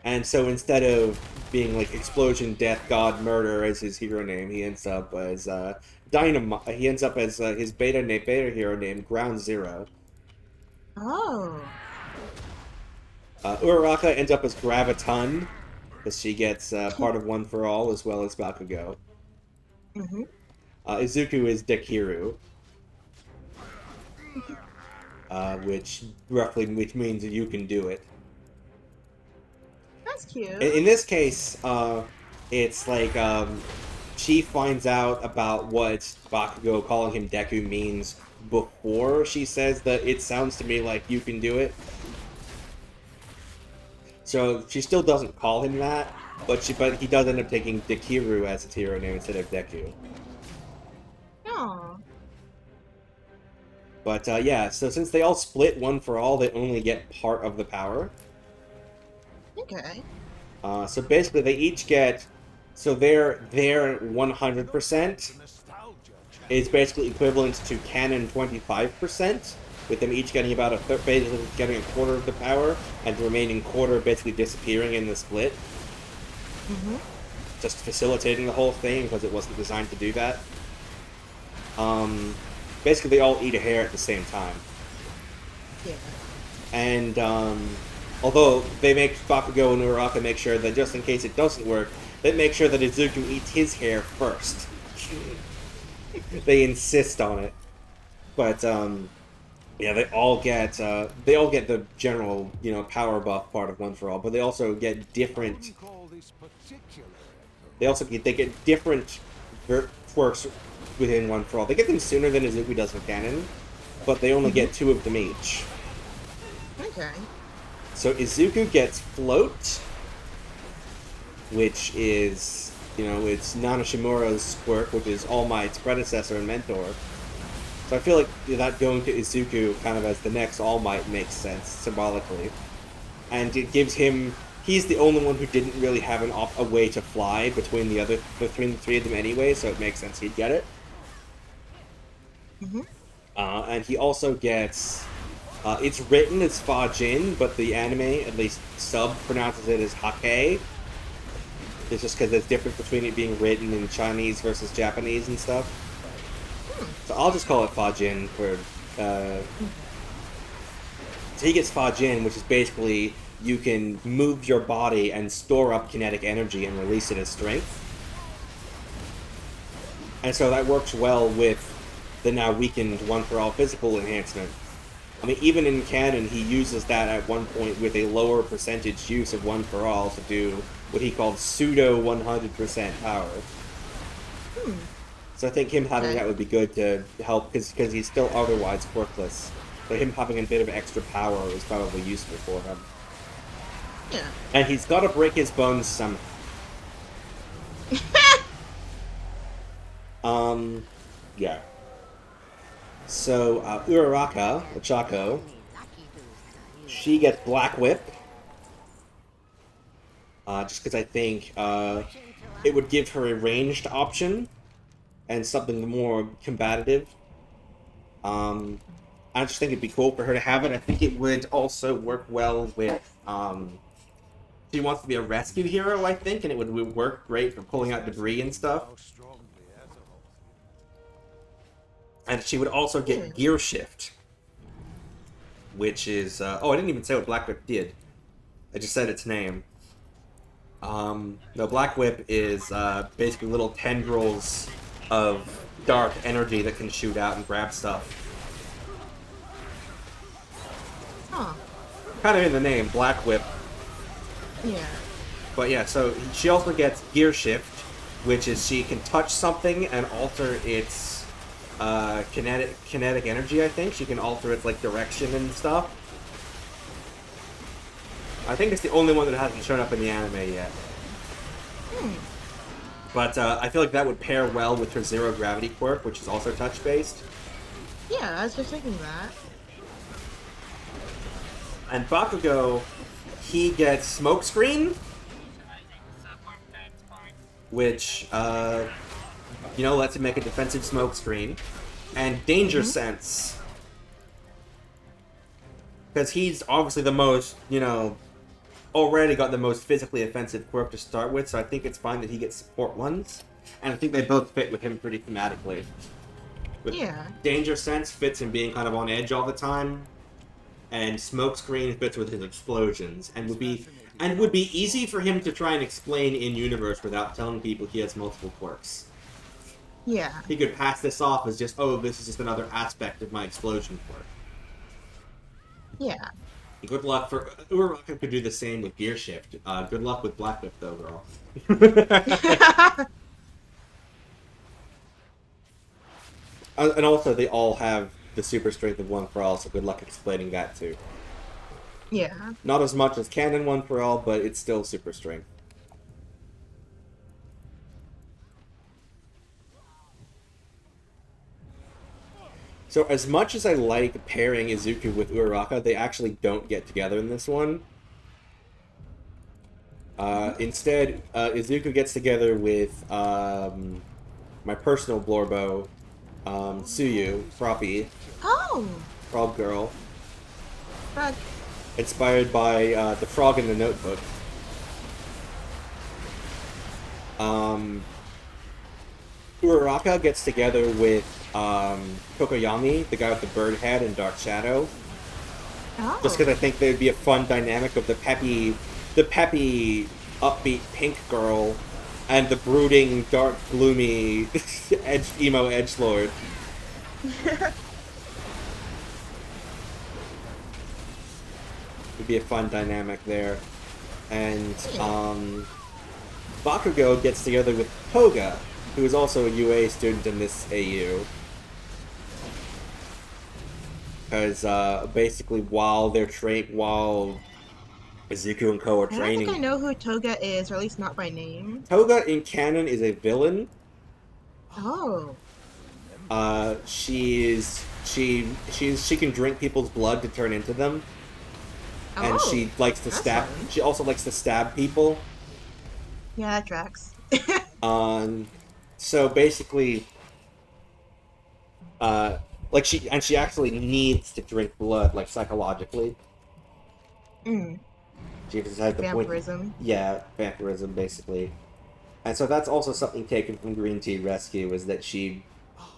And so instead of being like Explosion, Death, God, Murder as his hero name, he ends up as Dynamite. He ends up as his beta hero name, Ground Zero. Oh. Uraraka ends up as Graviton, because she gets part of One for All as well as Bakugo. Mm-hmm. Izuku is Dekiru, which means you can do it. That's cute. In this case, it's like she finds out about what Bakugo calling him Deku means before she says that it sounds to me like you can do it. So she still doesn't call him that, but he does end up taking Dekiru as his hero name instead of Deku. Aw. But yeah, so since they all split One for All, they only get part of the power. Okay. So basically, they each get, so their 100% is basically equivalent to canon 25%, with them each getting about basically getting a quarter of the power, and the remaining quarter basically disappearing in the split. Mm-hmm. Just facilitating the whole thing because it wasn't designed to do that. Basically, they all eat a hair at the same time. Yeah. And although they make Bakugo and Uraraka make sure that just in case it doesn't work, they make sure that Izuku eats his hair first. They insist on it. But yeah, they all get the general, power buff part of One for All, but they also get different. They get different quirks within One for All. They get them sooner than Izuku does in canon, but they only get 2 of them each. Okay. So Izuku gets Float, which is, it's Nanashimura's quirk, which is All Might's predecessor and mentor. So I feel like that going to Izuku kind of as the next All Might makes sense, symbolically. And it gives him... He's the only one who didn't really have a way to fly between the 3 of them anyway, so it makes sense he'd get it. Mm-hmm. And he also gets... it's written as Fa-Jin, but the anime, at least sub, pronounces it as Hake. It's just because there's difference between it being written in Chinese versus Japanese and stuff. So I'll just call it Fa-Jin for... So he gets Fa-Jin, which is basically you can move your body and store up kinetic energy and release it as strength. And so that works well with the now weakened One for All physical enhancement. I mean, even in canon, he uses that at one point with a lower percentage use of One for All to do what he called pseudo 100% power. So I think him having Okay. that would be good to help, because he's still otherwise quirkless. So him having a bit of extra power is probably useful for him. Yeah. And he's got to break his bones somehow. Yeah. So, Uraraka, the Chaco, she gets Black Whip. Just because I think it would give her a ranged option and something more combative. I just think it'd be cool for her to have it. I think it would also work well with. She wants to be a rescue hero, I think, and it would work great for pulling out debris and stuff. And she would also get Gear Shift, which is... oh, I didn't even say what Black Whip did. I just said its name. No, Black Whip is basically little tendrils of dark energy that can shoot out and grab stuff. Huh. Kind of in the name, Black Whip. Yeah. But yeah, so she also gets Gear Shift, which is she can touch something and alter its kinetic energy, I think. She can alter its like direction and stuff. I think it's the only one that hasn't shown up in the anime yet. But I feel like that would pair well with her Zero Gravity quirk, which is also touch-based. Yeah, I was just thinking that. And Bakugo, he gets Smokescreen, which, you know, lets him make a defensive smokescreen. And Danger Sense, because he's obviously the most, you know, already got the most physically offensive quirk to start with, so I think it's fine that he gets support ones. And I think they both fit with him pretty thematically. With Danger Sense fits him being kind of on edge all the time, and Smokescreen fits with his explosions, and would be easy for him to try and explain in universe without telling people he has multiple quirks. Yeah. He could pass this off as just, oh, this is just another aspect of my explosion quirk. Yeah. Good luck for... Uraraka could do the same with Gear Shift. Good luck with Black Whip, though, girl. And also, they all have the super strength of One For All, so good luck explaining that, too. Yeah. Not as much as Canon One For All, but it's still super strength. So as much as I like pairing Izuku with Uraraka, they actually don't get together in this one. Instead, Izuku gets together with my personal Blorbo, Tsuyu, Froppy. Oh! Frog Girl. Frog. Inspired by the frog in the Notebook. Uraraka gets together with Kokoyami, the guy with the bird head and Dark Shadow. Oh. Just because I think there'd be a fun dynamic of the peppy, upbeat pink girl and the brooding, dark, gloomy emo edgelord. Would be a fun dynamic there. And Bakugo gets together with Toga, who is also a UA student in this AU. Because basically, while Izuku and Ko are I don't training, think I know who Toga is, or at least not by name. Toga in canon is a villain. Oh. She can drink people's blood to turn into them, and she likes to stab. Fun. She also likes to stab people. Yeah, that tracks. So basically, she actually needs to drink blood, like psychologically. She just has the Vampirism. Yeah, vampirism, basically. And so that's also something taken from Green Tea Rescue, is that she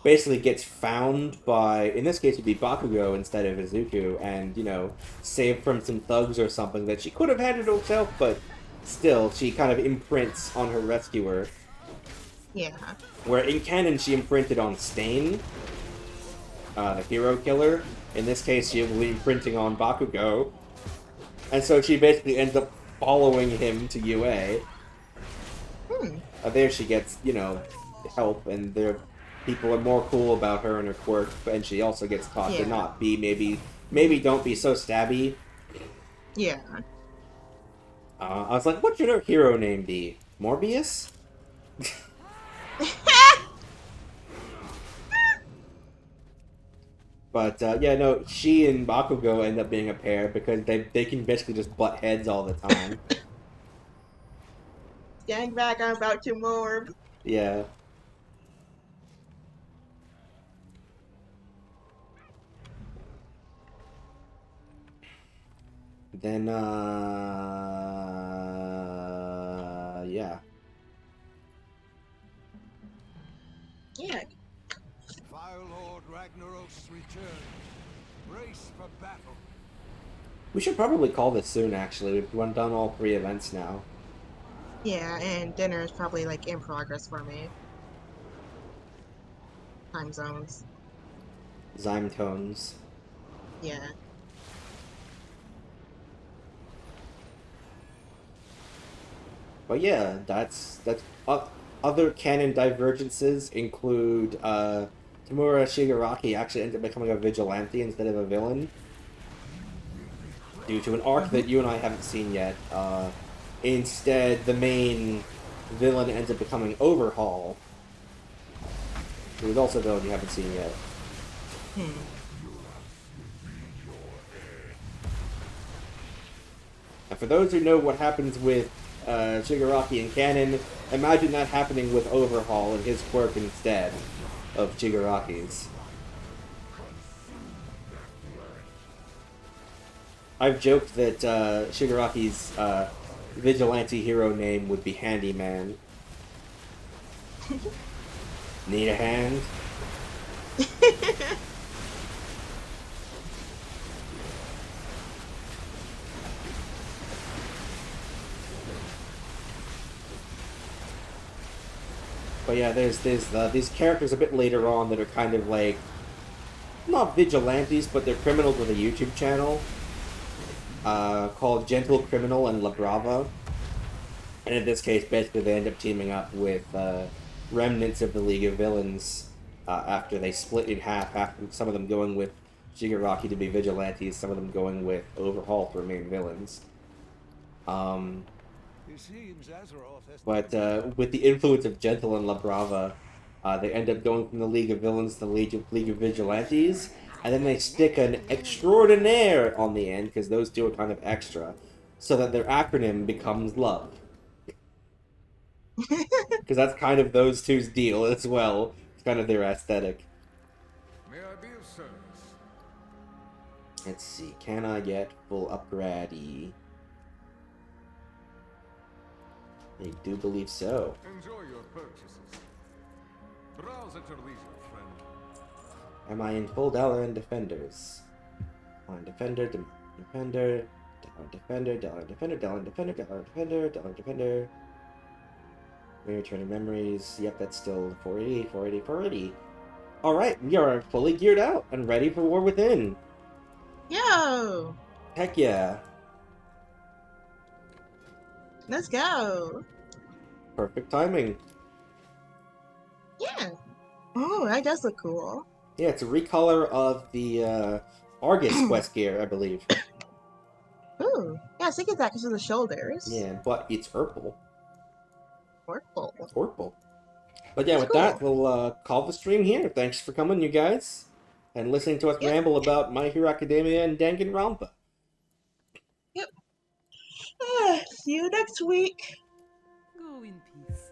basically gets found by, in this case, it'd be Bakugo instead of Izuku, and, you know, saved from some thugs or something that she could have handled herself, but still, she kind of imprints on her rescuer. Yeah. Where in canon, she imprinted on Stain, the hero killer. In this case, she will be imprinting on Bakugo. And so she basically ends up following him to UA. There she gets, you know, help, and they're people are more cool about her and her quirk, and she also gets taught to Yeah. not be, maybe don't be so stabby. Yeah. I was like, what should her hero name be? Morbius? But, yeah, no, she and Bakugo end up being a pair because they can basically just butt heads all the time. Stand back, I'm about to morb. Yeah. Then, yeah. Yeah. Fire Lord Ragnarok's return. Brace for battle. We should probably call this soon, actually. We've done all 3 events now. Yeah, and dinner is probably like in progress for me. Time zones. Zyme tones. Yeah. But yeah, that's other canon divergences include Tamura Shigaraki actually ended up becoming a vigilante instead of a villain due to an arc that you and I haven't seen yet. Instead, the main villain ends up becoming Overhaul, who is also a villain you haven't seen yet. And for those who know what happens with Shigaraki in canon, imagine that happening with Overhaul and his quirk instead of Shigaraki's. I've joked that Shigaraki's vigilante hero name would be Handyman. Need a hand? But yeah, there's these characters a bit later on that are kind of like, not vigilantes, but they're criminals with a YouTube channel called Gentle Criminal and La Brava. And in this case, basically they end up teaming up with remnants of the League of Villains after they split in half, after some of them going with Shigaraki to be vigilantes, some of them going with Overhaul to remain villains. It seems Azeroth has But with the influence of Gentle and La Brava, they end up going from the League of Villains to the League of Vigilantes, and then they stick an extraordinaire on the end, because those two are kind of extra, so that their acronym becomes LOVE. Because that's kind of those two's deal as well. It's kind of their aesthetic. May I be of service? Let's see, can I get full upgrade? I do believe so. Enjoy your purchases. Browse at your leisure, friend. Am I in full dollar and defenders? On defender, defender, dollar defender, dollar defender, dollar defender, dollar defender, dollar defender. Returning memories. Yep, that's still 480, 480, 480. Alright, we are fully geared out and ready for War Within. Yo! Heck yeah. Let's go. Perfect timing. Yeah. Oh, that does look cool. Yeah, it's a recolor of the Argus quest gear, I believe. Ooh. Yeah, I was thinking that because of the shoulders. Yeah, but it's purple. Purple. Purple. But yeah, That's with cool. that, we'll call the stream here. Thanks for coming, you guys. And listening to us ramble about My Hero Academia and Danganronpa. Yep. See you next week. Go in peace.